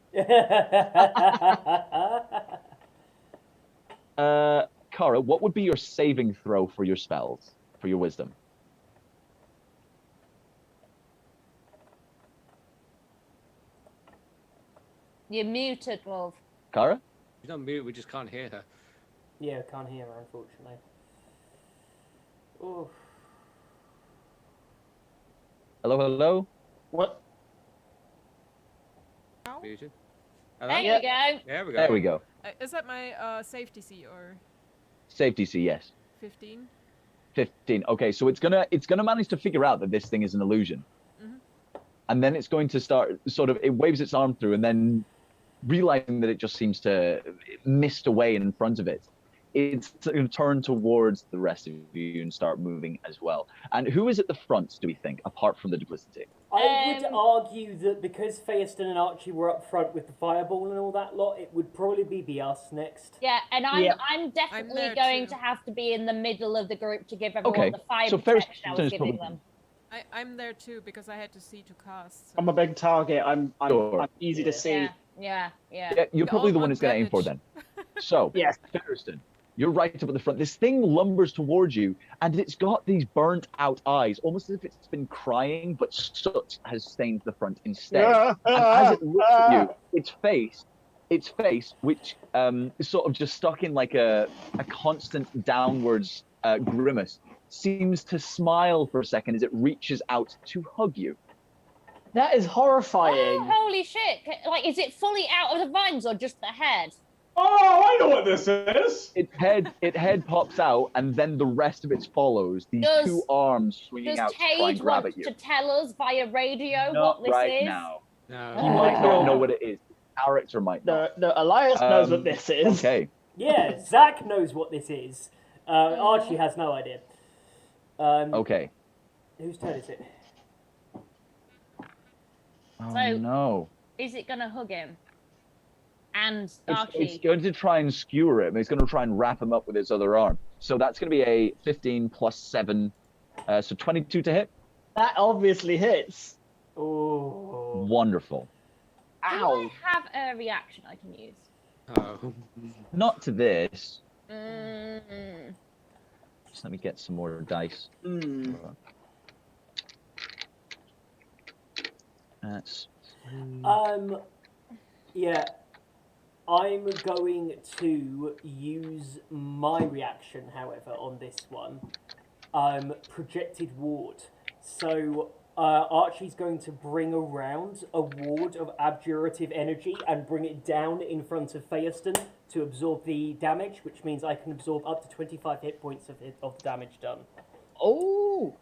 Kara, what would be your saving throw for your spells, for your wisdom? You're muted, love. Kara? She's not mute, we just can't hear her. Yeah, can't hear her, unfortunately. Oof. Hello, hello? What? Muted. There you go. There we go. There we go. Is that my safety C or Safety C, yes. 15? 15. Okay, so it's gonna manage to figure out that this thing is an illusion. And then it's going to start it waves its arm through, and then realizing that it just seems to mist away in front of it, it's going to turn towards the rest of you and start moving as well. And who is at the front, do we think, apart from the duplicity? I would argue that because Phaeston and Archie were up front with the fireball and all that lot, it would probably be us next. Yeah, and I'm definitely going to have to be in the middle of the group to give everyone the fire protection I was giving them. I'm there too because I had to see to cast. So. I'm a big target. I'm easy to see. Yeah. You're probably the one who's going to aim for then. So, yes, Thurston, you're right up at the front. This thing lumbers towards you, and it's got these burnt out eyes, almost as if it's been crying, but soot has stained the front instead. And as it looks at you, its face, which is sort of just stuck in like a constant downwards grimace, seems to smile for a second as it reaches out to hug you. That is horrifying. Oh, holy shit. Like, is it fully out of the vines or just the head? Oh, I know what this is! Its head pops out, and then the rest of it follows. These two arms swinging out to try and grab at you. Does Cage want to tell us via radio Not what this right is? now. No. He might not know what it is. The character might not. No, Elias knows what this is. Okay. Yeah, Zach knows what this is. Archie has no idea. Okay. Whose turn is it? Oh, no. Is it going to hug him? And It's going to try and skewer him. It's going to try and wrap him up with its other arm. So that's going to be a 15 plus 7. So 22 to hit. That obviously hits. Oh. Wonderful. Ow. Do I have a reaction I can use? Oh. Not to this. Mm. Just let me get some more dice. That's... Yeah. I'm going to use my reaction, however, on this one. Projected ward. So, Archie's going to bring around a ward of abjurative energy and bring it down in front of Feaston to absorb the damage, which means I can absorb up to 25 hit points of the damage done. Oh!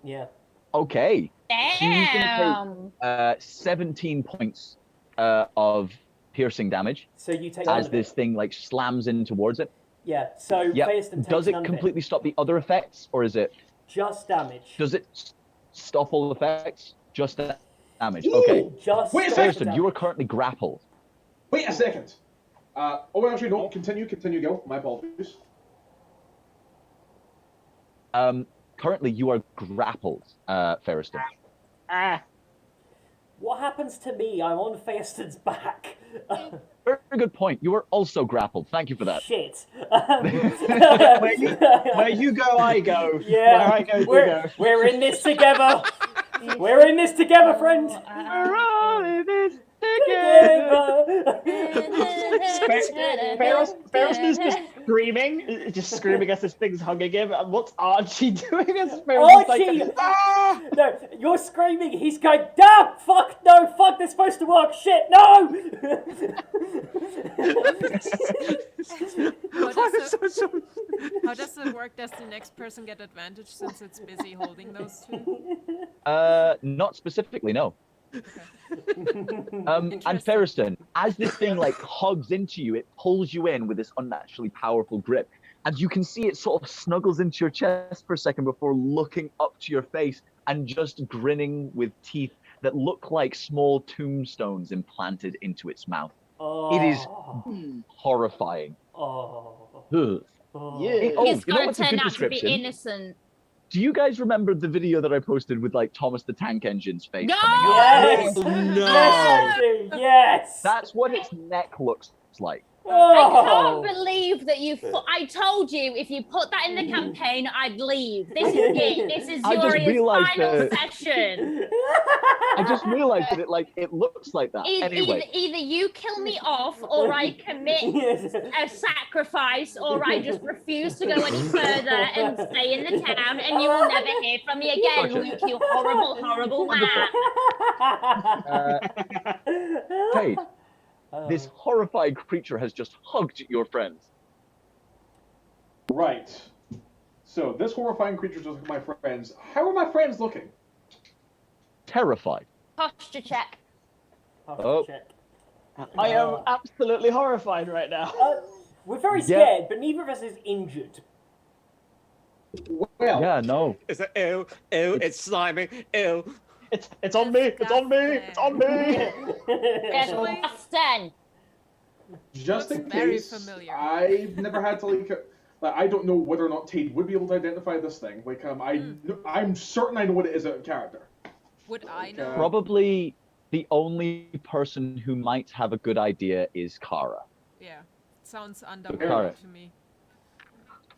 Yeah. Okay. Damn. So he's going to take 17 points of piercing damage. So you take as this thing like slams in towards it. Yeah. So Feaston takes does it none of completely stop the other effects, or is it just damage? Does it stop all effects? Just damage. Ooh, okay. Just Wait a damage. second. You are currently grappled. Wait a second. Actually, no. Continue, Gil. My apologies. Currently, you are grappled, Ferriston. What happens to me? I'm on Feaston's back. Very good point. You are also grappled. Thank you for that. Shit. Where you go, I go. Yeah. Where I go, you we're, go. We're in this together. We're in this together, friend. We're all in this Ferriston's just screaming as this thing's hugging him. And what's Archie doing? As Archie! No, you're screaming. He's going, damn! Fuck! No! Fuck! They're supposed to work. Shit! No! How does it work? Does the next person get advantage since it's busy holding those two? Not specifically, no. And Ferriston, as this thing like hugs into you, it pulls you in with this unnaturally powerful grip, and you can see it sort of snuggles into your chest for a second before looking up to your face and just grinning with teeth that look like small tombstones implanted into its mouth. It is horrifying. Ugh. He's going to turn out to be description? innocent. Do you guys remember the video that I posted with like Thomas the Tank Engine's face No! coming out? Yes! No! Yes, I do. Yes! That's what its neck looks like. I can't believe that you. I told you if you put that in the campaign, I'd leave. This is it. This is I just Zuria's realised final that- session. I just realized that it looks like that. Anyway, Either you kill me off, or I commit a sacrifice, or I just refuse to go any further and stay in the town, and you will never hear from me again, Gotcha. Luke, you horrible, horrible man. Kate, this horrified creature has just hugged your friends. Right. So this horrifying creature just like my friends. How are my friends looking? Terrified. Posture check. Oh. I am absolutely horrified right now. We're very scared, but neither of us is injured. Well, yeah, no. It's like, ew, it's slimy, ew. It's on me, it's on me, it's on me. Disgusting. Just in very case, familiar. I've never had to like I don't know whether or not Tate would be able to identify this thing. Like I'm certain I know what it is as a character. Would I know? Probably the only person who might have a good idea is Kara. Yeah, sounds Kara. underwhelming to me.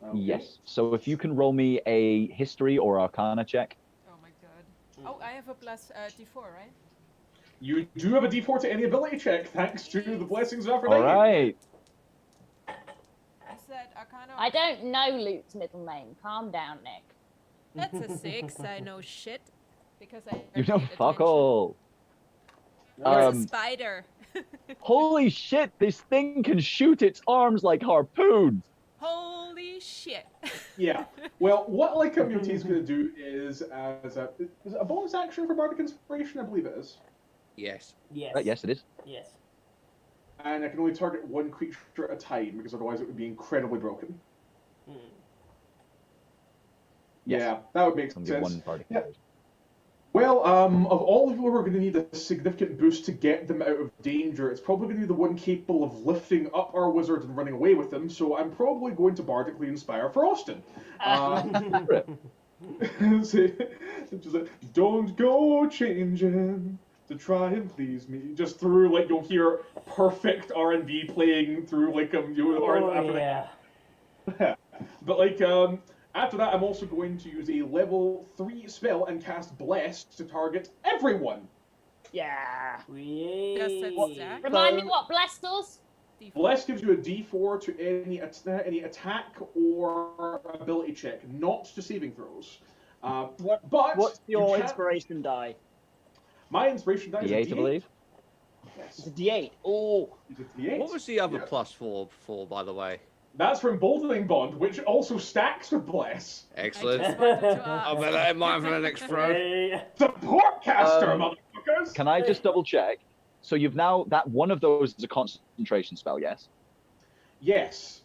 Okay. Yes. So if you can roll me a history or arcana check. Oh my god. Oh, I have a plus D4, right? You do have a D4 to any ability check, thanks to the blessings of Aphrodite. All right. I said Arcana. I don't know Luke's middle name. Calm down, Nick. That's a 6. I know shit. Because I You know, paid fuck attention. all. It's a spider. Holy shit! This thing can shoot its arms like harpoons. Holy shit. Yeah. Well, what like Community is going to do is is it a bonus action for Bardic Inspiration? I believe it is. Yes. Yes. Yes, it is. Yes. And I can only target one creature at a time because otherwise it would be incredibly broken. Yes. Yeah, that would make Only sense. one party. Yeah. Well, of all the people who are going to need a significant boost to get them out of danger, it's probably going to be the one capable of lifting up our wizard and running away with them, so I'm probably going to bardically inspire Frostin. Just like, don't go changing to try and please me. Just through, like, you'll hear perfect R&B playing through, like, yeah. But, like, after that, I'm also going to use a level 3 spell and cast Bless to target everyone. Yeah. Remind me what Bless does? Bless gives you a D4 to any attack or ability check, not to saving throws. What's your you can't- inspiration die? My inspiration die is a D8, I believe. Yes. It's a D8. Oh. It's a D8. What was the other Yeah. +4 for, by the way? That's from Emboldening Bond, which also stacks with Bless. Excellent. I just wanted to I'll ask. bear that in mind for the next throw. Hey. Support caster, motherfuckers! Can I just double check? So you've now that one of those is a concentration spell, yes? Yes.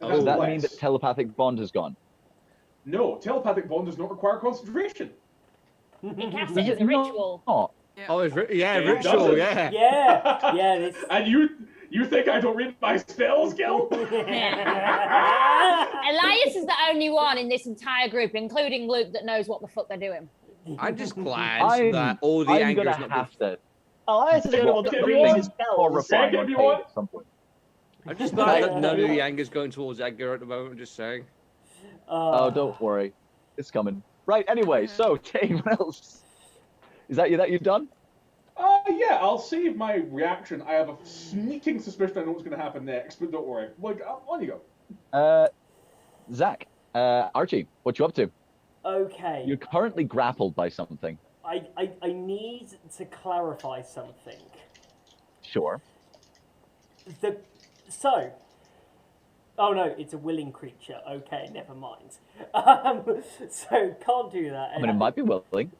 And Does that's that mean Bless. that telepathic bond has gone? No, telepathic bond does not require concentration. It casts it as a ritual. Not. Oh, it's yeah, It ritual, doesn't. yeah. Yeah, this. And you think I don't read my spells, Gil? Elias is the only one in this entire group, including Luke, that knows what the fuck they're doing. I'm just glad I'm, that all the I'm anger gonna is not have to. Elias is the only one that If you reads want- his spells. Horrifying Second, on if you page want. at some point. I'm just glad that none of the anger's going towards Edgar at the moment, I'm just saying. Oh, don't worry, it's coming. Right. Anyway, so Dave, what else? Is that you done? Yeah, I'll save my reaction. I have a sneaking suspicion I know what's going to happen next, but don't worry. Like, on you go. Zach, Archie, what you up to? Okay. You're currently grappled by something. I need to clarify something. Sure. Oh no, it's a willing creature. Okay, never mind. So can't do that. I mean, it might be willing.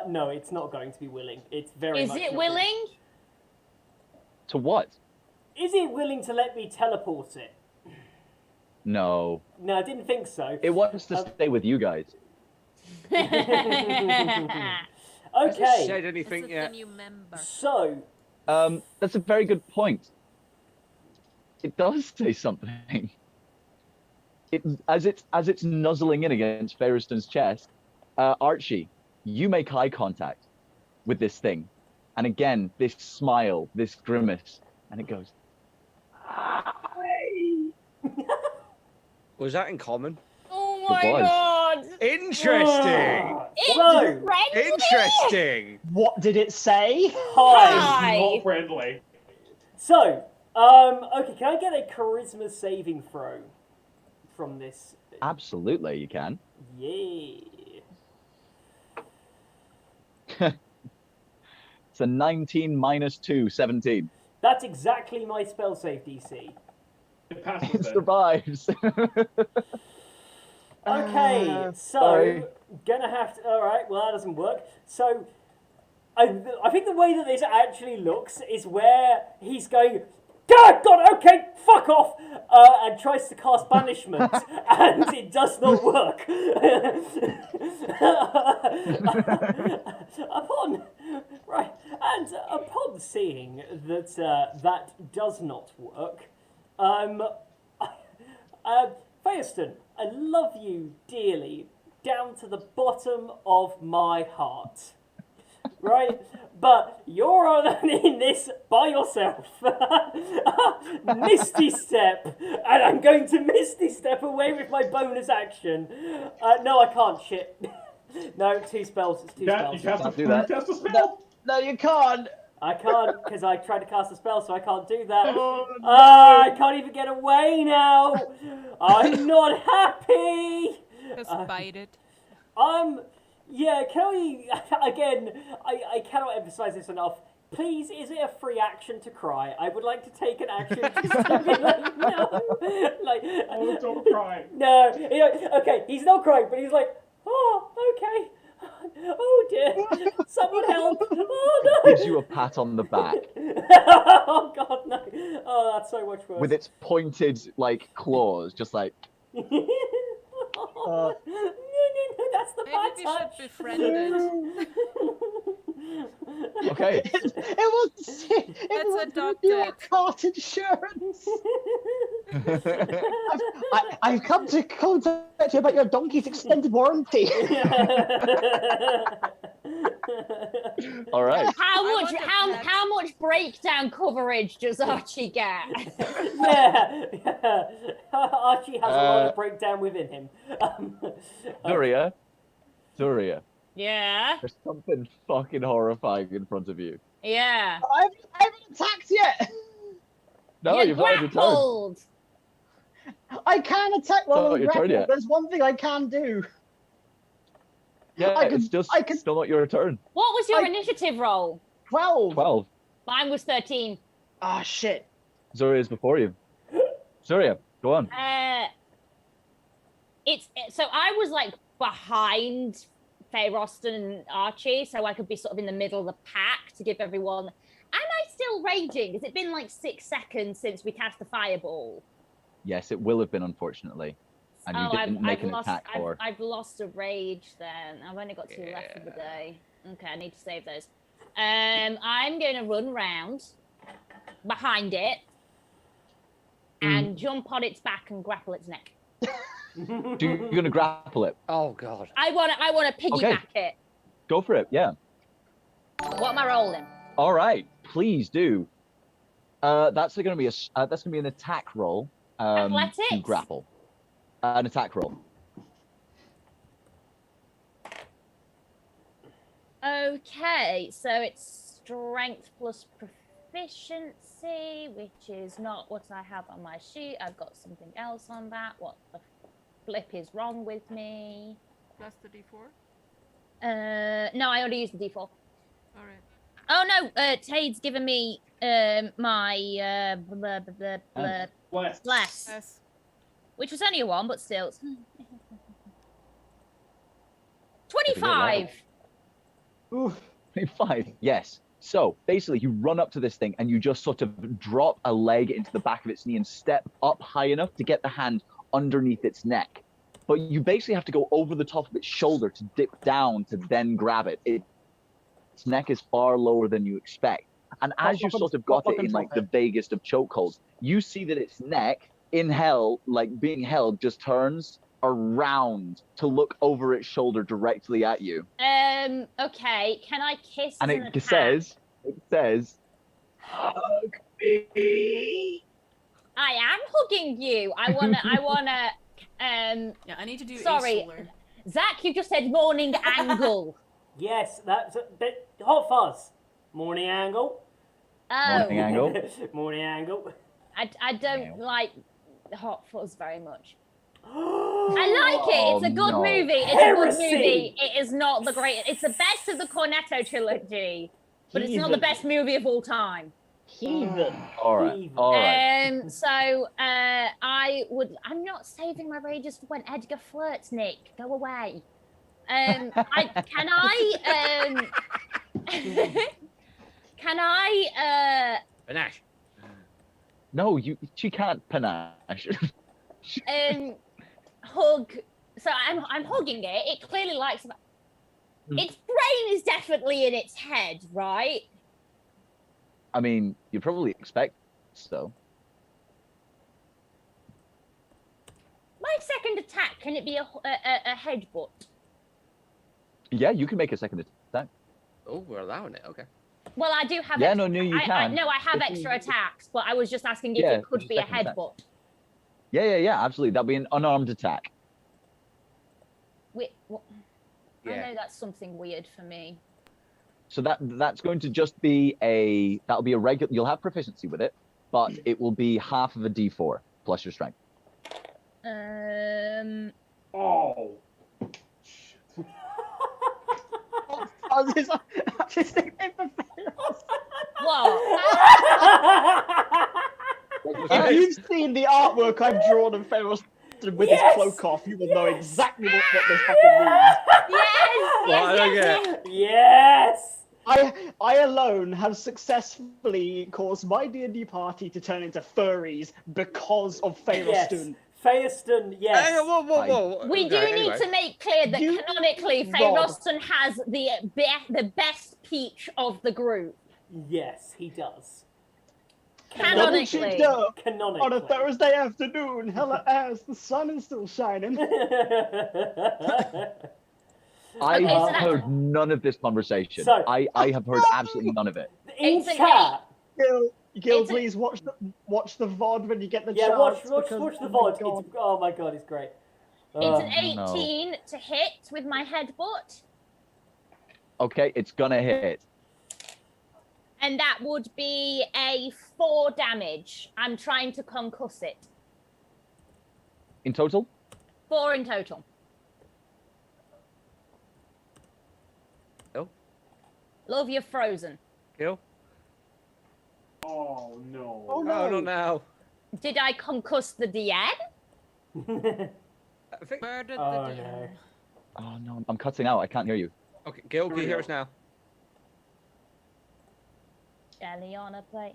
No, it's not going to be willing. It's very Is much it not willing? To what? Is it willing to let me teleport it? No. No, I didn't think so. It wants to stay with you guys. Has it Okay, said anything Is it yet? the new member? so That's a very good point. It does say something. As it's nuzzling in against Ferriston's chest, Archie, you make eye contact with this thing, and again this smile, this grimace, and it goes. Was that in common? Oh my It was. god! Interesting! It's So- friendly! Interesting! What did it say? hi. Hi. Not friendly. So, okay, can I get a charisma saving throw from this? Absolutely, you can. Yeah. It's a 19 minus 2, 17. That's exactly my spell save DC. It passes It then. survives. Okay, so sorry. gonna have to. All right, well that doesn't work. So, I think the way that this actually looks is where he's going. God, okay, fuck off, and tries to cast banishment, and it does not work. Upon seeing that that does not work, Feaston, I love you dearly, down to the bottom of my heart. Right? But you're on in this by yourself. Misty Step. And I'm going to Misty Step away with my bonus action. No, I can't. Shit. No, 2 spells. It's 2 You spells. cast do that. Cast a spell. No, you can't. I can't, because I tried to cast a spell, so I can't do that. Oh, no. I can't even get away now. I'm not happy. Just bite it. Yeah, can we, again, I cannot emphasize this enough. Please, is it a free action to cry? I would like to take an action just to be like, no. Like, Oh, don't cry. no, okay, he's not crying, but he's like, oh, okay. Oh dear, someone help. Oh no. Gives you a pat on the back Oh god, no. Oh, that's so much worse. with its pointed like claws, just like. No, that's the bad Maybe we touch. should befriend it. Okay. It was. Let's adopt your it. cart insurance. I've come to contact you about your donkey's extended warranty. All right. How much breakdown coverage does Archie get? Yeah. Archie has a lot of breakdown within him. Zuria, Yeah. there's something fucking horrifying in front of you. Yeah. I haven't attacked yet. No, You're you've not had your turn. grappled. I can attack while not I'm your turn grappled. yet. There's one thing I can do. Yeah, it's just I can. still not your turn. What was your initiative roll? 12. 12. Mine was 13. Ah, shit. Zuria's before you. Zuria, go on. So I was like behind Faye Roston and Archie, so I could be sort of in the middle of the pack to give everyone. Am I still raging? Has it been like 6 seconds since we cast the fireball? Yes, it will have been, unfortunately. And you didn't make an attack for. I've lost a rage then. I've only got 2 left of the day. Okay, I need to save those. I'm going to run round behind it and jump on its back and grapple its neck. You're going to grapple it. Oh, God. I want to piggyback it. Go for it, yeah. What am I rolling? All right, please do. That's going to be an attack roll. Athletics? To grapple. An attack roll. Okay, so it's strength plus proficiency, which is not what I have on my sheet. I've got something else on that. What the flip is wrong with me? Plus the d4? No, I already used the d4. All right. Oh no, Tade's given me my bless. Yes. Which was only a 1, but still. 25. Oof. 25, yes. So basically, you run up to this thing and you just sort of drop a leg into the back of its knee and step up high enough to get the hand underneath its neck. But you basically have to go over the top of its shoulder to dip down to then grab it. Its neck is far lower than you expect. And as you sort of got it in like the vaguest of chokeholds, you see that its neck in hell, like being held, just turns around to look over its shoulder directly at you. Okay, can I kiss And as an it attack? says, hug me. I am hugging you. I wanna, Yeah, I need to do sorry, Solar. Zach, you just said morning angle. Yes, that's a bit Hot Fuzz. Morning angle. Oh. Morning angle. Morning angle. I don't like Hot Fuzz very much. I like it. It's a good movie. It's a good movie. It is not the great. It's the best of the Cornetto trilogy, but it's not the best movie of all time. Heathen. All right. All right. So I'm not saving my rages for when Edgar flirts. Nick, go away. Can I? Panache. No, she can't panache. Hug. So I'm hugging it. It clearly likes. Its brain is definitely in its head, right? I mean, you probably expect so. My second attack, can it be a headbutt? Yeah, you can make a second attack. Oh, we're allowing it. Okay. Well, I do have. Yeah, no, you can. No, I have If extra attacks, but I was just asking if Yeah, it could just be a second attack. headbutt. Yeah, absolutely. That'll be an unarmed attack. Wait, what? I Yeah. know that's something weird for me. So that's going to just be that'll be a regular. You'll have proficiency with it, but it will be half of a D4 plus your strength. Oh. I was just thinking for What? If you've seen the artwork I've drawn of Ferris with his cloak off, you will know exactly what this fucking means. Yes. I alone have successfully caused my D&D party to turn into furries because of Ferriston. Ferriston, yes. Hey, whoa. We do need to make clear that canonically, Faye Rob. Roston has the best peach of the group. Yes, he does. Canonically. Canonically. On a Thursday afternoon, hella ass, the sun is still shining. I Okay, so have heard none of this conversation. So- I have heard absolutely none of it. In It's an chat. Gil, please watch the VOD when you get the Yeah, chance. watch because, the oh my VOD. God. Oh my god, it's great. It's an no. 18 to hit with my headbutt, Okay, it's gonna hit. and that would be a 4 damage. I'm trying to concuss it. in total? 4 in total. Kill. Love you, Frozen. Kill. Oh no. Oh No, no! not now. Did I concuss the DM? I think... Murdered Oh, the no. DM. Oh no, I'm cutting out. I can't hear you. Okay, Gil, can you we hear go. us now? Jelly on a plate.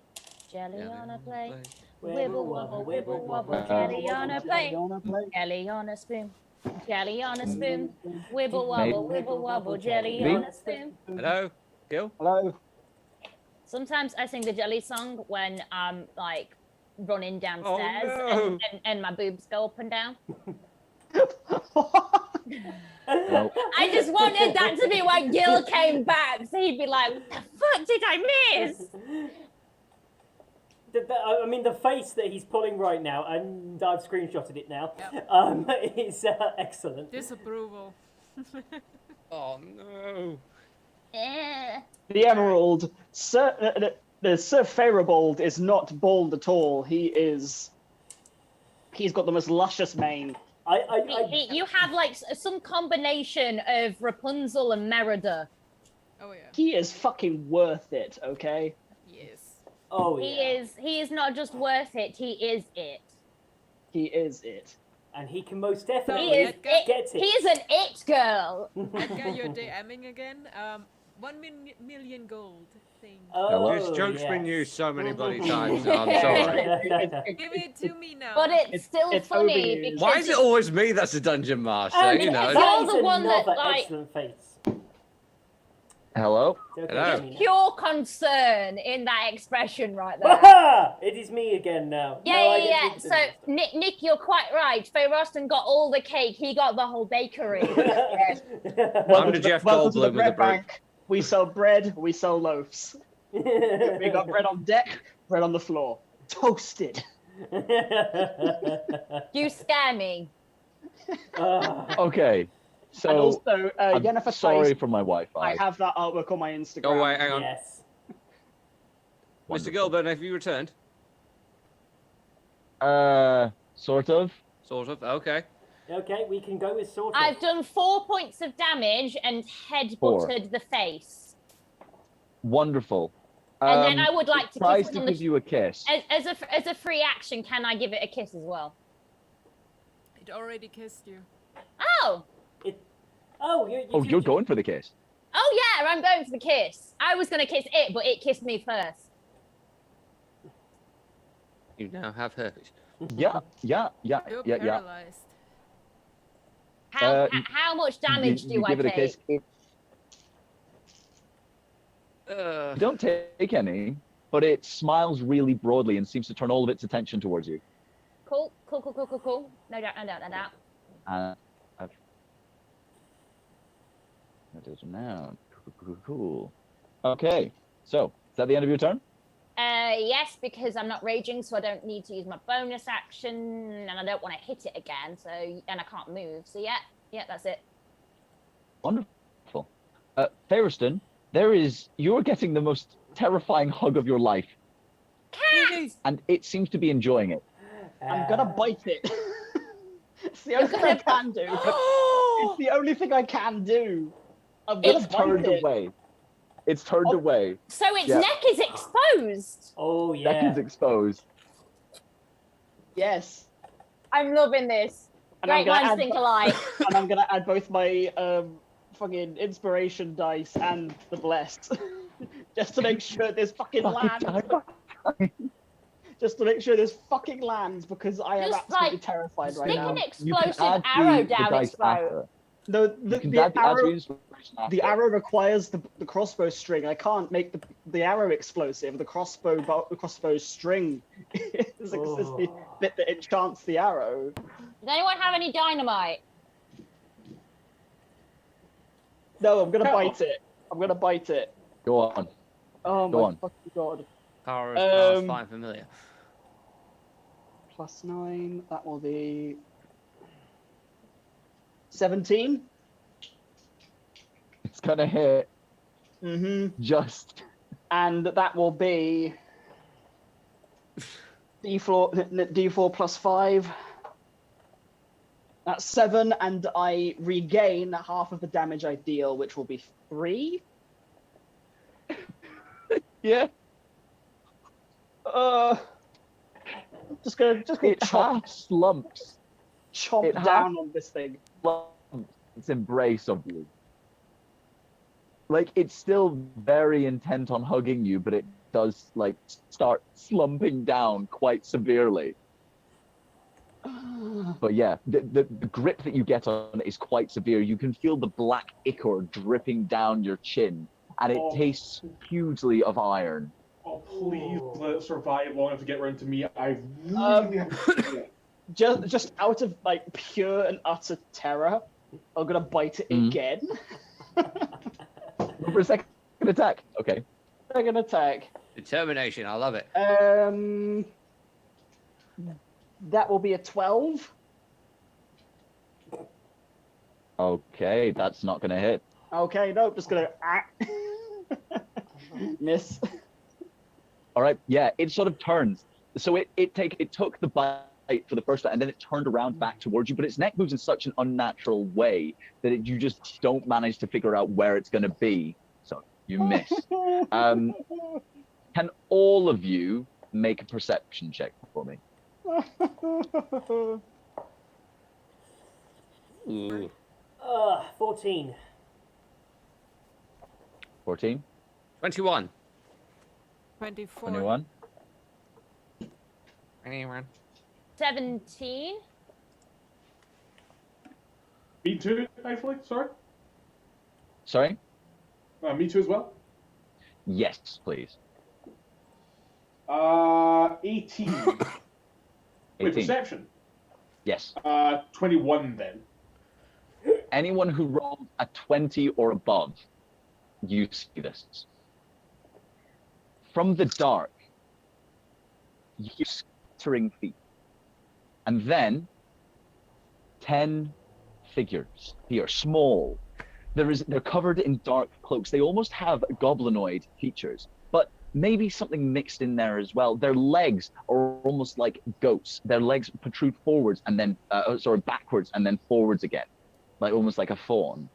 Jelly on a plate. Wibble Wibble wobble, wobble, wibble wobble. wobble. Jelly on a plate. On a plate. Jelly on a spoon. Jelly on a spoon. Wibble Mate. wobble, wibble wobble. Jelly Me? on a spoon. Hello? Gil? Hello. Sometimes I sing the jelly song when I'm like running downstairs no. and my boobs go up and down. No. I just wanted that to be when Gil came back, so he'd be like, "What the fuck did I miss?" I mean, the face that he's pulling right now, and I've screenshotted it now, is excellent. Disapproval. Oh no. Eh. The Emerald, Sir Faribold is not bald at all. He's got the most luscious mane. You have like some combination of Rapunzel and Merida. Oh yeah. He is fucking worth it, okay? Yes. Oh He is not just worth it, he is it. He is it. And he can most He definitely is it. get it. He is an it girl. Edgar, you're DMing again. 1 million gold thing. Oh, This joke's been yes. used so many bloody times now, I'm sorry. Give it to me now. But it's still it's funny overused. because Why is it always me that's the dungeon master? You know. You're That the is one that, another like- excellent face. Hello? Okay, Hello. Jamie. pure concern in that expression right there. Aha! It is me again now. Yeah, No, I yeah, get yeah. to So, Nick, you're quite right. Faye Roston got all the cake. He got the whole bakery. I'm the Jeff Welcome to the Goldblum of the bread group. bank. We sell bread, we sell loaves. We got bread on deck, bread on the floor. Toasted. You scare me. Okay. So And also, I'm Jennifer sorry Tice, for my Wi-Fi. I have that artwork on my Instagram. Oh wait, hang on. Yes. Mr. Gilbert, have you returned? Sort of. Sort of. Okay. Okay, we can go with sort of. I've done 4 points of damage and head-butted the face. Wonderful. And then I would like to tries kiss to on the give you a kiss. as a free action, can I give it a kiss as well? It already kissed you. Oh! You're going for the kiss. Oh yeah, I'm going for the kiss. I was going to kiss it, but it kissed me first. You now have herpes. Yeah. You're paralyzed. How much damage you do I give it a take? kiss. You don't take any, but it smiles really broadly and seems to turn all of its attention towards you. Cool. No doubt. That is now. Cool. Okay, so is that the end of your turn? Yes, because I'm not raging, so I don't need to use my bonus action, and I don't want to hit it again, and I can't move. So yeah, that's it. Wonderful. Ferriston, you're getting the most terrifying hug of your life, Cat! and it seems to be enjoying it. I'm gonna bite it. It's the only thing I can do. It's the only thing I can do. I'm gonna It's bite turned it. away. It's turned away. So its Yeah. neck is exposed. Oh Neck yeah. is exposed. Yes. I'm loving this. And I'm Great gonna minds add think alike. And I'm gonna add both my fucking inspiration dice and the bless, just to make sure this fucking lands. Just to make sure this fucking lands, because I am Just, absolutely like, terrified right stick now. an You can explosive add arrow the down dice its throat. after. No, You can add the inspiration after. the arrow requires the crossbow string. I can't make the arrow explosive. The crossbow string is the bit that enchants the arrow. Does anyone have any dynamite? No, I'm gonna bite it. I'm gonna bite it. Go on. Oh Go my on. fucking god. Power is plus 5 familiar. +9. That will be 17. It's gonna hit. Mm-hmm. Just. And that will be D4 +5. That's 7, and I regain half of the damage I deal, which will be 3. Yeah. Just gonna It half slumps. chomp down on this thing. Its embrace of you. Like, it's still very intent on hugging you, but it does, like, start slumping down quite severely. But yeah, the grip that you get on it is quite severe. You can feel the black ichor dripping down your chin, and it tastes hugely of iron. Oh, please let it survive long enough to get round to me. I really have just out of like pure and utter terror, I'm gonna bite it again. For a second attack. Okay. Second attack. Determination. I love it. That will be a 12. Okay, that's not gonna hit. Okay, nope, just gonna miss. All right, yeah, it sort of turns. So it took the bite for the first one, and then it turned around back towards you, but its neck moves in such an unnatural way that you just don't manage to figure out where it's going to be. So you miss. Can all of you make a perception check for me? 14. 14? 21. 24. 21? 21. 17. Me too, actually. Sorry. Sorry? Me too as well. Yes, please. 18. Wait, 18. perception. Yes. 21 then. Anyone who rolls a 20 or above, you see this. From the dark, you hear scattering feet. And then 10 figures here, small. They're covered in dark cloaks. They almost have goblinoid features, but maybe something mixed in there as well. Their legs are almost like goats. Their legs protrude forwards and then, backwards and then forwards again, like almost like a fawn.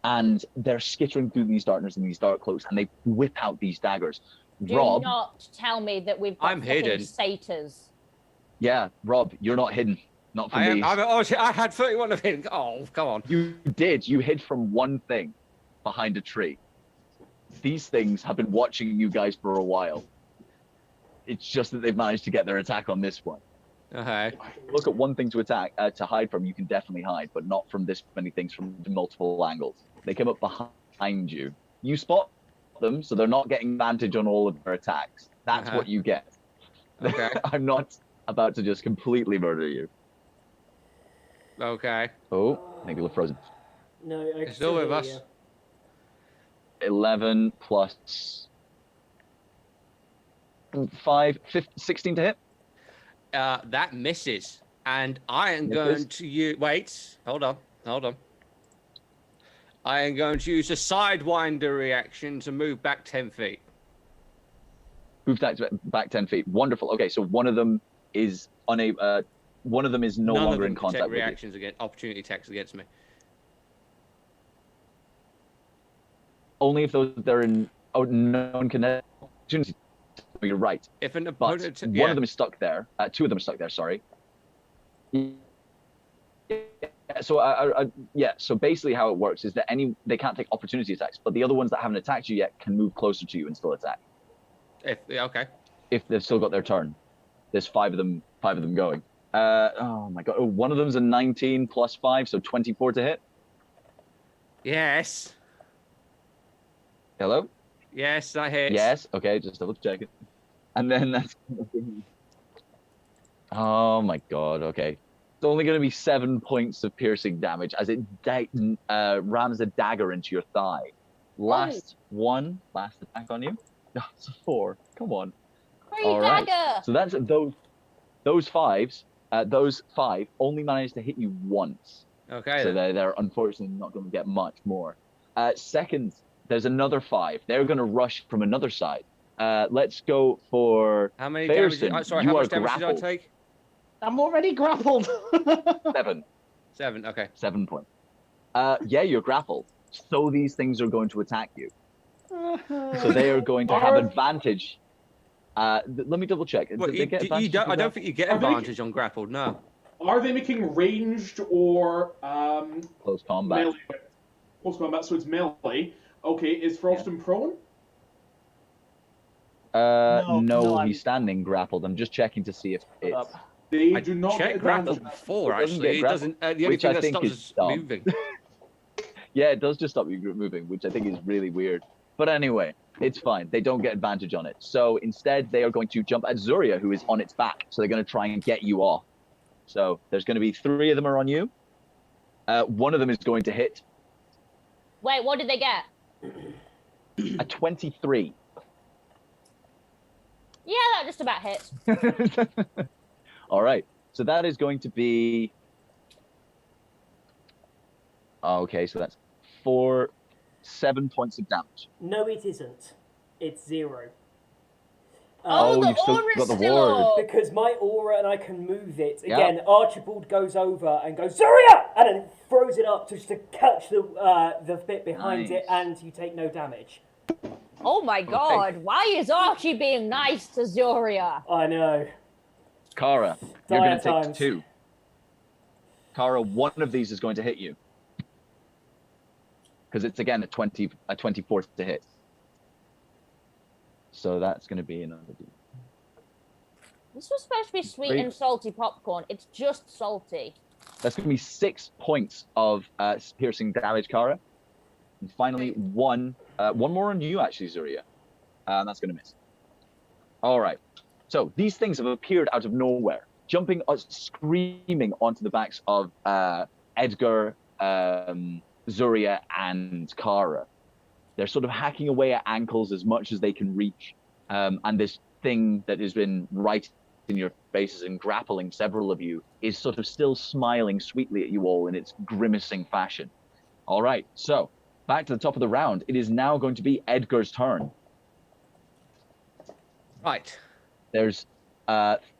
And they're skittering through these darkness and these dark cloaks, and they whip out these daggers. Do Rob, not tell me that we've got I'm hidden. satyrs. yeah, Rob, you're not hidden. Not from these. I had 31 of hidden. Oh, come on. You did. You hid from one thing behind a tree. These things have been watching you guys for a while. It's just that they've managed to get their attack on this one. Okay. Look at one thing to attack, to hide from. You can definitely hide, but not from this many things from multiple angles. They come up behind you. You spot them, so they're not getting advantage on all of their attacks. That's what you get. Okay. I'm not about to just completely murder you. Okay. Oh, I think people are frozen. No, I It's still with us. hear 11 plus 5, 15, 16 to hit. That misses. And I am going to use... Wait. Hold on. I am going to use a Sidewinder reaction to move back 10 feet. Move back 10 feet. Wonderful. Okay, so one of them is unable... one of them is no None longer of them in can contact take with you. reactions against opportunity attacks against me. Only if they're in... Oh, no one can... Opportunity. You're right. If an But opponent... one of them is stuck there. Two of them are stuck there, sorry. So, so basically how it works is that they can't take opportunity attacks, but the other ones that haven't attacked you yet can move closer to you and still attack. Okay. If they've still got their turn. There's five of them going. Oh my god. Oh, one of them's a 19 plus 5, so 24 to hit. Yes. Hello? Yes, that hits. Yes. Okay, just double check it. And then that's... Oh my god, okay. It's only going to be 7 points of piercing damage as it rams a dagger into your thigh. Last attack on you. Oh, it's a 4. Come on. Free dagger! So that's those 5s. Those 5 only managed to hit you once. Okay. So they're unfortunately not going to get much more. Second, there's another 5. They're going to rush from another side. Let's go for how many Fairson. damage? Sorry, how much damage did I take? I'm already grappled. 7. 7. Okay. 7 points. Yeah, you're grappled. So these things are going to attack you. So they are going to have advantage. Let me double check. Well, Did they get advantage? I don't think you get advantage on grappled. No. Are they making ranged or close combat? Melee? Close combat, so it's melee. Okay, is Frostum prone? No, he's standing grappled. I'm just checking to see if it's. They do not check get grappled advantage. before. Actually, it doesn't. The only which thing I that think stops is us dumb. moving. Yeah, it does just stop you moving, which I think is really weird. But anyway, it's fine. They don't get advantage on it. So instead, they are going to jump at Zuria, who is on its back. So they're going to try and get you off. So there's going to be 3 of them are on you. One of them is going to hit. Wait, what did they get? A 23. Yeah, that just about hits. All right. So that is going to be. Okay, so that's 7 points of damage. No, it isn't. It's 0. The you've still aura's got the still ward. up. Because my aura and I can move it. Yeah. Again, Archibald goes over and goes, Zuria! And then throws it up just to catch the bit behind it, and you take no damage. Oh my god, why is Archie being nice to Zuria? I know. Kara, you're going to take times. 2. Kara, one of these is going to hit you. Because it's, again, a 24 to hit. So that's going to be another D. This was supposed to be sweet 3. and salty popcorn. It's just salty. That's going to be 6 points of piercing damage, Kara. And finally, one more on you, actually, Zuria. That's going to miss. All right. So these things have appeared out of nowhere, jumping, screaming onto the backs of Edgar, Zuria, and Kara. They're sort of hacking away at ankles as much as they can reach. And this thing that has been right in your faces and grappling several of you is sort of still smiling sweetly at you all in its grimacing fashion. All right, so back to the top of the round. It is now going to be Edgar's turn. Right. There's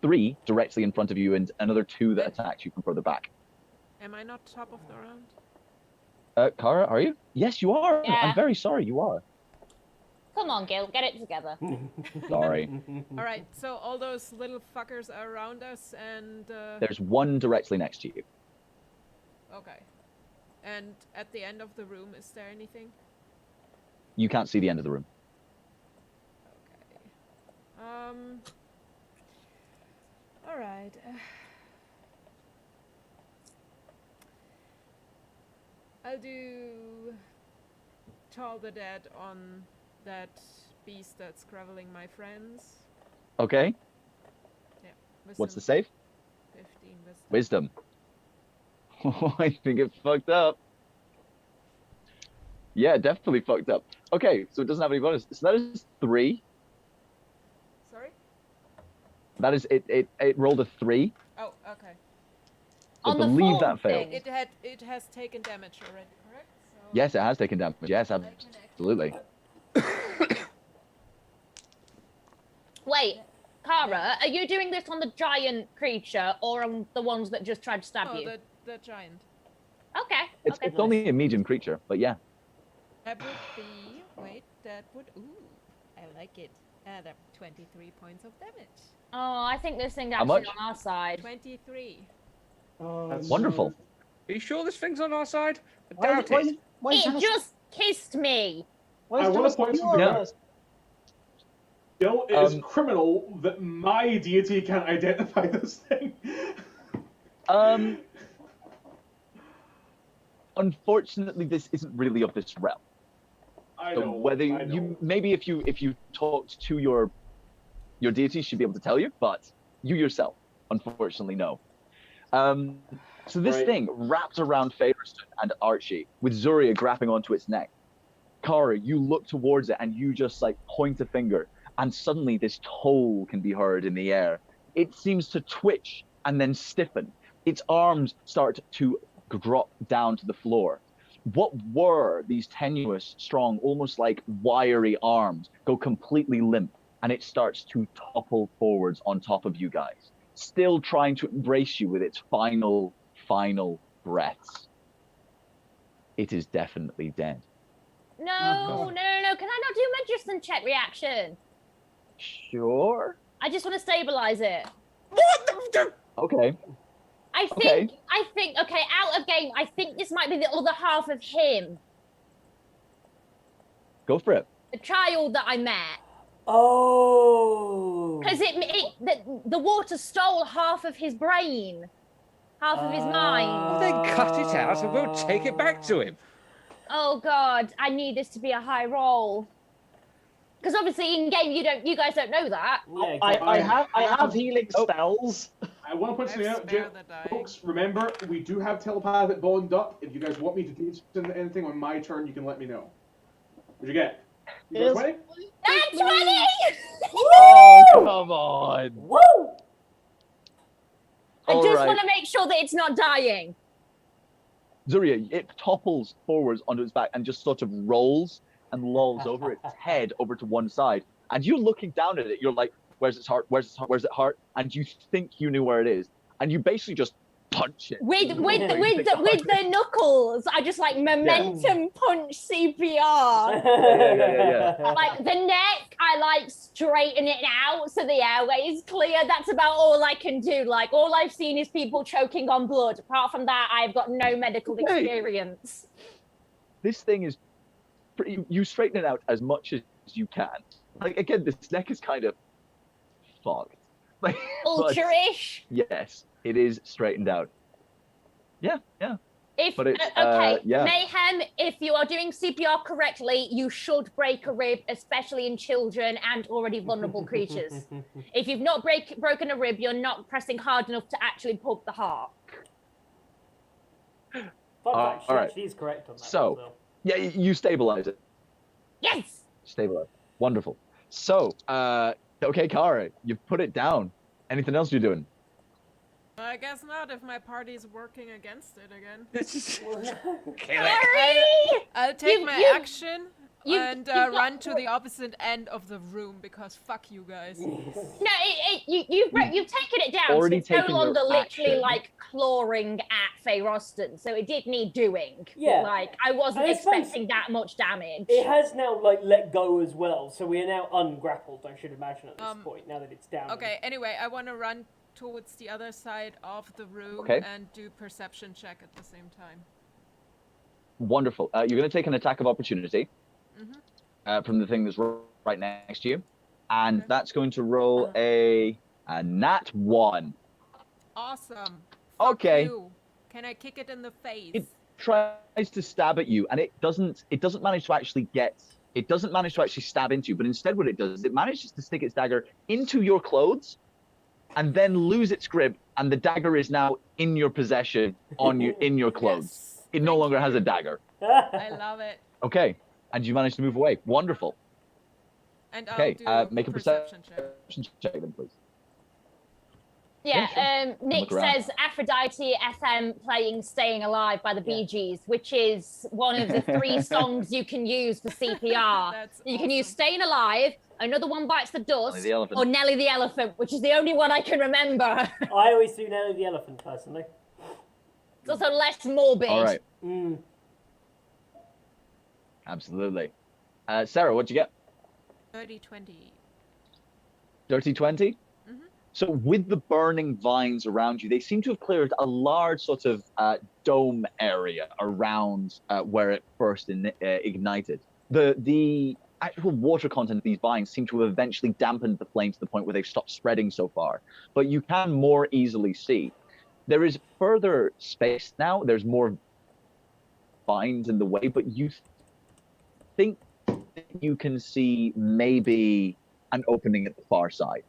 3 directly in front of you and another 2 that attack you from further back. Am I not top of the round? Kara, are you? Yes, you are. Yeah. I'm very sorry, you are. Come on, Gil, get it together. Sorry. All right, so all those little fuckers are around us, and There's 1 directly next to you. okay. And at the end of the room, is there anything? You can't see the end of the room. All right. I'll do Toll the Dead on that beast that's graveling my friends. Okay. Yeah. What's the save? 15 wisdom. Wisdom. I think it fucked up. Yeah, definitely fucked up. Okay, so it doesn't have any bonus. So that is 3. Sorry? That is it rolled a 3. Oh, okay. So I believe that failed. It has taken damage already, correct? So Yes, it has taken damage. Yes, absolutely. Wait, Kara, are you doing this on the giant creature or on the ones that just tried to stab oh, you? the giant. Okay. It's only a medium creature, but yeah. That would be, ooh, I like it. Add up 23 points of damage. Oh, I think this thing's How actually much? on our side. 23. That's wonderful. Are you sure this thing's on our side? I Why- doubt why- it. why is It Dennis- just kissed me. why is I want Dennis to point yours? something out. Still, it is criminal that my deity can't identify this thing. Unfortunately, this isn't really of this realm. I So know. whether I know. you maybe if you talked to your deity, she'd be able to tell you, but you yourself, unfortunately, no. So this Right. thing wrapped around Fayerston and Archie, with Zuria grabbing onto its neck. Kara, you look towards it and you just like point a finger, and suddenly this toll can be heard in the air. It seems to twitch and then stiffen. Its arms start to drop down to the floor. What were these tenuous, strong, almost like wiry arms go completely limp, and it starts to topple forwards on top of you guys, still trying to embrace you with its final breaths, it is definitely dead. No, no, no, no. Can I not do a medicine check reaction? Sure. I just want to stabilize it. Okay. I think, okay, out of game, I think this might be the other half of him. Go for it. The child that I met. Oh. Because the water stole half of his brain. Half of his mind. Well, then cut it out and we'll take it back to him. Oh God, I need this to be a high roll. Because obviously in game you guys don't know that. Yeah, exactly. I have healing spells. I want to put something out, folks. Remember, we do have telepathic bond up. If you guys want me to do anything on my turn, you can let me know. What'd you get? You got 20? That's 20! Oh, come on. Woo! I just want to make sure that it's not dying. Zuria, it topples forwards onto its back and just sort of rolls and lolls over its head over to one side. And you're looking down at it, you're like, where's its heart? Where's its heart? Where's its heart? And you think you knew where it is. And you basically just punch it. With the knuckles, I just like momentum punch CPR. Yeah. Like the neck, I like straighten it out so the airway is clear. That's about all I can do. Like all I've seen is people choking on blood. Apart from that, I've got no medical experience. This thing is pretty, you straighten it out as much as you can. Like again, this neck is kind of fucked. Like ultra-ish. Yes, it is straightened out. Yeah. If but it's, Mayhem, if you are doing CPR correctly, you should break a rib, especially in children and already vulnerable creatures. If you've not broken a rib, you're not pressing hard enough to actually pump the heart. Fun fact, she's correct on that. So, yeah, you stabilize it. Yes. Stabilize. Wonderful. So, okay, Kara, you've put it down. Anything else you're doing? I guess not if my party's working against it again. I'll take my action and run to the opposite end of the room because fuck you guys. No, you've taken it down. Already so it's no longer literally action. like clawing at Faye Roston, so it did need doing. Yeah. Like I wasn't expecting that much damage. It has now like let go as well, so we are now ungrappled. I should imagine at this point now that it's down. Okay. Anyway, I want to run towards the other side of the room and do perception check at the same time. Wonderful. You're going to take an attack of opportunity from the thing that's right next to you, and that's going to roll a nat 1. Awesome. Okay. You. Can I kick it in the face? It tries to stab at you, and it doesn't manage to actually stab into you. But instead, what it does is it manages to stick its dagger into your clothes, and then lose its grip, and the dagger is now in your possession in your clothes. Yes. It no longer has a dagger. I love it. Okay, and you managed to move away. Wonderful. And I'll do make a perception check. Then, please. Yeah, Nick Look around. says Aphrodite FM playing Staying Alive by the Bee Gees, which is one of the 3 songs you can use for CPR. You can use Staying Alive, Another One Bites the Dust, or Nelly the Elephant, which is the only one I can remember. I always do Nelly the Elephant, personally. It's also less morbid. All right. Absolutely. Sarah, what'd you get? 30-20. Dirty 20? So with the burning vines around you, they seem to have cleared a large sort of dome area around where it first ignited. The actual water content of these vines seem to have eventually dampened the flame to the point where they've stopped spreading so far. But you can more easily see. There is further space now. There's more vines in the way, but you think you can see maybe an opening at the far side.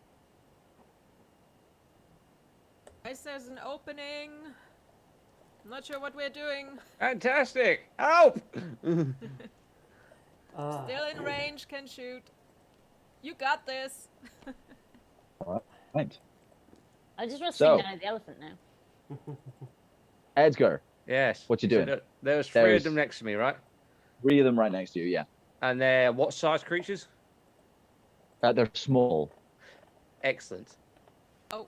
Guys, there's an opening. I'm not sure what we're doing. Fantastic! Help! Still in range, can shoot. You got this. All right. I just want to sing Nelly the Elephant now. Edgar. Yes. What you doing? So there's 3 of them next to me, right? 3 of them right next to you, yeah. And they're what size creatures? They're small. Excellent. Oh.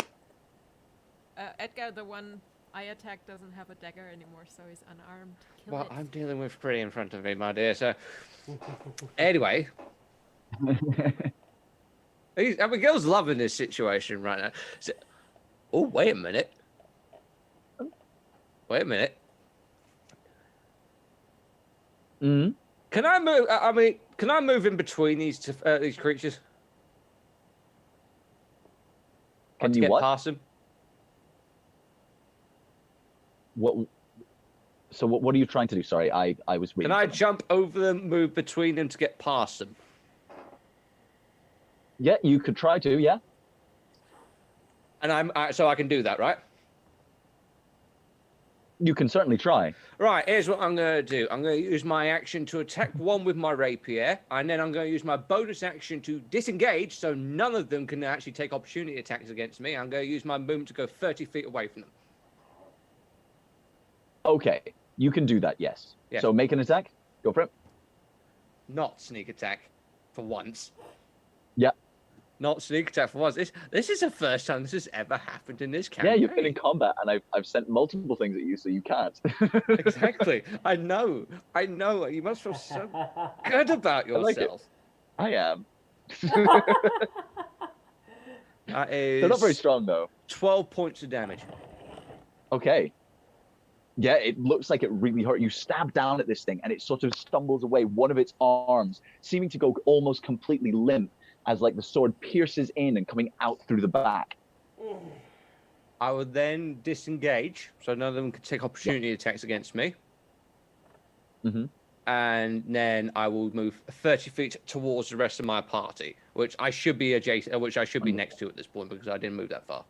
Edgar, the one eye attack doesn't have a dagger anymore, so he's unarmed. Kill Well, it. I'm dealing with three in front of me, my dear. So, anyway, Abigail's loving this situation right now. So, oh, wait a minute. Wait a minute. Mm-hmm. Can I move? I mean, can I move in between these creatures? Can to you get what? past them? What? So what are you trying to do? Sorry, I was reading. Can I something. jump over them, move between them to get past them? Yeah, you could try to. Yeah. And so I can do that, right? You can certainly try. Right, here's what I'm going to do. I'm going to use my action to attack one with my rapier, and then I'm going to use my bonus action to disengage, so none of them can actually take opportunity attacks against me. I'm going to use my movement to go 30 feet away from them. Okay, you can do that, yes. Yeah. So make an attack. Go for it. Not sneak attack, for once. Yeah. Not sneak attack for once. This is the first time this has ever happened in this campaign. Yeah, you've been in combat, and I've sent multiple things at you, so you can't. Exactly. I know. You must feel so good about yourself. I am. That is... They're not very strong, though. 12 points of damage. Okay. Yeah, it looks like it really hurt. You stab down at this thing, and it sort of stumbles away, one of its arms seeming to go almost completely limp as like the sword pierces in and coming out through the back. I would then disengage, so none of them can take opportunity attacks against me. Mm-hmm. And then I will move 30 feet towards the rest of my party, which I should be adjacent, which I should be next to at this point because I didn't move that far.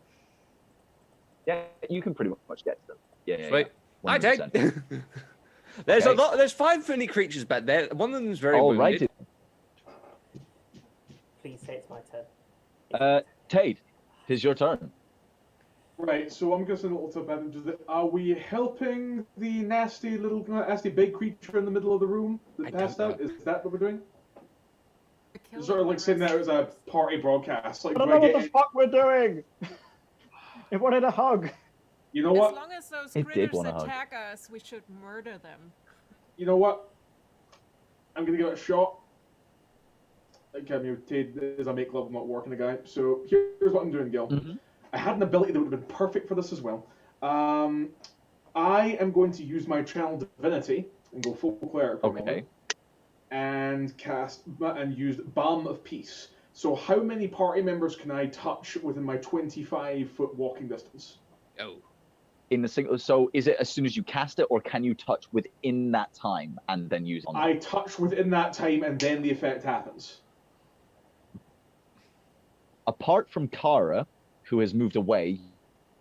Yeah, you can pretty much get to them. Yeah. Sweet. Yeah, I take. There's a lot. There's 5 friendly creatures back there. One of them is very wounded. Right. Please say it's my turn. Tate, it's your turn. Right, so I'm guessing a little tip back into the. Are we helping the nasty big creature in the middle of the room that passed out? Is that what we're doing? Sort of like sending that as a party broadcast. Like, I don't know what the fuck we're doing. It wanted a hug. You know what? As long as those critters attack us, we should murder them. You know what? I'm gonna give it a shot. Tate is a make love, not working a guy. So here's what I'm doing, Gil. Mm-hmm. I had an ability that would have been perfect for this as well. I am going to use my channel divinity and go full cleric. Okay. And use Balm of Peace. So how many party members can I touch within my 25-foot walking distance? Oh. In the single, so is it as soon as you cast it, or can you touch within that time and then use it? I touch within that time, and then the effect happens. Apart from Kara, who has moved away,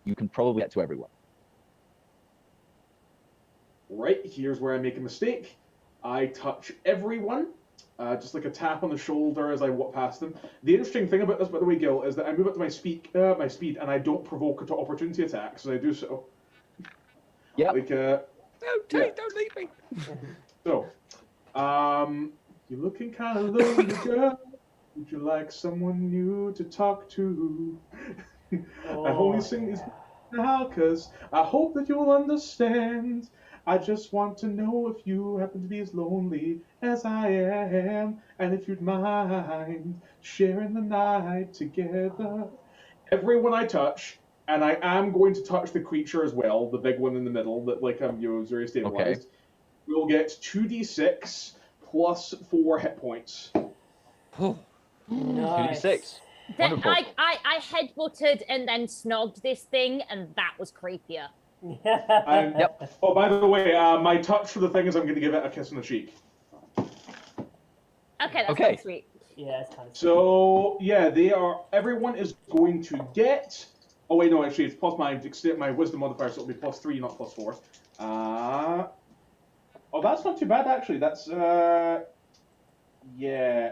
you can probably get to everyone. Right, here's where I make a mistake. I touch everyone, just like a tap on the shoulder as I walk past them. The interesting thing about this, by the way, Gil, is that I move up to my speed, and I don't provoke an opportunity attack, so I do so. Yeah. Like, no, Tate, don't leave me. So, you're looking kind of lonely, girl. Would you like someone new to talk to? I only sing these now because I hope that you'll understand. I just want to know if you happen to be as lonely as I am, and if you'd mind sharing the night together. Everyone I touch, and I am going to touch the creature as well, the big one in the middle, that like Zuri stabilized. We'll get 2d6 plus 4 hit points. Nice. 2d6. Wonderful. I headbutted and then snogged this thing, and that was creepier. Yep. Oh, by the way, my touch for the thing is I'm going to give it a kiss on the cheek. Okay, that's Okay. kind of sweet. Yeah, it's kind of So, yeah, everyone is going to get... Oh, wait, no, actually, it's plus my wisdom modifier, so it'll be plus 3, not plus 4. Oh, that's not too bad, actually. That's, yeah...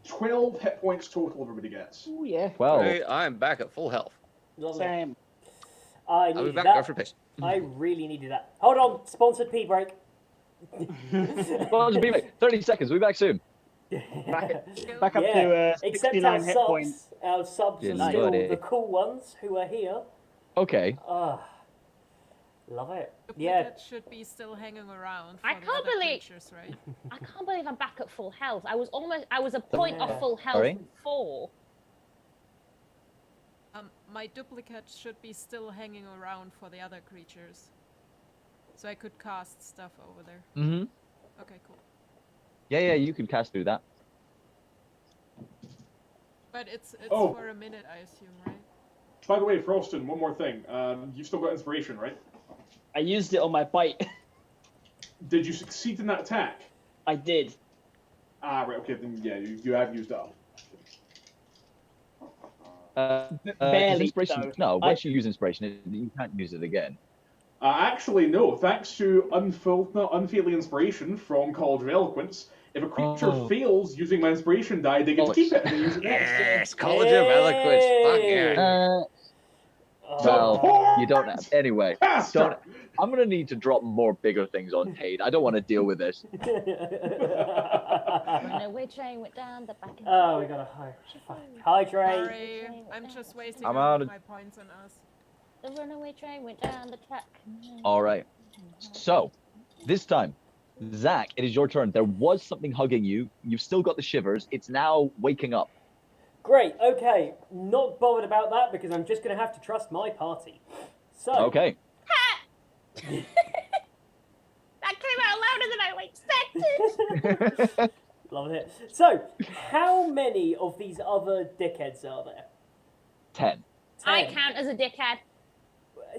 12 hit points total everybody gets. Oh, yeah. Well, Hey, I am back at full health. Lovely. Same. I I'll be needed back. Go that. for a piss. I really needed that. Hold on, sponsored pee break. well, just be like 30 seconds. We'll be back soon. Back up Yeah, to except 69 hit points. our subs Yeah, are still buddy. the cool ones who are here. Okay. Love it. Duplicate should be still hanging around for I the can't other believe- creatures, right? I can't believe I'm back at full health. I was a point off full health Sorry? before. My duplicate should be still hanging around for the other creatures. So I could cast stuff over there. Mm-hmm. Okay, cool. Yeah, you can cast through that. But it's Oh. for a minute, I assume, right? By the way, Froston, one more thing. You've still got inspiration, right? I used it on my bite. Did you succeed in that attack? I did. Ah, right. Okay, then yeah, you have used it up. Barely, inspiration. though. No, once you use inspiration, you can't use it again. Actually, no. Thanks to unfailing inspiration from College of Eloquence, if a creature fails using my inspiration die, they get to keep it and they use it next. Yes, College of Eloquence. Fuck yeah. Well, you don't have. Anyway, Faster! I'm going to need to drop more bigger things on Tate. I don't want to deal with this. Runaway train went down the back. Oh, we got to hydrate. Sorry, I'm just wasting I'm all out of of- my points on us. The runaway train went down the track. All right. So, this time, Zach, it is your turn. There was something hugging you. You've still got the shivers. It's now waking up. Great, okay. Not bothered about that because I'm just going to have to trust my party. So. Okay. That came out louder than I expected. Loving it. So, how many of these other dickheads are there? 10. I count as a dickhead.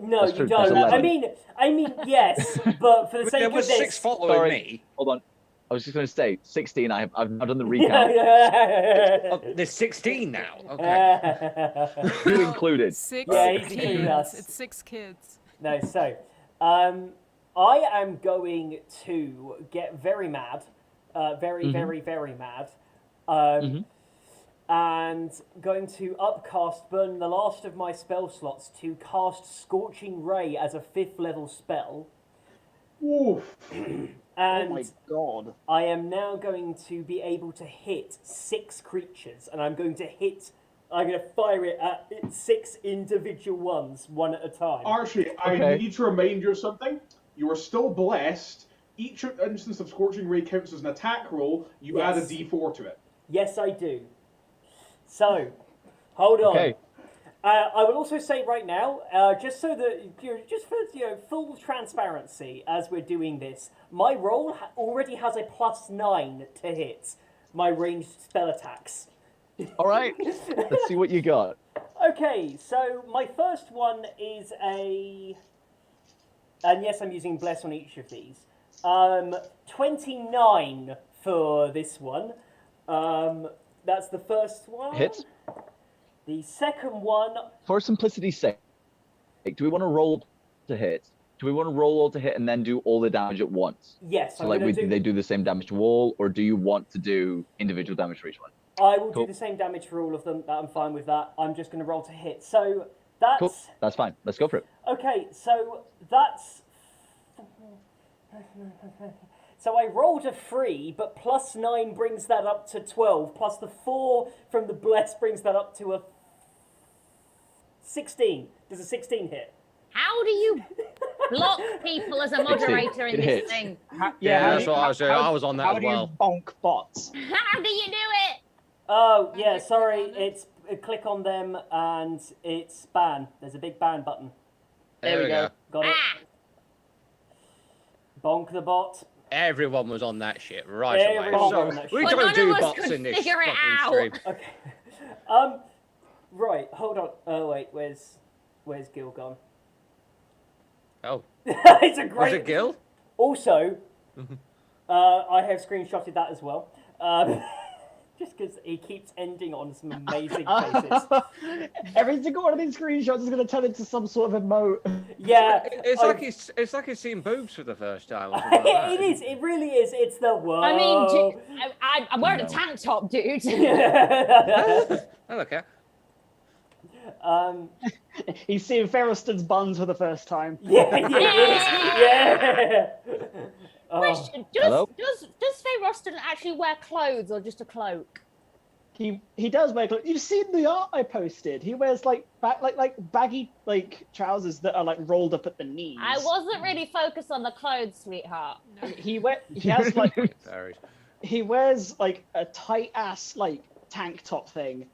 No, That's you true, that's don't. 11. I mean, yes, but for the sake There of was this. 6 following Sorry. me. Hold on. I was just going to say, 16. I've done the recount. Oh, there's 16 now. Okay. You included. 6 Yeah, he's including teens. us. It's 6 kids. No, so, I am going to get very mad, very mad, and going to upcast, burn the last of my spell slots to cast Scorching Ray as a 5th level spell. Oof. And Oh my god. I am now going to be able to hit 6 creatures, and I'm going to fire it at 6 individual ones, one at a time. Archie, Okay. I need to remind you of something. You are still blessed. Each instance of Scorching Ray counts as an attack roll. You add a Yes. d4 to it. Yes, I do. So, hold on. Okay. I will also say right now, just so that just for full transparency, as we're doing this, my roll already has a +9 to hit my ranged spell attacks. All right. Let's see what you got. Okay, so my first one is and yes, I'm using bless on each of these. 29 for this one. That's the first one. Hits. The second one. For simplicity's sake, do we want to roll to hit? Do we want to roll all to hit and then do all the damage at once? Yes, So I'm like gonna do. they do the same damage to all, or do you want to do individual damage for each one? I will Cool. do the same damage for all of them. I'm fine with that. I'm just going to roll to hit. So that's Cool. That's fine. Let's go for it. okay. So that's. So I rolled a 3, but +9 brings that up to 12. Plus the 4 from the bless brings that up to a 16. Does a 16 hit? How do you block people as a moderator in It this hits. thing? Yeah, that's what I was doing. I was on that how as do well. you bonk bots? How do you do it? Oh yeah, click sorry. on it. It's click on them and it's ban. There's a big ban button. There we go. Got it. Ah! Bonk the bot. Everyone was on that shit right Everyone away. was So on that we shit. But don't none do of us bots could in this figure it fucking out. stream. Okay. Right. Hold on. Oh wait. Where's Gil gone? Oh, It's a was great. it Gil? Also, I have screenshotted that as well. Just because he keeps ending on some amazing faces. Every single one of these screenshots is going to turn into some sort of emote. Yeah. It's like he's seen boobs for the first time. Or something like that. It is. It really is. It's the whoa. I mean, I'm wearing a tank top, dude. Oh, okay. He's seeing Ferriston's buns for the first time. Yeah. Yeah. Oh. Question: Hello? Does Faye Roston actually wear clothes or just a cloak? He does wear clothes. You've seen the art I posted. He wears like baggy like trousers that are like rolled up at the knees. I wasn't really focused on the clothes, sweetheart. He has like Varied. he wears like a tight ass like tank top thing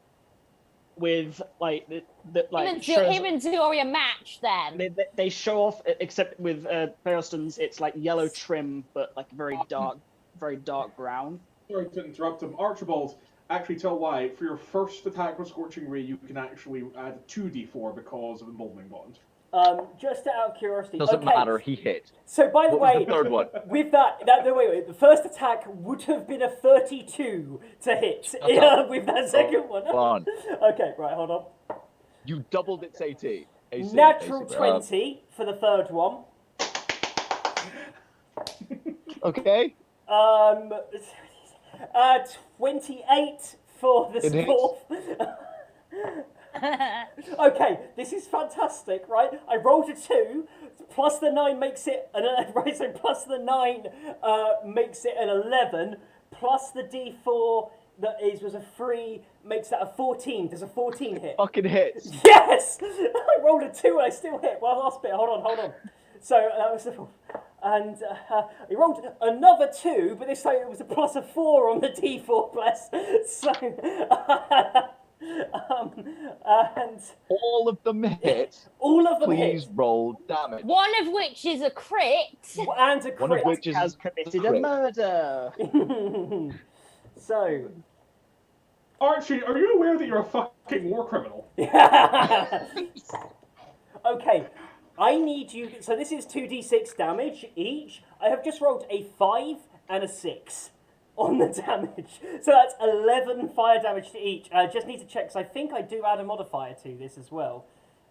with like that like him and Zoria match then. They show off, except with Failston's it's like yellow trim but like very dark brown. Sorry to interrupt him. Archibald, actually tell why. For your first attack with Scorching Ray, you can actually add 2d4 because of Emboldening Bond. Just out of curiosity. Doesn't matter, he hit. So, by the way, the third one? With that, no, wait. The first attack would have been a 32 to hit with that second one. Fun. Okay, right, hold on. You doubled its AT. AC, Natural basically. 20 for the third one. Okay. 28 for the fourth. Okay, this is fantastic, right? I rolled a 2, plus the 9 makes it right. So plus the 9 makes it an 11, plus the D4 that was a 3 makes that a 14. Does a 14 hit? Fucking hits. Yes! I rolled a 2 and I still hit. Well, last bit. Hold on. So that was and he rolled another 2, but this time it was a plus a 4 on the D4 bless. So. And all of them hit. All of them Please hit. roll damage. One of which is a crit. And a crit. One of which has committed a murder. So, Archie, are you aware that you're a fucking war criminal? Okay, I need you. So this is 2d6 damage each. I have just rolled a 5 and a 6 on the damage. So that's 11 fire damage to each. I just need to check, because I think I do add a modifier to this as well.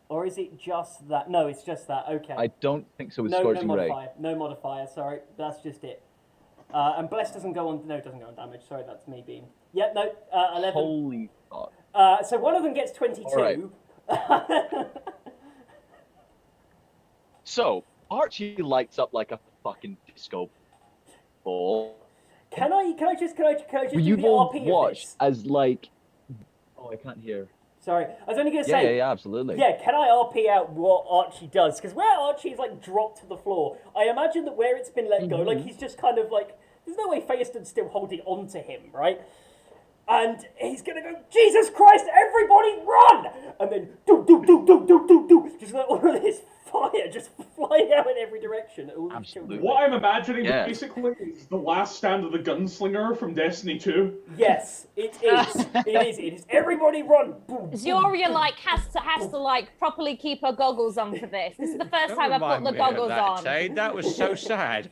Or is it just that? No, it's just that. Okay. I don't think so with no Scorching Ray. modifier. No modifier, sorry. That's just it. And Bless doesn't go on... No, it doesn't go on damage. Sorry, that's me being... Yeah, no, 11. Holy fuck. So one of them gets 22. All right. So, Archie lights up like a fucking disco ball. Can I just do You've the all RP of watched this? as like... Oh, I can't hear. Sorry, I was only going to say... Yeah, absolutely. Yeah, can I RP out what Archie does? Because where Archie is, like, dropped to the floor, I imagine that where it's been let go, like, he's just kind of, like... There's no way Feiston's still holding on to him, right? And he's going to go, Jesus Christ, everybody run! And then, do. Just like all of this fire just flying out in every direction. Absolutely. What I'm imagining basically is the last stand of the gunslinger from Destiny 2. Yes, it is. It is. Everybody run! Boom, Zoria like has to like properly keep her goggles on for this. This is the first time I put the goggles on. That was so sad.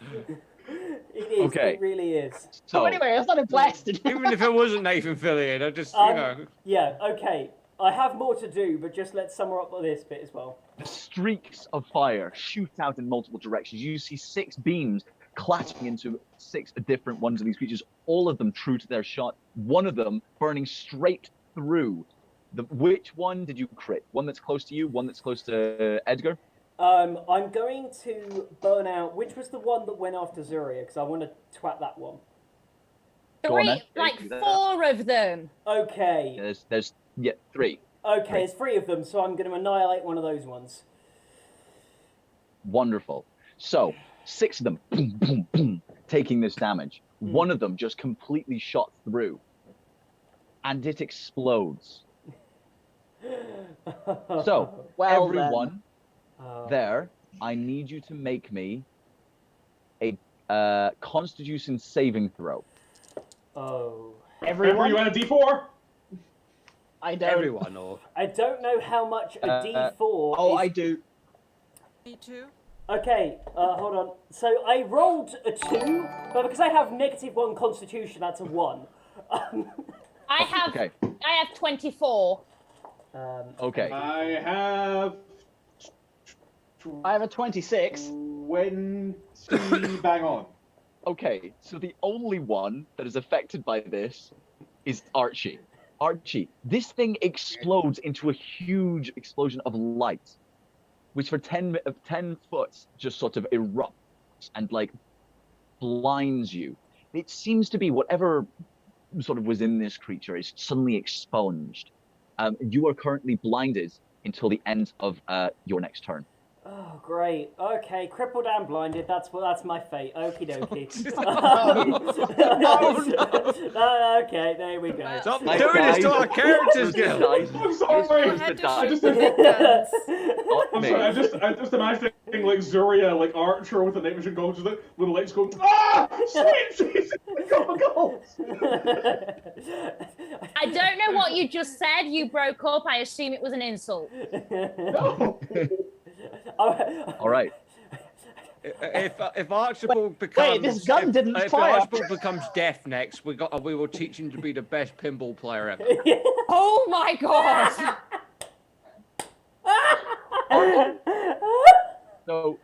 It is. Okay. It really is. So anyway, I started blasted. Even if it wasn't Nathan Fillion, I just, you know. Yeah, okay. I have more to do, but just let's sum up this bit as well. The streaks of fire shoot out in multiple directions. You see 6 beams clattering into 6 different ones of these creatures, all of them true to their shot, one of them burning straight through. Which one did you crit? One that's close to you, one that's close to Edgar? I'm going to burn out... Which was the one that went after Zuria? Because I want to twat that one. Like 4 of them. Okay. There's 3. Okay, there's 3 of them, so I'm going to annihilate one of those ones. Wonderful. So, 6 of them, boom, boom, boom, taking this damage. One of them just completely shot through. And it explodes. So, Well, everyone there, I need you to make me a Constitution saving throw. Oh. Remember, you had a D4? I don't. Everyone, or... I don't know how much a D4 is. Oh, I do. Me too. Okay, hold on. So I rolled a 2, but because I have -1 Constitution, that's a 1. I have 24. Okay. I have a 26. 20 bang on. Okay, so the only one that is affected by this is Archie. Archie, this thing explodes into a huge explosion of light, which for 10 foot just sort of erupts and like blinds you. It seems to be whatever sort of was in this creature is suddenly expunged. You are currently blinded until the end of your next turn. Oh, great. Okay, crippled and blinded. That's my fate. Okie dokie. Okay, there we go. Stop doing this to our characters, Gil. I'm sorry. I just imagining like Zuria, like Archer with a night vision goggles, with the lights going. Ah, sweet Jesus! Go! I don't know what you just said. You broke up. I assume it was an insult. No. All right. If Archibald becomes Wait, this gun didn't fire. If Archibald becomes deaf next, we will teach him to be the best pinball player ever. Oh my god! So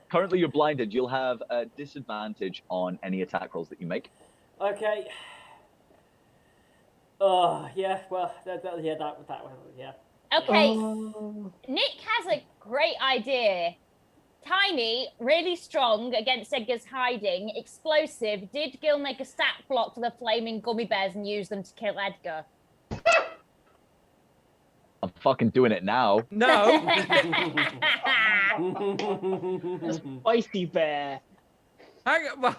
currently you're blinded. You'll have a disadvantage on any attack rolls that you make. Okay. Oh, yeah, well, that one, yeah. Okay, Nick has a great idea. Tiny, really strong against Edgar's hiding, explosive. Did Gil make a stat block for the flaming gummy bears and use them to kill Edgar? I'm fucking doing it now. No. Spicy bear. Hang on.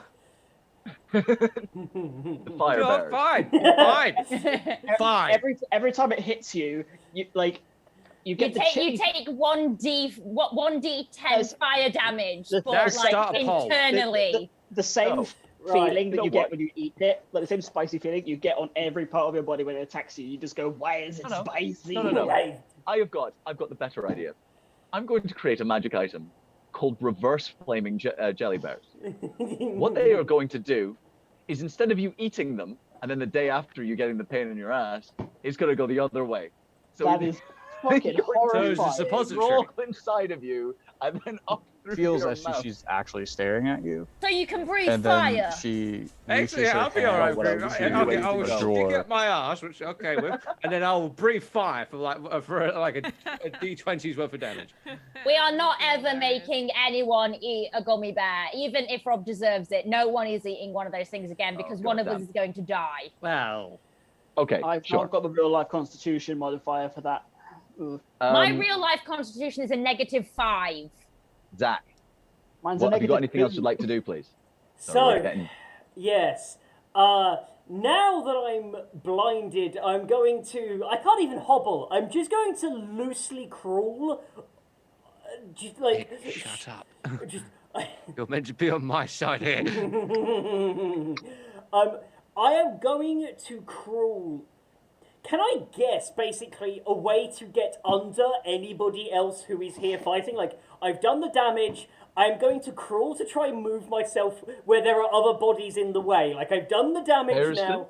The fire You're bears. fine. Every time it hits you, you get You the take 1d10 fire damage, but That's like start a poll. internally. the same Oh, feeling that know you get what? when you eat it, like the same spicy feeling you get on every part of your body when it attacks you. You just go, why is it No. spicy? No. I've got the better idea. I'm going to create a magic item called reverse flaming jelly bears. What they are going to do is instead of you eating them and then the day after you getting the pain in your ass, it's going to go the other way. So That is fucking horrifying. So it's a suppository. roll inside of you and then up through Feels your as mouth. if she's actually staring at you. So you can breathe And then fire. she Actually, reaches her I'll be hand alright. whatever, so you I'll ready to stick draw. up my ass, which okay with, and then I'll breathe fire for like a d20's worth of damage. We are not ever making anyone eat a gummy bear, even if Rob deserves it. No one is eating one of those things again because one of us is going to die. Well, Okay, I've sure. not got the real life constitution modifier for that. Ugh. My real life constitution is a -5. Zach, Mine's what, a have you got negative anything else 2. you'd like to do, please? So, we're getting- yes. Now that I'm blinded, I'm going to... I can't even hobble. I'm just going to loosely crawl. Just like... shut up. Just... You're meant to be on my side here. I am going to crawl. Can I guess, basically, a way to get under anybody else who is here fighting? Like, I've done the damage. I'm going to crawl to try and move myself where there are other bodies in the way. Like, I've done the damage Fariston? now.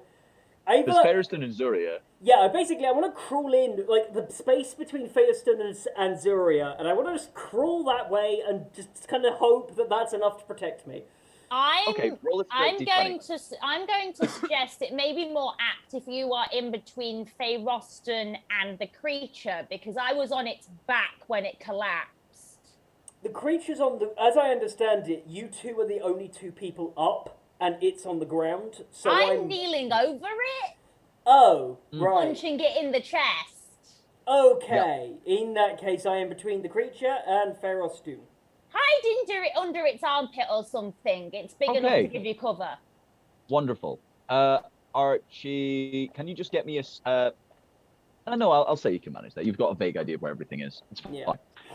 There's Fariston and Zuria. Yeah, I want to crawl in, like, the space between Fariston and Zuria, and I want to just crawl that way and just kind of hope that that's enough to protect me. I'm going to suggest it may be more apt if you are in between Fayroston and the creature, because I was on its back when it collapsed. The creature's on the... As I understand it, you two are the only two people up, and it's on the ground, so I'm kneeling over it, Oh, right. punching it in the chest. Okay. In that case, I am between the creature and Fayroston. Hide under its armpit or something. It's big enough to give you cover. Wonderful. Archie, can you just get me a... no, I'll say you can manage that. You've got a vague idea of where everything is. It's fine. Yeah.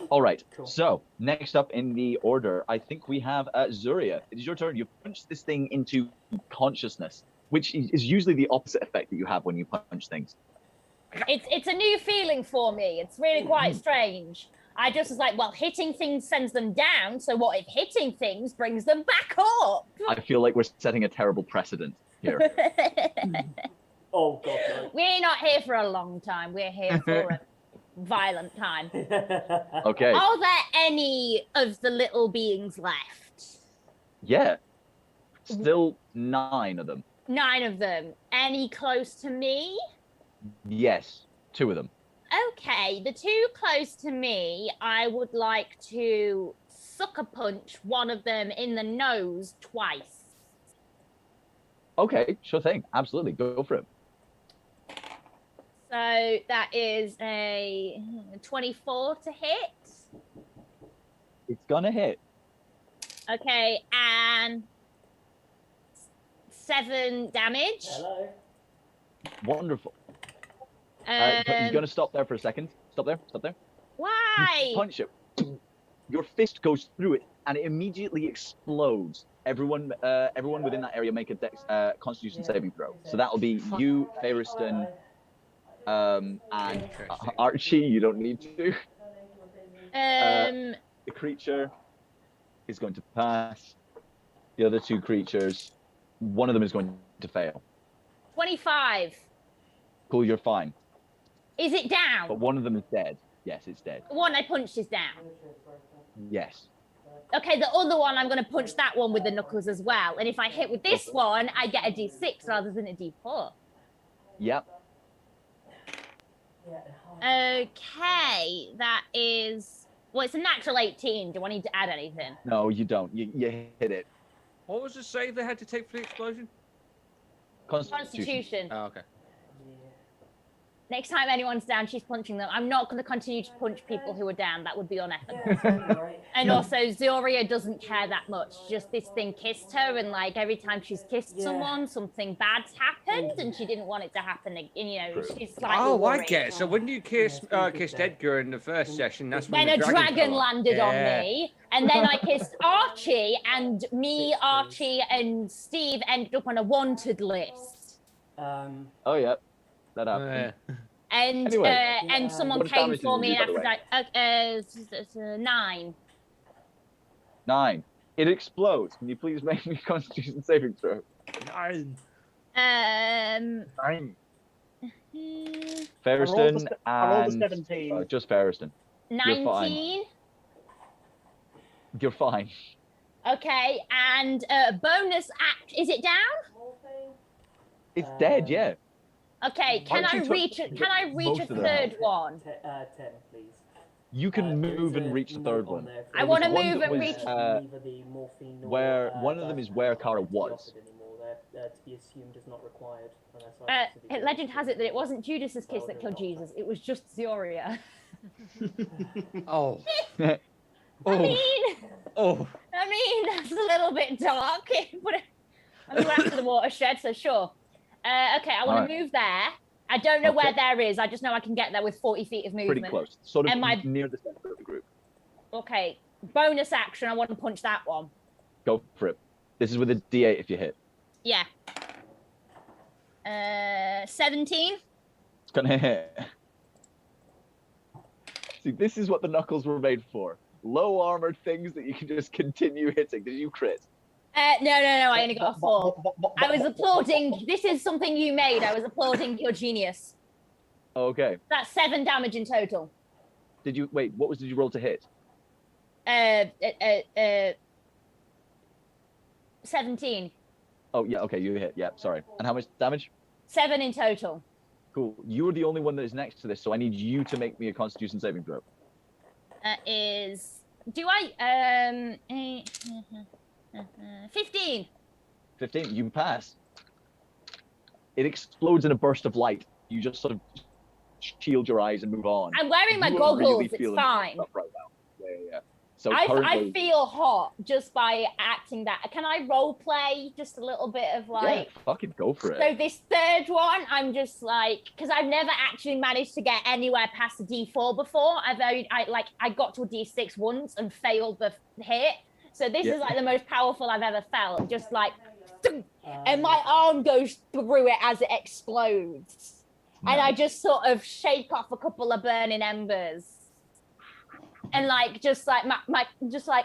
All right. Cool. So, next up in the order, I think we have Zuria. It is your turn. You've punched this thing into consciousness, which is usually the opposite effect that you have when you punch things. It's a new feeling for me. It's really quite strange. I just was like, well, hitting things sends them down, so what if hitting things brings them back up? I feel like we're setting a terrible precedent here. Oh, God, no. We're not here for a long time. We're here for a violent time. Okay. Are there any of the little beings left? Yeah. Still 9 of them. 9 of them. Any close to me? Yes. 2 of them. Okay, the 2 close to me, I would like to sucker punch one of them in the nose twice. Okay, sure thing. Absolutely, go for it. So that is a 24 to hit. It's gonna hit. Okay, and 7 damage. Hello. Wonderful. You're gonna stop there for a second. Stop there. Stop there. Why? You punch it. Your fist goes through it, and it immediately explodes. Everyone within that area make a Constitution saving throw. So that'll be you, Fariston, and Archie. You don't need to. The creature is going to pass. The other 2 creatures, one of them is going to fail. 25. Cool, you're fine. Is it down? But one of them is dead. Yes, it's dead. The one I punched is down. Yes. Okay, the other one, I'm going to punch that one with the knuckles as well. And if I hit with this one, I get a D6 rather than a D4. Yep. Okay, that is... Well, it's a natural 18. Do I need to add anything? No, you don't. You hit it. What was the save they had to take for the explosion? Constitution. Oh, okay. Next time anyone's down, she's punching them. I'm not going to continue to punch people who are down. That would be unethical. And also, Zoria doesn't care that much. Just this thing kissed her, and like every time she's kissed someone, something bad's happened, and she didn't want it to happen. You know, she's slightly worried. I get it. So when you kissed Edgar in the first session, that's when then the a dragon fell off. landed on me, and then I kissed Archie, and me, Archie, and Steve ended up on a wanted list. Oh yeah. That happened. And Anyway. and someone What came damage for did you me do, by the after 9. 9. It explodes. Can you please make me a Constitution saving throw? 9. 9. I Fariston rolled a and 17. Just Fariston. 19. You're fine. Okay, and bonus act. Is it down? It's dead. Yeah. Okay, can I reach a most of them. third one? 10, please. You can move and reach the third one. I want to There was one move that and was, reach. where one of them is where Kara was. To be assumed is not required. Legend has it that it wasn't Judas's kiss that killed Jesus. It was just Zoria. Oh. I mean, that's a little bit dark, but I'm going after the watershed, so sure. Okay, I want to move there. I don't know where there is. I just know I can get there with 40 feet of movement. Pretty close. Sort of and near the center of the group. Okay, bonus action. I want to punch that one. Go for it. This is with a D8 if you hit. Yeah. 17. It's gonna hit. See, this is what the knuckles were made for. Low armored things that you can just continue hitting. Did you crit? No, I only got a 4. I was applauding. This is something you made. I was applauding your genius. Okay. That's 7 damage in total. Did you wait? Did you roll to hit? 17. Oh yeah. Okay, you hit. Yeah. Sorry. And how much damage? 7 in total. Cool. You're the only one that is next to this, so I need you to make me a Constitution saving throw. Do I 15. 15. You pass. It explodes in a burst of light. You just sort of shield your eyes and move on. I'm wearing my You are goggles. really It's feeling fine. stuff right now. Yeah. So I currently, feel hot just by acting that. Can I role play just a little bit of like? Yeah, fucking go for it. So this third one, I'm just like, because I've never actually managed to get anywhere past a D4 before. I got to a D6 once and failed the hit. So this is like the most powerful I've ever felt. Just like, and my arm goes through it as it explodes, and I just sort of shake off a couple of burning embers. And like just like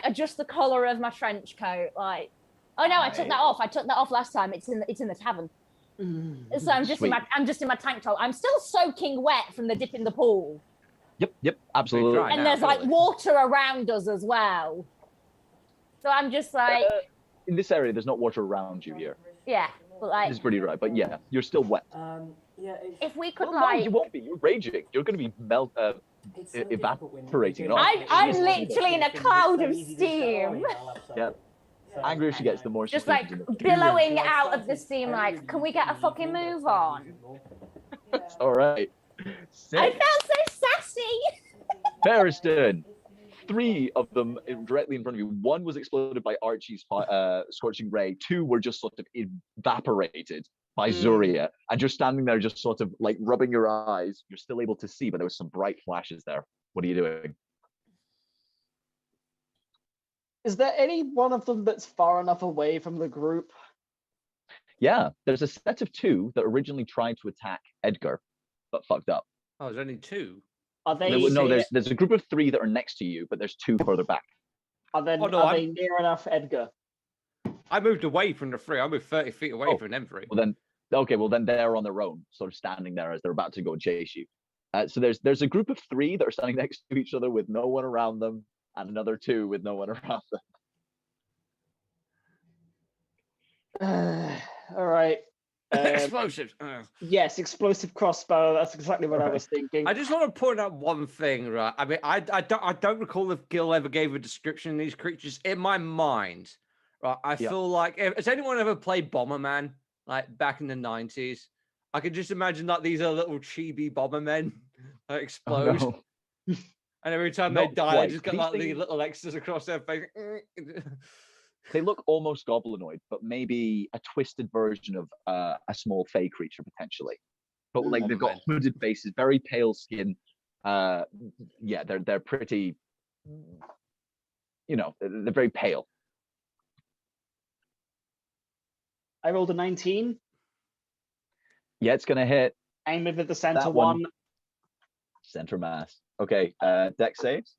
adjust the collar of my trench coat. Like, oh no, I took that off. I took that off last time. It's in the tavern. So I'm just in my tank top. I'm still soaking wet from the dip in the pool. Yep, absolutely. And there's like water around us as well. So I'm just like. In this area, there's not water around you here. Yeah, but like. It's pretty dry, but yeah, you're still wet. If we could No, you won't be. You're raging. You're going to be evaporating. I'm literally in a cloud of steam. Yeah. angrier she gets, the more Just she's like billowing out of the steam, like, can we get a fucking move on? All right. I felt so sassy. Ferriston. 3 of them directly in front of you. 1 was exploded by Archie's scorching ray. 2 were just sort of evaporated by Zuria, and you're standing there just sort of like rubbing your eyes. You're still able to see, but there was some bright flashes there. What are you doing? Is there any one of them that's far enough away from the group? Yeah, there's a set of 2 that originally tried to attack Edgar, but fucked up. Oh, there's only 2. Are they? No, there's a group of 3 that are next to you, but there's 2 further back. Are they near enough, Edgar? I moved away from the 3. I moved 30 feet away from them 3. Well then they're on their own, sort of standing there as they're about to go chase you. So there's a group of 3 that are standing next to each other with no one around them, and another 2 with no one around them. All right. Explosives. Yes, explosive crossbow. That's exactly what I was thinking. I just want to point out one thing, right? I mean, I don't recall if Gil ever gave a description of these creatures. In my mind, right, I feel like has anyone ever played Bomberman, like back in the 90s? I could just imagine like these are little chibi Bombermen that explode. Oh, no. And every time Not they die, quite. they just got These like things- the little X's across their face. They look almost goblinoid, but maybe a twisted version of a small fey creature potentially. But like they've got hooded faces, very pale skin. Yeah, they're pretty. You know, they're very pale. I rolled a 19. Yeah, it's gonna hit. Aim it at the center That one. Center mass. Okay, dex saves.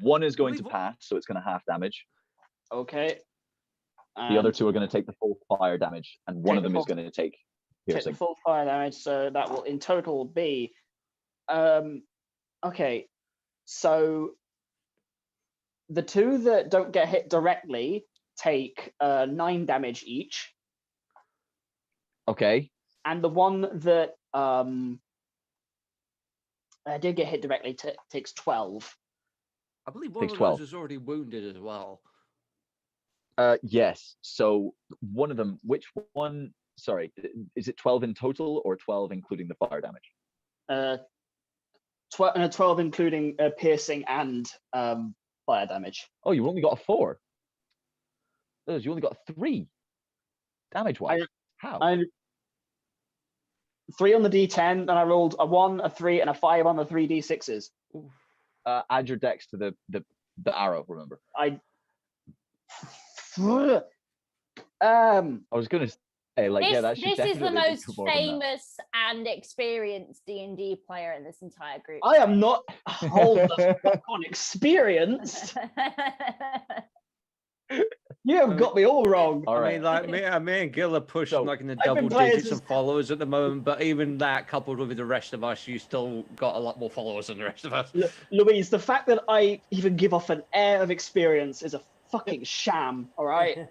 1 is going to pass, so it's gonna half damage. Okay. The other 2 are going to take the full fire damage, and one of them is going to take the piercing. full fire damage, so that will in total be okay. So the 2 that don't get hit directly take 9 damage each. Okay. And the one that did get hit directly takes 12. I believe one Takes of 12. those is already wounded as well. Yes. So one of them, which one? Sorry, is it 12 in total or 12 including the fire damage? 12 including piercing and fire damage. Oh, you only got a 4. You only got 3 damage wise. How? 3 on the D10, then I rolled a 1, a 3, and a 5 on the 3D6s. Add your dex to the arrow. Remember. I was gonna say, like, yeah, that should This is the definitely most be more than that. famous and experienced D&D player in this entire group. I am not. Hold the fuck on, experienced. You have got me all wrong. All right. I mean, like me and Gil are pushing like in the I've been double playing digits since- of followers at the moment, but even that coupled with the rest of us, you still got a lot more followers than the rest of us. Louise, the fact that I even give off an air of experience is a fucking sham. All right.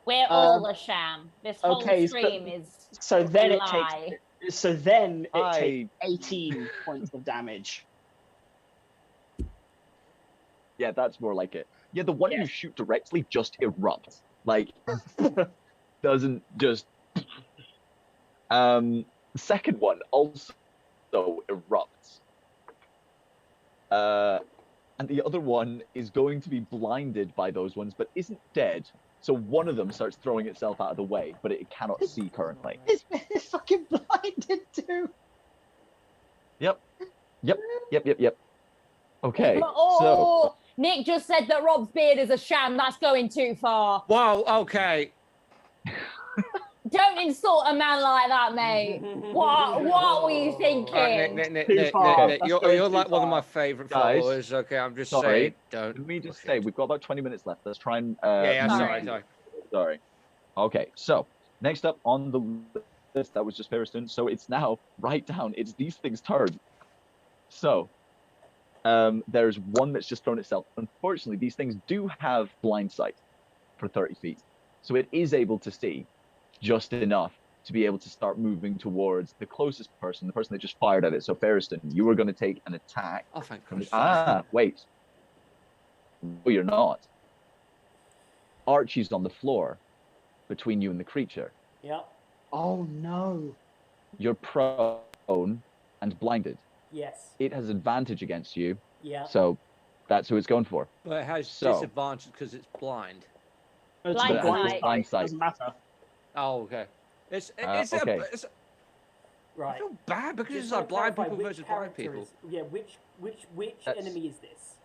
We're all a sham. This whole okay, stream is So then a it lie. takes. So then it takes 18 points of damage. Yeah, that's more like it. Yeah, the one you shoot directly just erupts. Like, doesn't just. The second one also erupts. And the other one is going to be blinded by those ones, but isn't dead. So one of them starts throwing itself out of the way, but it cannot see currently. It's fucking blinded too. Yep. Okay, Oh, so Nick just said that Rob's beard is a sham. That's going too far. Wow, okay. Don't insult a man like that, mate. What were you thinking? Nick, That's you're going like too one of my far. favorite Guys, followers. Okay, I'm just sorry. saying, don't. Let me just say, we've got about 20 minutes left. Let's try and... sorry. Okay, so next up on the list, that was just Ferriston. So it's now right down. It's these things' turn. So there's one that's just thrown itself. Unfortunately, these things do have blind sight for 30 feet. So it is able to see just enough to be able to start moving towards the closest person, the person that just fired at it. So Ferriston, you were going to take an attack. Oh, thank Christ. Wait. Oh, you're not. arches on the floor between you and the creature. Yeah. Oh no. You're prone and blinded. Yes. It has advantage against you. Yeah. So that's who it's going for. But it has So- disadvantage because it's blind. It's Blind blind sight. Blind sight. Doesn't matter. Oh, okay. Okay. I feel bad because Just it's wanna like blind clarify people which versus blind character people. is- yeah, which That's- enemy is this?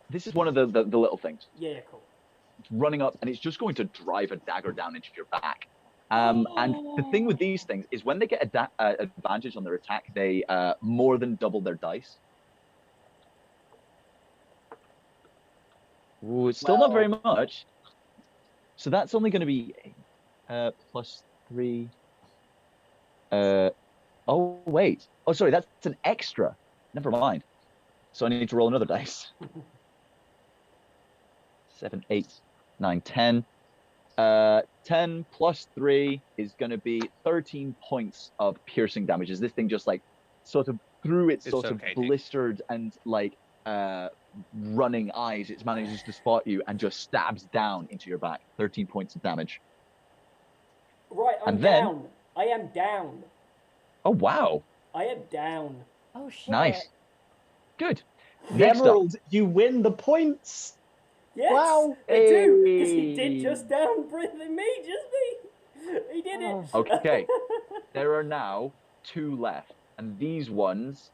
This is one of the little things. Yeah, cool. It's running up, and it's just going to drive a dagger down into your back. And the thing with these things is when they get advantage on their attack, they more than double their dice. Ooh, it's still not very much. So that's only going to be +3. Oh, wait. Oh, sorry, that's an extra. Never mind. So I need to roll another dice. 7, 8, 9, 10. 10 plus 3 is going to be 13 points of piercing damage. As this thing just like sort of through its sort of blistered and like running eyes, it manages to spot you and just stabs down into your back. 13 points of damage. Right, I'm And then- down. I am down. Oh, wow. I am down. Oh shit. Nice. Good. The Next up. Emerald, you win the points. Yes, Wow. I do. Because he did Hey. just down me, just me. He did it. Okay. There are now 2 left. And these ones...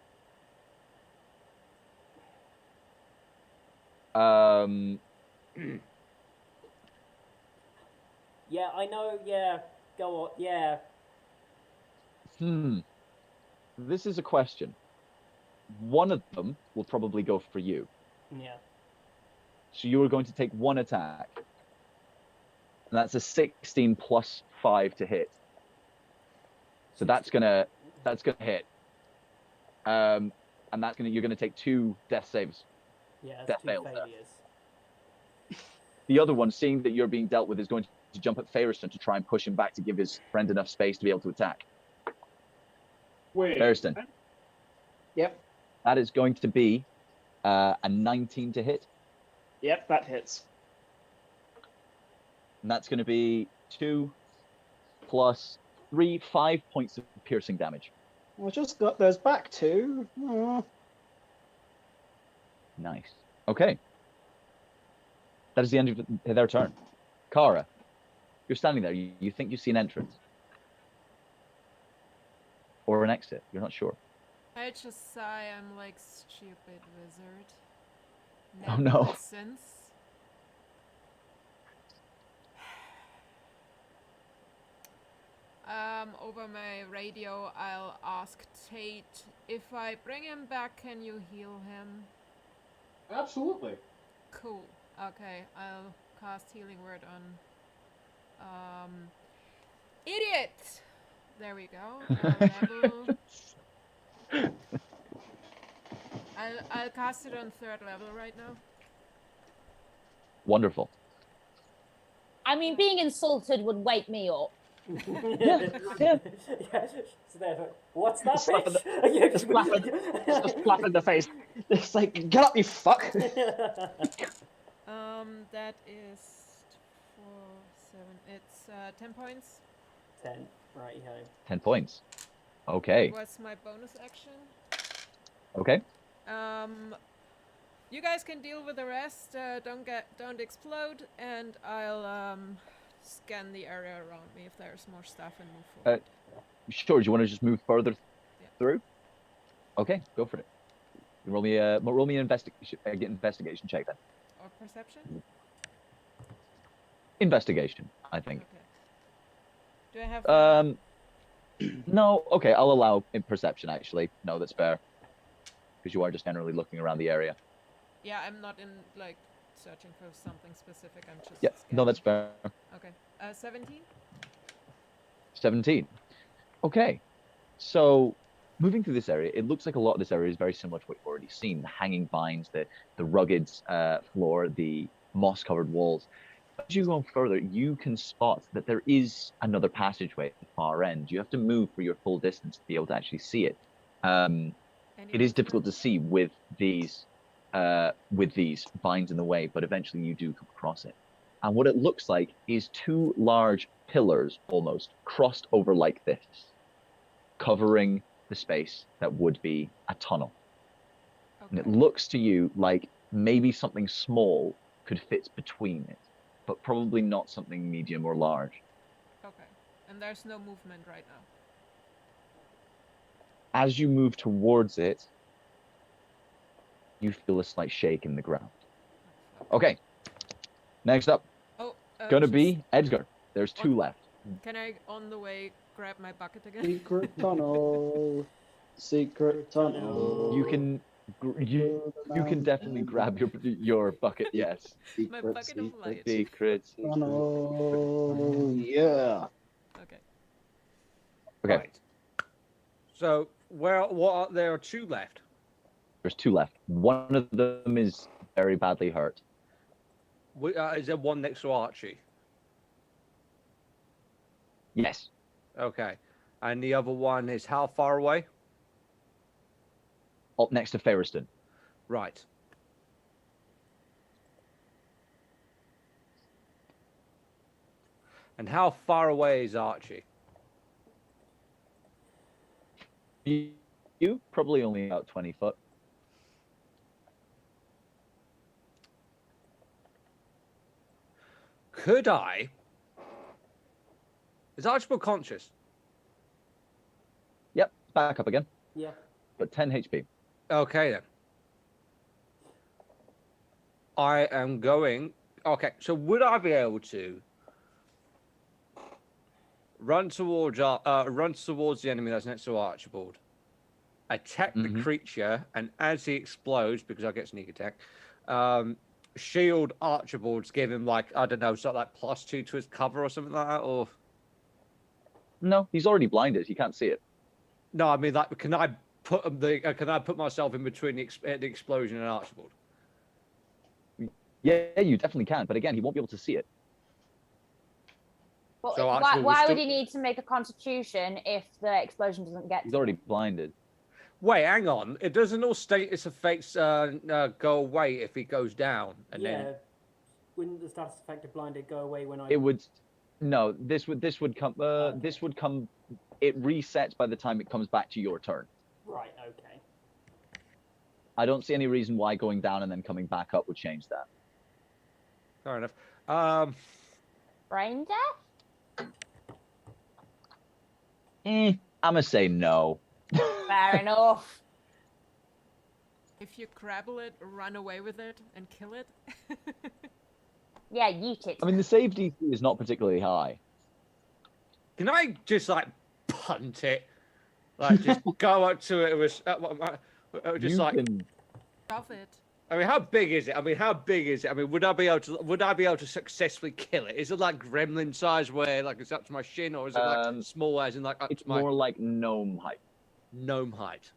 Yeah, I know. Yeah, go on. Yeah. This is a question. One of them will probably go for you. Yeah. So you are going to take 1 attack. And that's a 16 plus 5 to hit. So that's gonna hit. And you're gonna take 2 death saves. Yeah, Death that's 2 fails there. failures. The other one, seeing that you're being dealt with, is going to jump at Fariston to try and push him back to give his friend enough space to be able to attack. Wait. Fariston. Yep. That is going to be a 19 to hit. Yep, that hits. And that's going to be 2 plus 3, 5 points of piercing damage. I just got those back too. Oh. Nice. Okay. That is the end of their turn. Kara, you're standing there. You think you see an entrance. Or an exit. You're not sure. I just sigh, I'm like stupid wizard. Oh, no. Listens. Over my radio, I'll ask Tate, if I bring him back, can you heal him? Absolutely. Cool. Okay, I'll cast Healing Word on Idiot! There we go. Level. I'll cast it on 3rd level right now. Wonderful. I mean, being insulted would wake me up. Yeah. So there, what's that, Slap in bitch? Just slap in the face. It's like, get up, you fuck. That is 4, 7. It's 10 points. 10. Right, you 10 points. Okay. What's my bonus action? Okay. You guys can deal with the rest. Don't explode, and I'll scan the area around me if there's more stuff and move forward. Sure. Do you want to just move further through? Okay, go for it. Roll me an investigation check then. Or perception? Investigation, I think. Okay. Do I have? No. Okay, I'll allow in perception. Actually, no, that's fair. Because you are just generally looking around the area. Yeah, I'm not in like searching for something specific. I'm just. Yeah. No, that's fair. Okay. 17. 17. Okay. So, moving through this area, it looks like a lot of this area is very similar to what you've already seen. The hanging vines, the rugged floor, the moss-covered walls. As you go further, you can spot that there is another passageway at the far end. You have to move for your full distance to be able to actually see it. It is difficult to see with these vines in the way, but eventually you do come across it. And what it looks like is two large pillars almost crossed over like this, covering the space that would be a tunnel. Okay. And it looks to you like maybe something small could fit between it, but probably not something medium or large. Okay. And there's no movement right now. As you move towards it, you feel a slight shake in the ground. Okay. Next up, Oh, gonna be Edgar. There's two left. Can I, on the way, grab my bucket again? Secret tunnel. Secret tunnel. You can definitely grab your bucket. Yes. My bucket of light. Secret tunnel. Yeah. Okay. Okay. Right. So there are two left. There's two left. One of them is very badly hurt. Is there one next to Archie? Yes. Okay. And the other one is how far away? Up next to Ferriston. Right. And how far away is Archie? You probably only about 20 foot. Could I? Is Archibald conscious? Yep, back up again. Yeah. But 10 HP. Okay then. I am going. Okay, so would I be able to run towards the enemy that's next to Archibald, attack the creature, and as he explodes, because I get sneak attack, shield Archibald's, give him like, I don't know, sort of like +2 to his cover or something like that, or? No, he's already blinded. He can't see it. No, I mean, like, can I put myself in between the explosion and Archibald? Yeah, you definitely can. But again, he won't be able to see it. Well, So why would he need to make a constitution if the explosion doesn't get He's to already him? blinded. Wait, hang on. It doesn't all status effects go away if he goes down, and Yeah. then Wouldn't the status effect of blinded go away when I? It would. No, this would come. This would come. It resets by the time it comes back to your turn. Right. Okay. I don't see any reason why going down and then coming back up would change that. fair enough. Brain death? I'm gonna say no. Fair enough. If you grapple it, run away with it, and kill it. Yeah, yeet it. I mean, the save DC is not particularly high. Can I just like punt it? Like just go up to it with just You like. can- Stop it. I mean, how big is it? I mean, would I be able to successfully kill it? Is it like gremlin size where like it's up to my shin, or is it like small as in like up It's to my more like gnome height. gnome height?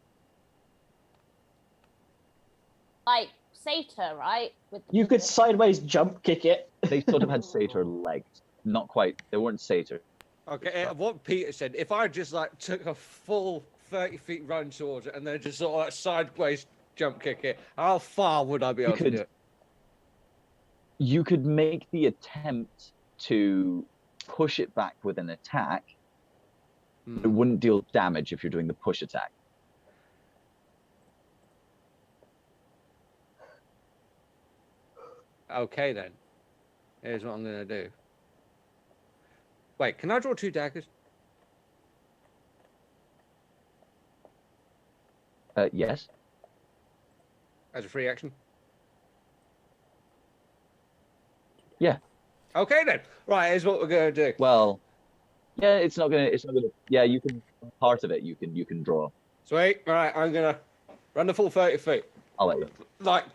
Like satyr, right? With the You could sideways jump kick it. They sort of had satyr legs. Not quite. They weren't satyr. Okay, what Peter said, if I just like took a full 30 feet run towards it and then just sort of like sideways jump kick it, how far would I be able to do it? You could make the attempt to push it back with an attack. But it wouldn't deal damage if you're doing the push attack. Okay then. Here's what I'm gonna do. Wait, can I draw 2 daggers? Yes. As a free action? Yeah. Okay then. Right, here's what we're gonna do. Well, yeah, it's not gonna. Yeah, you can. Part of it, you can draw. Sweet. Right, I'm gonna run the full 30 feet. I'll let you. Like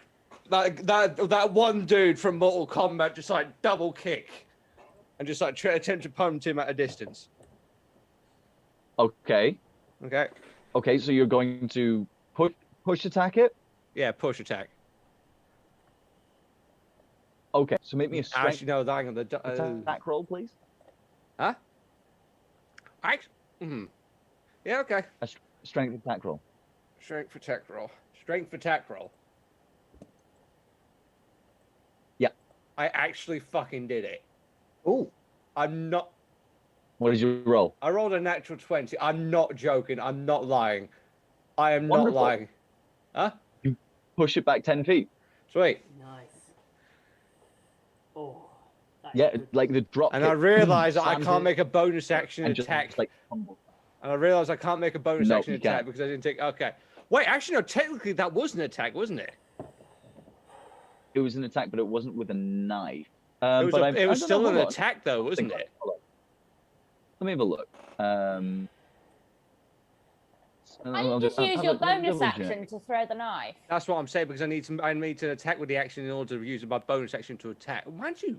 that one dude from Mortal Kombat just like double kick and just like attempt to punt him at a distance. Okay. Okay. Okay, so you're going to push attack it? Yeah, push attack. Okay, so make me a strength Actually, no, hang on. The attack roll, please. Huh? Yeah, okay. A strength attack roll. Strength attack roll. Strength attack roll. Yeah. I actually fucking did it. Oh. I'm not. What did you roll? I rolled a natural 20. I'm not joking. I'm not lying. I am Wonderful. not lying. Huh? You push it back 10 feet. Sweet. Nice. Oh. Yeah, like the drop. And I realise that I can't make a bonus action and just, attack. like, And I realise I can't make a bonus No, action you attack can't. because I didn't take. Okay. Wait, actually, no. Technically, that was an attack, wasn't it? It was an attack, but it wasn't with a knife. It was, but it was I don't still know, an hold on. attack, though, wasn't it? Hold on. Let me have a look. Why don't you just use your bonus action to throw the knife? That's what I'm saying because I need to attack with the action in order to use my bonus action to attack. Mind you.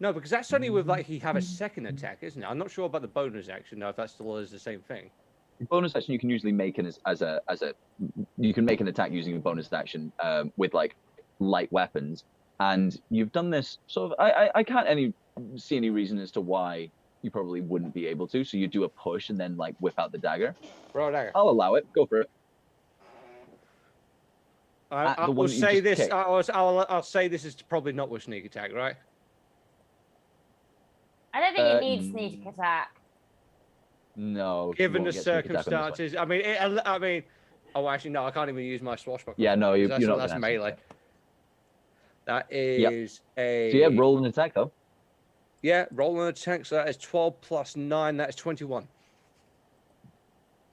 No, because that's only with like he have a second attack, isn't it? I'm not sure about the bonus action though. If that still is the same thing. Bonus action you can usually make as a you can make an attack using a bonus action with like light weapons, and you've done this sort of. I can't see any reason as to why you probably wouldn't be able to. So you do a push and then like whip out the dagger. Roll a dagger. I'll allow it. Go for it. I will say this. I'll say this is probably not with sneak attack, right? I don't think it needs sneak attack. No. Given the circumstances, I mean, oh, actually, no, I can't even use my swashbuckler. Yeah, no, you're not. That's melee. That is a. So yeah, roll an attack though. Yeah, roll an attack. So that is 12 plus 9. That is 21.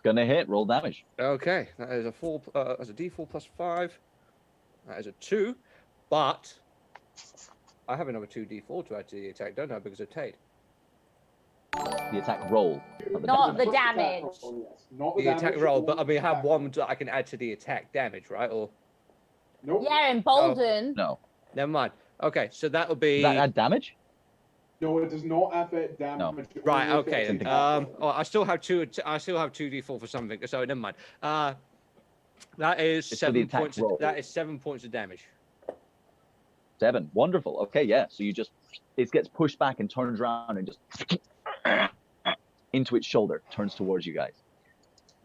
Gonna hit. Roll damage. Okay, that is a 4. That's a D4 plus 5. That is a 2, but I have another 2D4 to add to the attack, don't I? Because of Tade. The attack roll. Not the damage. Not the attack roll, but I mean, I have one that I can add to the attack damage, right? Or nope. Yeah, embolden. No. Never mind. Okay, so that will be. Does that add damage? No, it does not affect damage. No. Right. Okay. Then. Oh, I still have 2. I still have 2D4 for something. So never mind. That is It's for the 7 attack points. roll. That is 7 points of damage. 7. Wonderful. Okay, yeah. So it gets pushed back and turns around and just into its shoulder, turns towards you guys.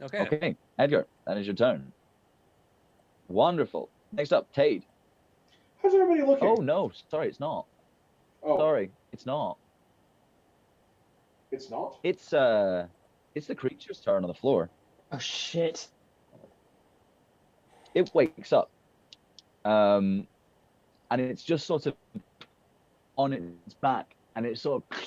Okay. Okay, Edgar, that is your turn. Wonderful. Next up, Tade. How's everybody looking? Oh no, sorry, it's not. Oh. Sorry, it's not. It's not? It's the creature's turn on the floor. Oh shit. It wakes up. And it's just sort of on its back, and it sort of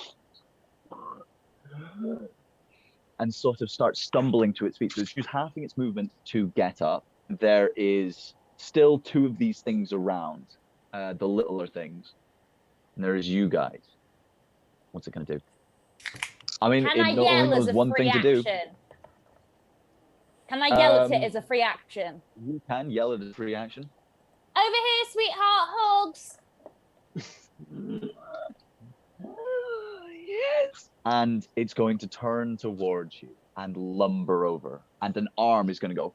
and sort of starts stumbling to its feet. So it's used halving its movement to get up. There is still 2 of these things around, the littler things. And there is you guys. What's it gonna do? I mean, Can it I not yell only as knows a one free thing to do. action? Can I yell at it as a free action? You can yell at a free action. Over here, sweetheart, hugs. Yes. And it's going to turn towards you and lumber over, and an arm is going to go.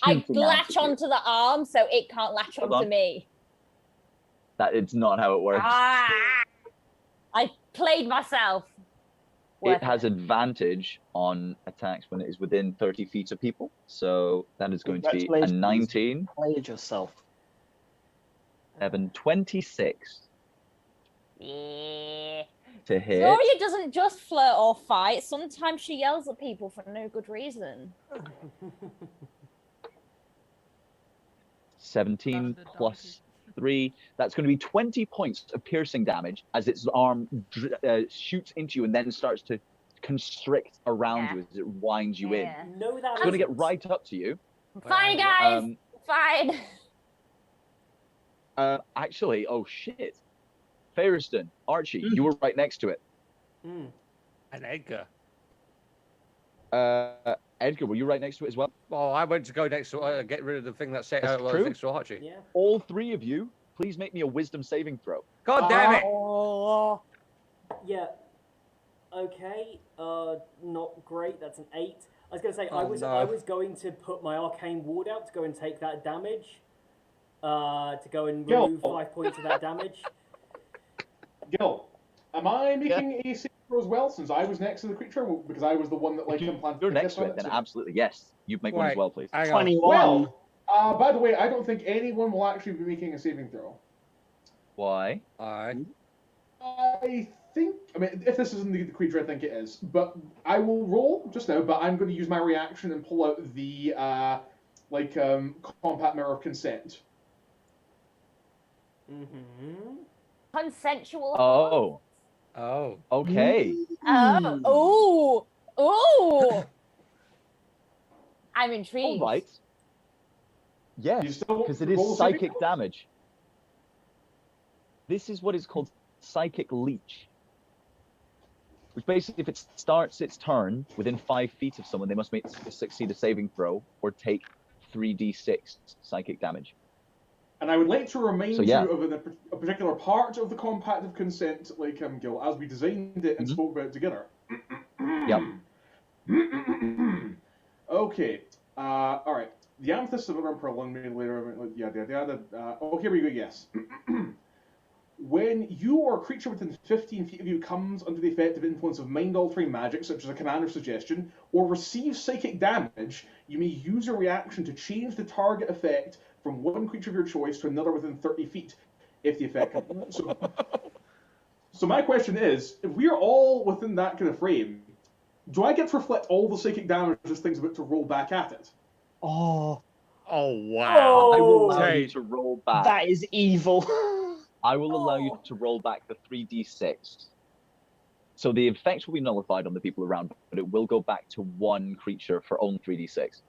I shooting latch at you. onto the arm so it can't latch Hold onto on. me. That it's not how it works. Ah! I played myself. It has advantage on attacks when it is within 30 feet of people. So that is going to be a Congratulations. 19. Played yourself. 7, 26 Yeah. to hit. Gloria doesn't just flirt or fight. Sometimes she yells at people for no good reason. 17 plus 3. That's going to be 20 points of piercing damage as its arm shoots into you and then starts to constrict around you as it winds you in. No, that It's going to get right up to you. Fine, guys. Fine. Actually, oh shit. Fairston, Archie, you were right next to it. And Edgar. Edgar, were you right next to it as well? Oh, I went to go next to get rid of the thing that said That's was true. next to Archie. Yeah. All 3 of you, please make me a wisdom saving throw. God damn it! Oh. Yeah. Okay. Not great. That's an 8. I was going to say Oh, I was no. going to put my arcane ward out to go and take that damage. To go and Gil. remove 5 points of that damage. Gil, am I making a save throw as well since I was next to the creature? Because I was the one that like implanted You're the next kiss to on it, then so- absolutely, yes. You make one as Wait, well, please. hang on. 21. Well, By the way, I don't think anyone will actually be making a saving throw. Why? I think, I mean, if this isn't the creature, I think it is. But I will roll just now, but I'm going to use my reaction and pull out the, compact mirror of consent. Mm-hmm. Consensual. Oh. Oh. Okay. Oh. Ooh. I'm intrigued. All right. Yes, because it is psychic damage. This is what is called psychic leech. Which basically, if it starts its turn within 5 feet of someone, they must succeed a saving throw or take 3d6 psychic damage. And I would like to remind yeah. you of a particular part of the compact of consent, Gil, as we designed it and spoke about it together. Yep. Okay. All right. The amethyst of around prolonged later. Yada yada. Oh, here we go. Yes. When you or a creature within 15 feet of you comes under the effective influence of mind-altering magic, such as a command or suggestion, or receives psychic damage, you may use your reaction to change the target effect from one creature of your choice to another within 30 feet, if the effect comes. So my question is, if we are all within that kind of frame, do I get to reflect all the psychic damage this thing's about to roll back at it? Oh. Oh, wow. I will allow you to roll back. That is evil. I will allow you to roll back the 3d6. So the effect will be nullified on the people around, but it will go back to one creature for only 3d6.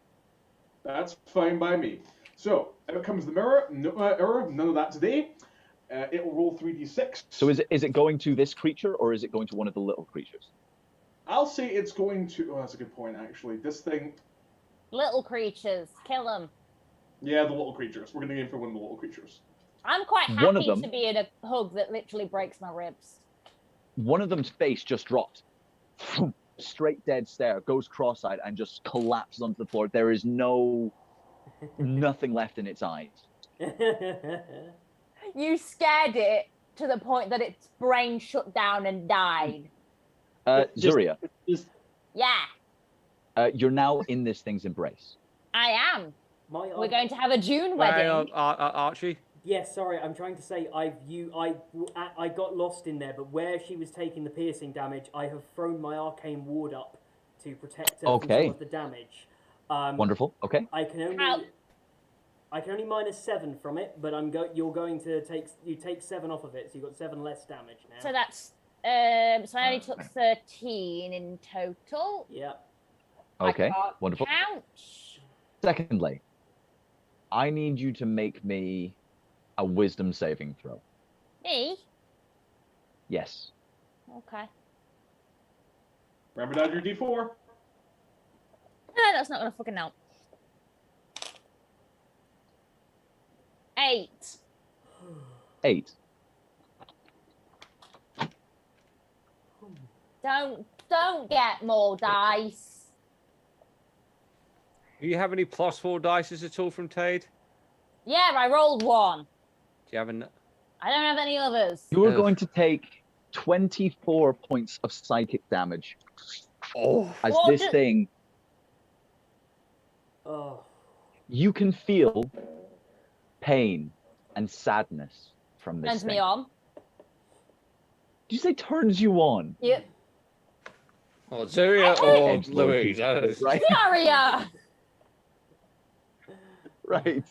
That's fine by me. So, out comes the mirror. No error, none of that today. It will roll 3d6. So is it going to this creature, or is it going to one of the little creatures? I'll say it's going to... Oh, that's a good point, actually. This thing... Little creatures. Kill them. Yeah, the little creatures. We're going to aim for one of the little creatures. I'm quite happy to be in a hug that literally breaks my ribs. One of them's face just dropped. Straight dead stare, goes cross-eyed, and just collapses onto the floor. There is nothing left in its eyes. You scared it to the point that its brain shut down and died. Zuria. Yeah. You're now in this thing's embrace. I am. We're going to have a June wedding. Archie? Yes, sorry, I'm trying to say I got lost in there, but where she was taking the piercing damage, I have thrown my arcane ward up to protect her from some of the damage. Wonderful. Okay. I can only minus 7 from it, but you're going to take 7 off of it, so you've got 7 less damage now. So that's so I only took 13 in total. Yeah. Okay. Wonderful. Count. Secondly, I need you to make me a wisdom saving throw. Me? Yes. Okay. Remember to add your d4. No, that's not gonna fucking help. 8. 8. Don't get more dice. Do you have any +4 dices at all from Tade? Yeah, I rolled 1. Do you have an... I don't have any others. You are going to take 24 points of psychic damage. As this thing... You can feel pain and sadness from this Turns thing. me on. Did you say turns you on? Yep. Oh, Zuria or Louise? Right? Daria! Right.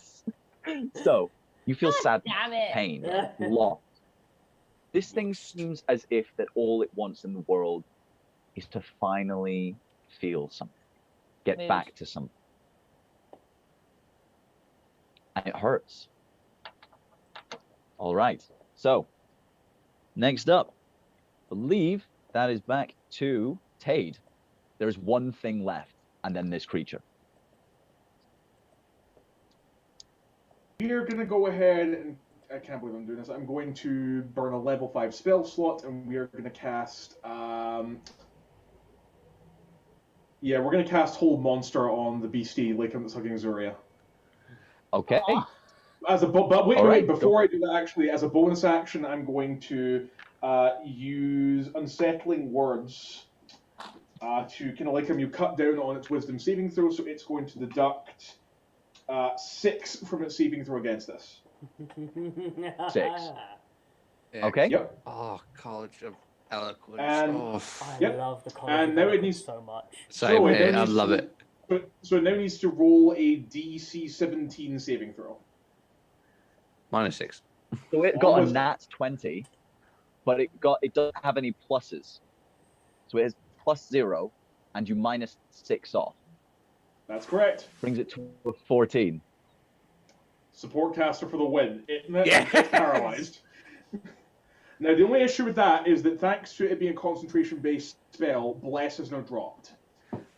So, you feel sad, damn it. pain, loss. This thing seems as if that all it wants in the world is to finally feel something. Get Mood. back to something. And it hurts. All right. So, next up, believe that is back to Tade. There's one thing left, and then this creature. We're going to go ahead and... I can't believe I'm doing this. I'm going to burn a level 5 spell slot, and we are going to cast... Yeah, we're going to cast Hold Monster on the beastie, like I'm hugging Zuria. Okay. But wait, before I do that, actually, as a bonus action, I'm going to use Unsettling Words to kind of like you cut down on its wisdom saving throw, so it's going to deduct 6 from its saving throw against this. 6. Yeah. Okay. Yep. Oh, College of Eloquence. And Oh, I love the College and of now it Eloquence needs so much. same it here. now I needs love to- it. So it now needs to roll a DC 17 saving throw. -6. So it got a Almost. nat 20, but it doesn't have any pluses. So it is +0, and you -6 off. That's correct. Brings it to a 14. Support caster for the win. It's Yes! paralyzed. Now, the only issue with that is that thanks to it being a concentration-based spell, Bless is now dropped.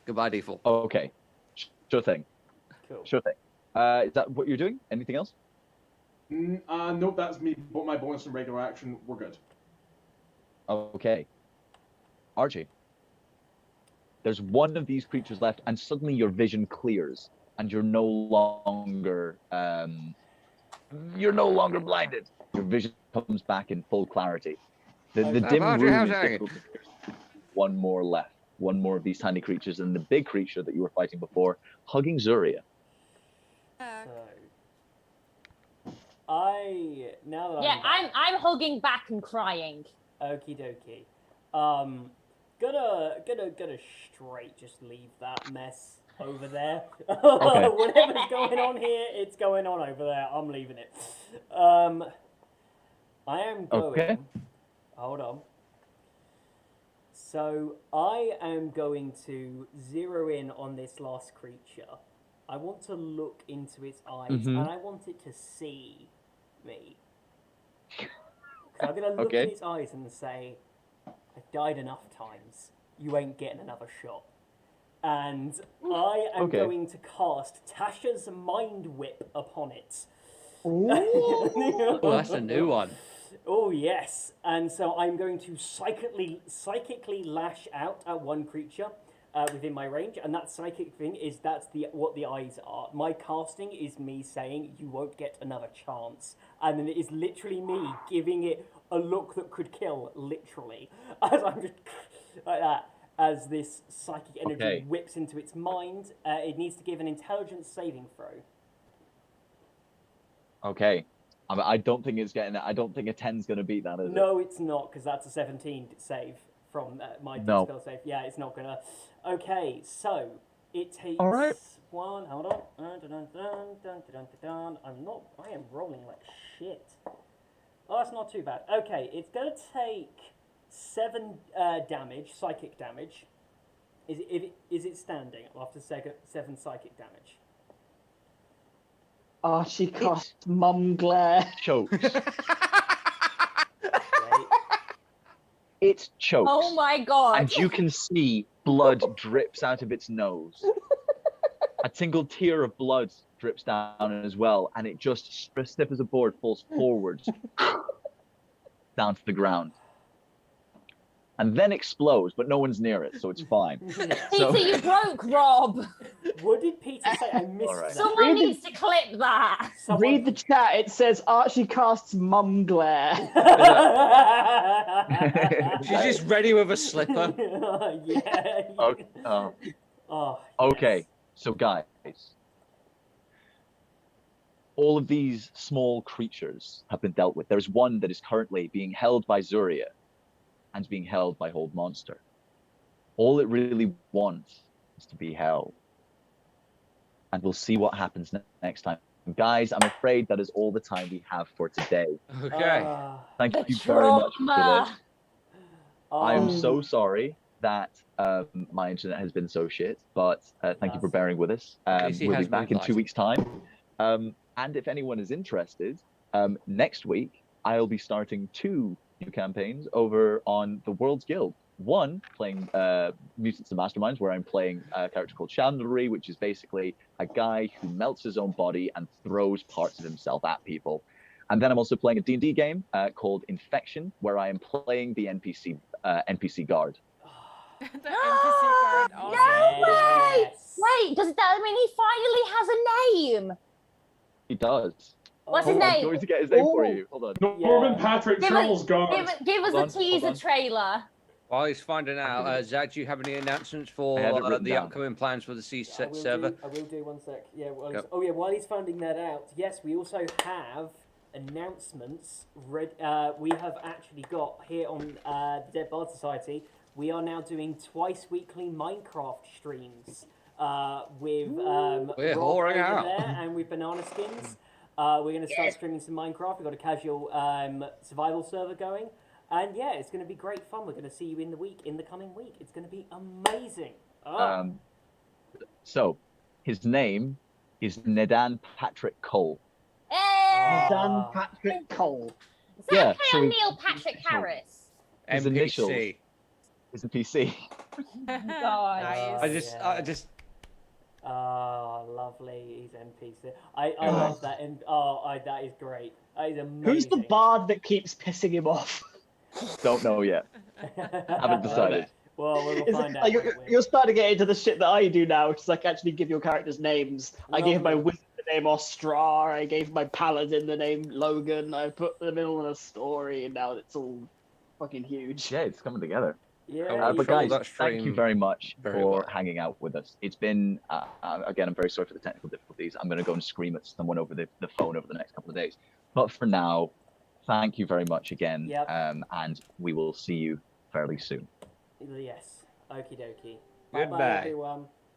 Goodbye, default. Okay. Sure thing. Cool. Sure thing. Is that what you're doing? Anything else? Nope, that's me. But my bonus and regular action, we're good. Okay. Archie. There's one of these creatures left, and suddenly your vision clears, and you're no longer blinded. Your vision comes back in full clarity. The dim Archie, room how's is that? difficult to pierce. One more left. One more of these tiny creatures, and the big creature that you were fighting before, hugging Zuria. So, now that Yeah, I'm back, I'm hugging back and crying. okie dokie. Gonna straight just leave that mess over there. Okay. Whatever's going on here, it's going on over there. I'm leaving it. I am going. Okay. Hold on. So I am going to zero in on this last creature. I want to look into its eyes, Mhm. and I want it to see me. So I'm gonna look Okay. in its eyes and say, "I've died enough times. You ain't getting another shot." And I am Okay. going to cast Tasha's Mind Whip upon it. Oh, that's a new one. Oh yes, and so I'm going to psychically lash out at one creature within my range, and that psychic thing is what the eyes are. My casting is me saying you won't get another chance, and then it is literally me giving it a look that could kill, literally, as I'm just like that. As this psychic energy Okay. whips into its mind, it needs to give an intelligence saving throw. Okay. I don't think it's getting. I don't think a 10's going to beat that, is it? No, it's not, because that's a 17 save from my No. spell save. Yeah, it's not gonna. Okay, so it takes All right. one. Hold on. Dun, dun, dun, dun, dun, dun, dun, dun. I am rolling like shit. Oh, that's not too bad. Okay, it's gonna take 7 damage, psychic damage. Is it standing after 7 psychic damage? Archie cast Mum Glare. Chokes. Right? It chokes. Oh my god. And you can see blood drips out of its nose. A single tear of blood drips down as well, and it just stiff as a board falls forwards down to the ground. And then explodes, but no one's near it, so it's fine. So- Peter, you broke Rob. What did Peter say? I missed All right. that. Someone needs to clip that. Read the chat. It says Archie casts Mum Glare. She's just ready with a slipper. Yeah. Oh, Okay, yes. so guys, all of these small creatures have been dealt with. There's one that is currently being held by Zuria and being held by Hold Monster. All it really wants is to be held. And we'll see what happens next time. Guys, I'm afraid that is all the time we have for today. Okay. Thank The you very much for trauma. this. I am so sorry that my internet has been so shit, but thank you for bearing with us. Casey We'll be has back in 2 moonlighted. weeks' time. And if anyone is interested, next week I'll be starting 2 new campaigns over on the World's Guild. One, playing Mutants and Masterminds, where I'm playing a character called Chandlery, which is basically a guy who melts his own body and throws parts of himself at people. And then I'm also playing a D&D game called Infection, where I am playing the NPC guard. The NPC card. Awesome. No way! Yes. Wait, does that mean he finally has a name? He does. What's his I'm name? going to get his name for you. Hold on. Norman Patrick Give Charles us, Guard. give us Hold a on, teaser hold on. trailer. While he's finding out, Zach, do you have any announcements for the upcoming plans for the C server? I will do 1 sec. Yeah. While he's finding that out, yes, we also have announcements. We have actually got here on the Dead Bard Society. We are now doing twice weekly Minecraft streams with we're Rob whoring over out there and with Banana Skins. We're going to start streaming some Minecraft. We've got a casual survival server going. And yeah, it's going to be great fun. We're going to see you in the coming week. It's going to be amazing. Oh. So, his name is Nedan Patrick Cole. Nedan Patrick Cole. Yeah. So Neil Patrick Harris. His initials. Is a PC. God. I just. Oh, lovely. He's NPC. I love that. And that is great. That is amazing. Who's the bard that keeps pissing him off? Don't know yet. Haven't decided. Well, we'll find out. You're starting to get into the shit that I do now, which is like actually give your characters names. I gave my wizard the name Ostrar. I gave my paladin the name Logan. I put them in a story, and now it's all fucking huge. Yeah, it's coming together. Yeah. But guys, thank you very much for hanging out with us. It's been, again, I'm very sorry for the technical difficulties. I'm going to go and scream at someone over the phone over the next couple of days. But for now, thank you very much again. Yep. And we will see you fairly soon. Yes. Okie dokie. Goodbye. Bye-bye, everyone.